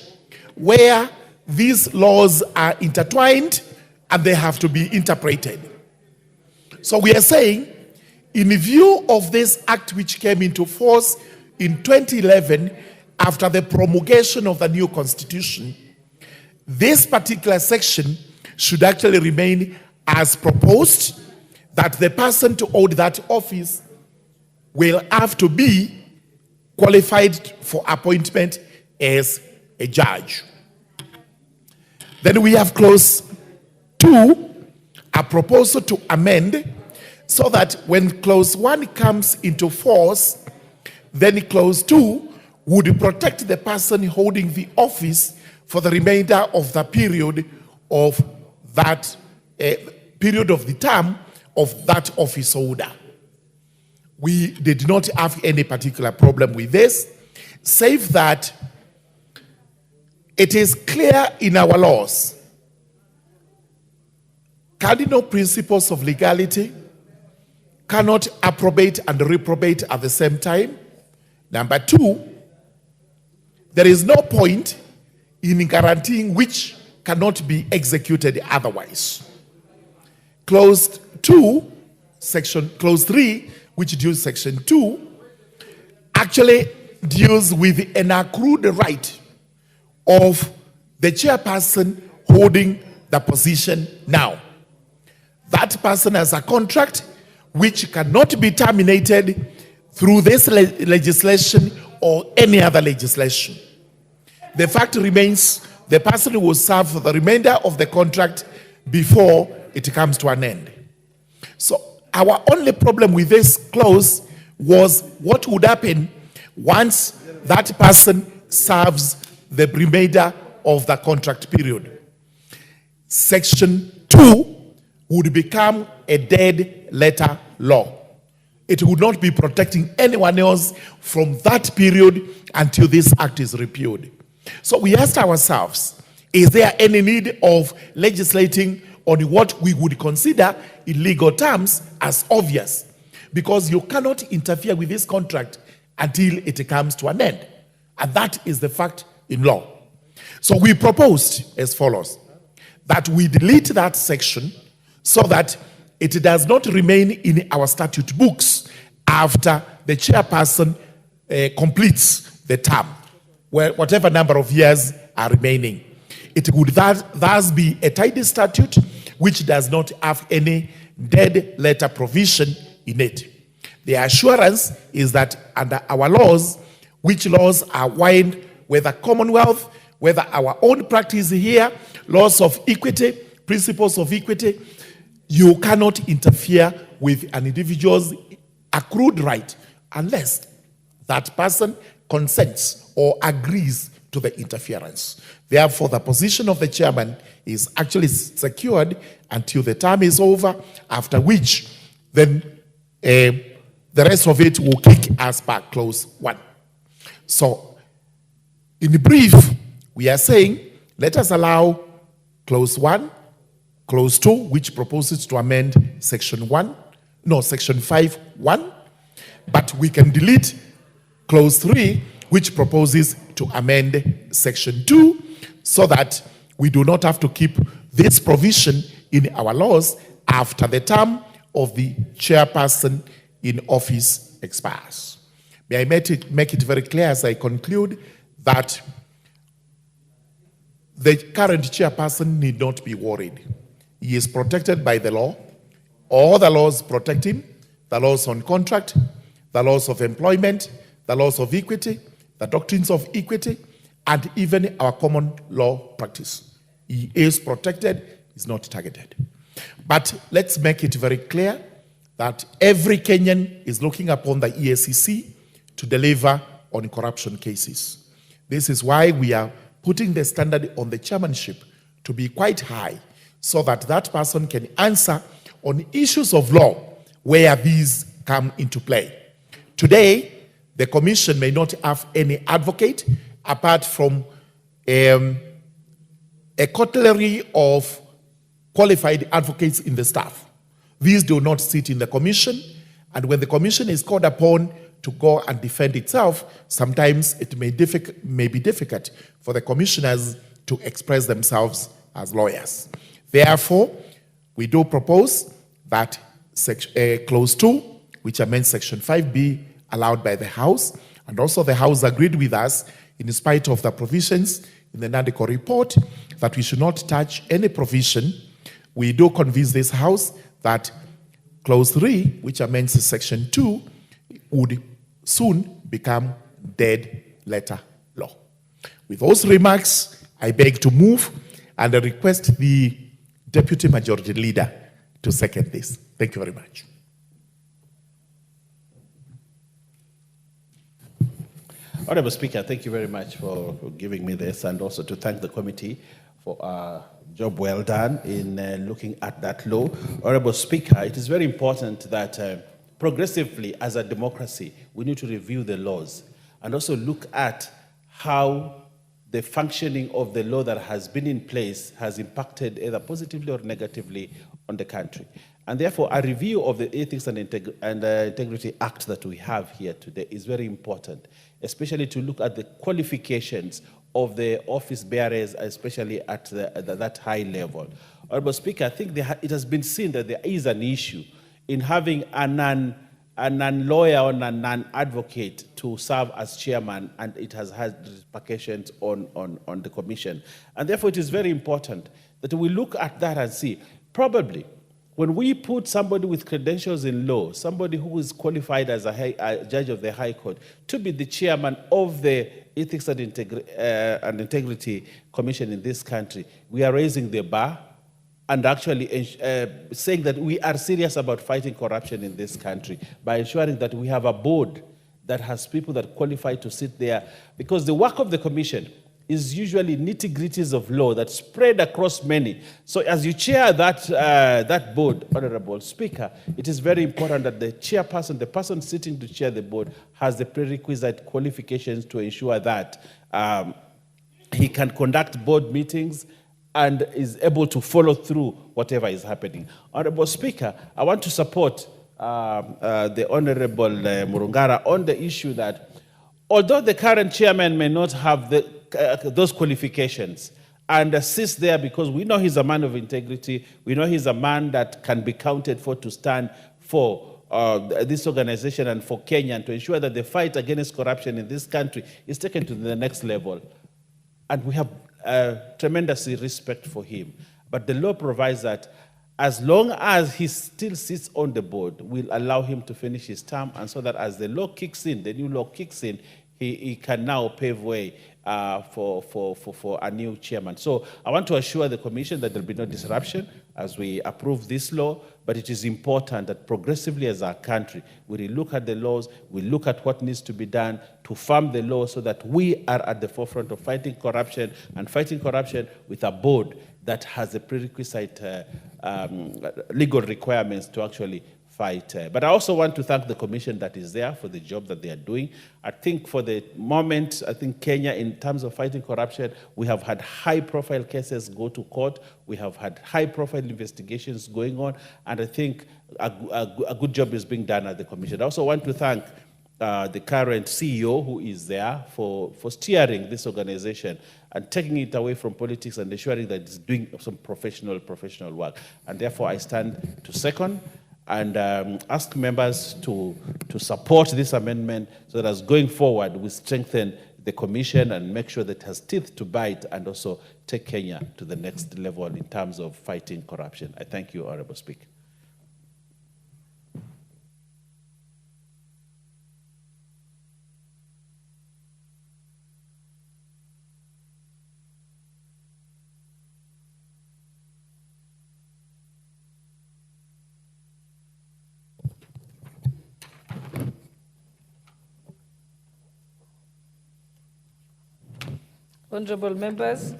where these laws are intertwined and they have to be interpreted. So we are saying, in view of this act which came into force in 2011 after the promulgation of the new constitution, this particular section should actually remain as proposed, that the person to hold that office will have to be qualified for appointment as a judge. Then we have clause 2, a proposal to amend, so that when clause 1 comes into force, then clause 2 would protect the person holding the office for the remainder of the period of that period of the term of that office holder. We did not have any particular problem with this, save that it is clear in our laws, cardinal principles of legality cannot approbate and reprobate at the same time. Number 2, there is no point in guaranteeing which cannot be executed otherwise. Clause 3, which deals section 2, actually deals with an accrued right of the chairperson holding the position now. That person has a contract which cannot be terminated through this legislation or any other legislation. The fact remains, the person will serve for the remainder of the contract before it comes to an end. So our only problem with this clause was what would happen once that person serves the remainder of the contract period. Section 2 would become a dead letter law. It would not be protecting anyone else from that period until this act is repealed. So we asked ourselves, is there any need of legislating on what we would consider in legal terms as obvious? Because you cannot interfere with this contract until it comes to an end. And that is the fact in law. So we proposed as follows, that we delete that section so that it does not remain in our statute books after the chairperson completes the term, whatever number of years are remaining. It would thus be a tidy statute which does not have any dead letter provision in it. The assurance is that under our laws, which laws are wide, whether Commonwealth, whether our own practice here, laws of equity, principles of equity, you cannot interfere with an individual's accrued right unless that person consents or agrees to the interference. Therefore, the position of the chairman is actually secured until the term is over, after which then the rest of it will kick us back clause 1. So In brief, we are saying, let us allow clause 1, clause 2, which proposes to amend section 5(1), but we can delete clause 3, which proposes to amend section 2, so that we do not have to keep this provision in our laws after the term of the chairperson in office expires. May I make it very clear as I conclude that the current chairperson need not be worried. He is protected by the law. All the laws protect him, the laws on contract, the laws of employment, the laws of equity, the doctrines of equity, and even our common law practice. He is protected, he's not targeted. But let's make it very clear that every Kenyan is looking upon the EACC to deliver on corruption cases. This is why we are putting the standard on the chairmanship to be quite high, so that that person can answer on issues of law where these come into play. Today, the commission may not have any advocate apart from a cutlery of qualified advocates in the staff. These do not sit in the commission, and when the commission is called upon to go and defend itself, sometimes it may be difficult for the commissioners to express themselves as lawyers. Therefore, we do propose that clause 2, which amends section 5, be allowed by the House, and also the House agreed with us, in spite of the provisions in the NADECO report, that we should not touch any provision. We do convince this House that clause 3, which amends section 2, would soon become dead letter law. With those remarks, I beg to move and I request the Deputy Majority Leader to second this. Thank you very much. Honorable Speaker, thank you very much for giving me this, and also to thank the committee for a job well done in looking at that law. Honorable Speaker, it is very important that progressively, as a democracy, we need to review the laws and also look at how the functioning of the law that has been in place has impacted either positively or negatively on the country. And therefore, a review of the Ethics and Integrity Act that we have here today is very important, especially to look at the qualifications of the office bearers, especially at that high level. Honorable Speaker, I think it has been seen that there is an issue in having a non-lawyer or a non-advocate to serve as chairman, and it has had repercussions on the commission. And therefore, it is very important that we look at that and see, probably, when we put somebody with credentials in law, somebody who is qualified as a judge of the High Court, to be the chairman of the Ethics and Integrity Commission in this country, we are raising the bar and actually saying that we are serious about fighting corruption in this country by ensuring that we have a board that has people that qualify to sit there. Because the work of the commission is usually nitty-gritties of law that spread across many. So as you chair that board, Honorable Speaker, it is very important that the chairperson, the person sitting to chair the board, has the prerequisite qualifications to ensure that he can conduct board meetings and is able to follow through whatever is happening. Honorable Speaker, I want to support the Honorable Murungara on the issue that although the current chairman may not have those qualifications and assist there, because we know he's a man of integrity, we know he's a man that can be counted for to stand for this organization and for Kenya, and to ensure that the fight against corruption in this country is taken to the next level. And we have tremendous respect for him. But the law provides that as long as he still sits on the board, we'll allow him to finish his term, and so that as the law kicks in, the new law kicks in, he can now pave way for a new chairman. So I want to assure the Commission that there will be no disruption as we approve this law, but it is important that progressively as our country, we look at the laws, we look at what needs to be done to farm the law so that we are at the forefront of fighting corruption, and fighting corruption with a board that has the prerequisite legal requirements to actually fight. But I also want to thank the commission that is there for the job that they are doing. I think for the moment, I think Kenya, in terms of fighting corruption, we have had high-profile cases go to court. We have had high-profile investigations going on, and I think a good job is being done at the commission. I also want to thank the current CEO who is there for steering this organization and taking it away from politics and ensuring that it's doing some professional work. And therefore, I stand to second and ask members to support this amendment so that as going forward, we strengthen the commission and make sure that it has teeth to bite and also take Kenya to the next level in terms of fighting corruption. I thank you, Honorable Speaker. Honorable members,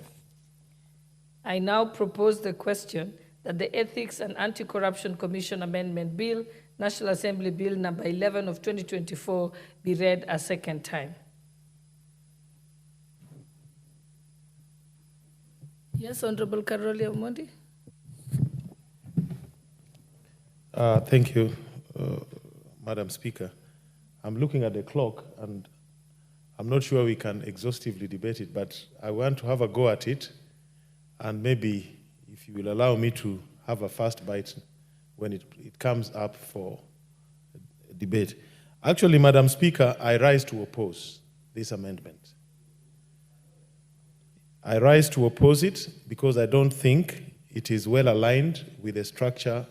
I now propose the question that the Ethics and Anti-Corruption Commission Amendment Bill, National Assembly Bill number 11 of 2024, be read a second time. Yes, Honorable Karoli Omondi. Thank you, Madam Speaker. I'm looking at the clock and I'm not sure we can exhaustively debate it, but I want to have a go at it, and maybe if you will allow me to have a first bite when it comes up for debate. Actually, Madam Speaker, I rise to oppose this amendment. I rise to oppose it because I don't think it is well aligned with the structure,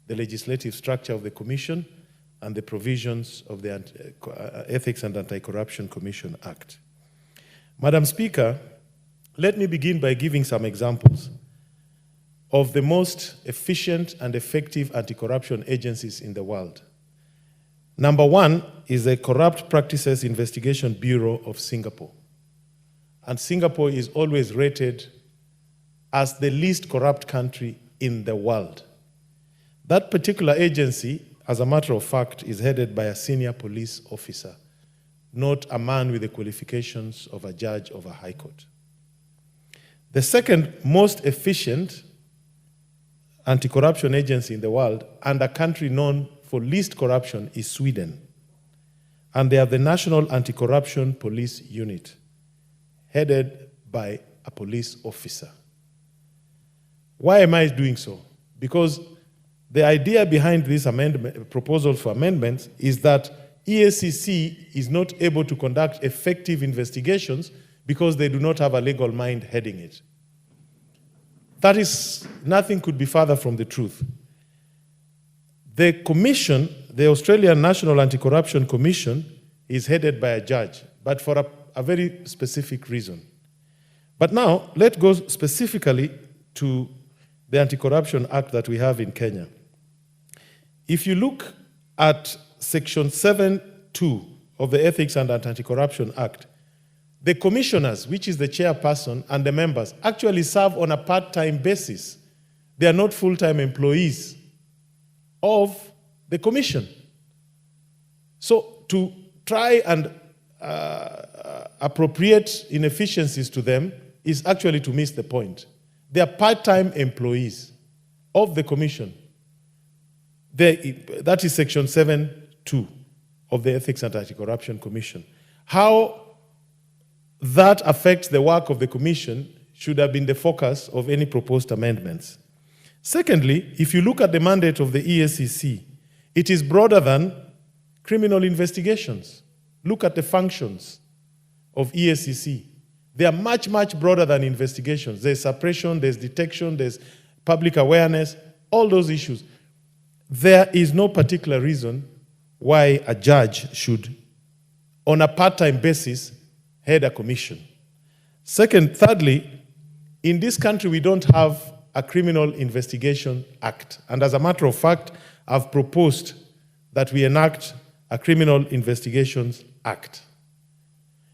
the legislative structure of the Commission and the provisions of the Ethics and Anti-Corruption Commission Act. Madam Speaker, let me begin by giving some examples of the most efficient and effective anti-corruption agencies in the world. Number one is the Corrupt Practices Investigation Bureau of Singapore. And Singapore is always rated as the least corrupt country in the world. That particular agency, as a matter of fact, is headed by a senior police officer, not a man with the qualifications of a judge of a high court. The second most efficient anti-corruption agency in the world and a country known for least corruption is Sweden. And they have the National Anti-Corruption Police Unit, headed by a police officer. Why am I doing so? Because the idea behind this proposal for amendments is that EACC is not able to conduct effective investigations because they do not have a legal mind heading it. That is, nothing could be further from the truth. The commission, the Australian National Anti-Corruption Commission, is headed by a judge, but for a very specific reason. But now, let's go specifically to the Anti-Corruption Act that we have in Kenya. If you look at Section 7.2 of the Ethics and Anti-Corruption Act, the commissioners, which is the chairperson, and the members actually serve on a part-time basis. They are not full-time employees of the commission. So to try and appropriate inefficiencies to them is actually to miss the point. They are part-time employees of the commission. That is Section 7.2 of the Ethics and Anti-Corruption Commission. How that affects the work of the Commission should have been the focus of any proposed amendments. Secondly, if you look at the mandate of the EACC, it is broader than criminal investigations. Look at the functions of EACC. They are much, much broader than investigations. There's suppression, there's detection, there's public awareness, all those issues. There is no particular reason why a judge should, on a part-time basis, head a commission. Thirdly, in this country, we don't have a Criminal Investigation Act. And as a matter of fact, I've proposed that we enact a Criminal Investigations Act.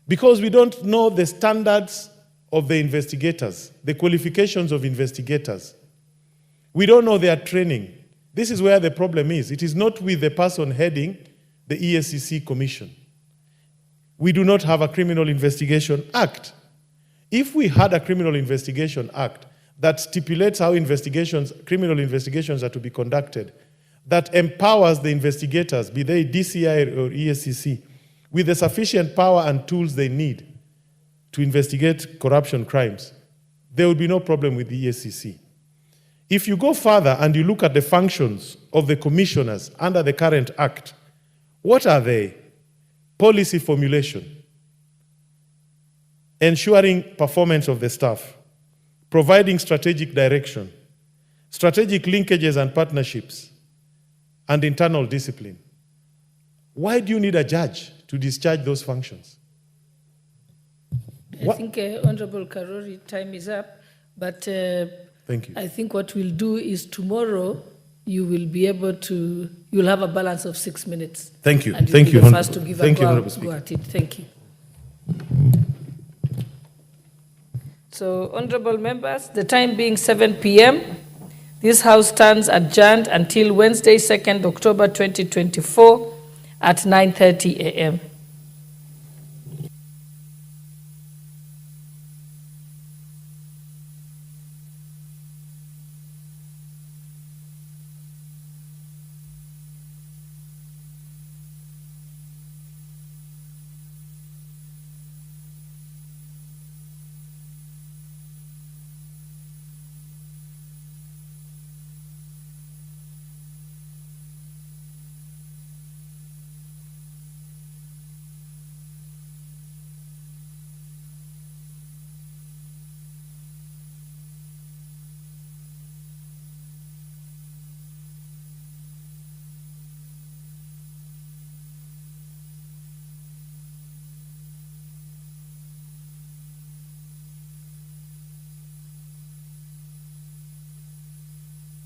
Because we don't know the standards of the investigators, the qualifications of investigators. We don't know their training. This is where the problem is. It is not with the person heading the EACC Commission. We do not have a Criminal Investigation Act. If we had a Criminal Investigation Act that stipulates how criminal investigations are to be conducted, that empowers the investigators, be they DCI or EACC, with the sufficient power and tools they need to investigate corruption crimes, there would be no problem with the EACC. If you go further and you look at the functions of the commissioners under the current act, what are they? Policy formulation, ensuring performance of the staff, providing strategic direction, strategic linkages and partnerships, and internal discipline. Why do you need a judge to discharge those functions? I think, Honorable Karori, time is up, but thank you. I think what we'll do is tomorrow you will be able to, you'll have a balance of 6 minutes. Thank you. And Thank you'll you. be the first to give Thank a you, go, Honorable go Speaker. at it. Thank you. So, honorable members, the time being 7 p.m., this House stands adjourned until Wednesday, 2nd October 2024 at 9:30 a.m.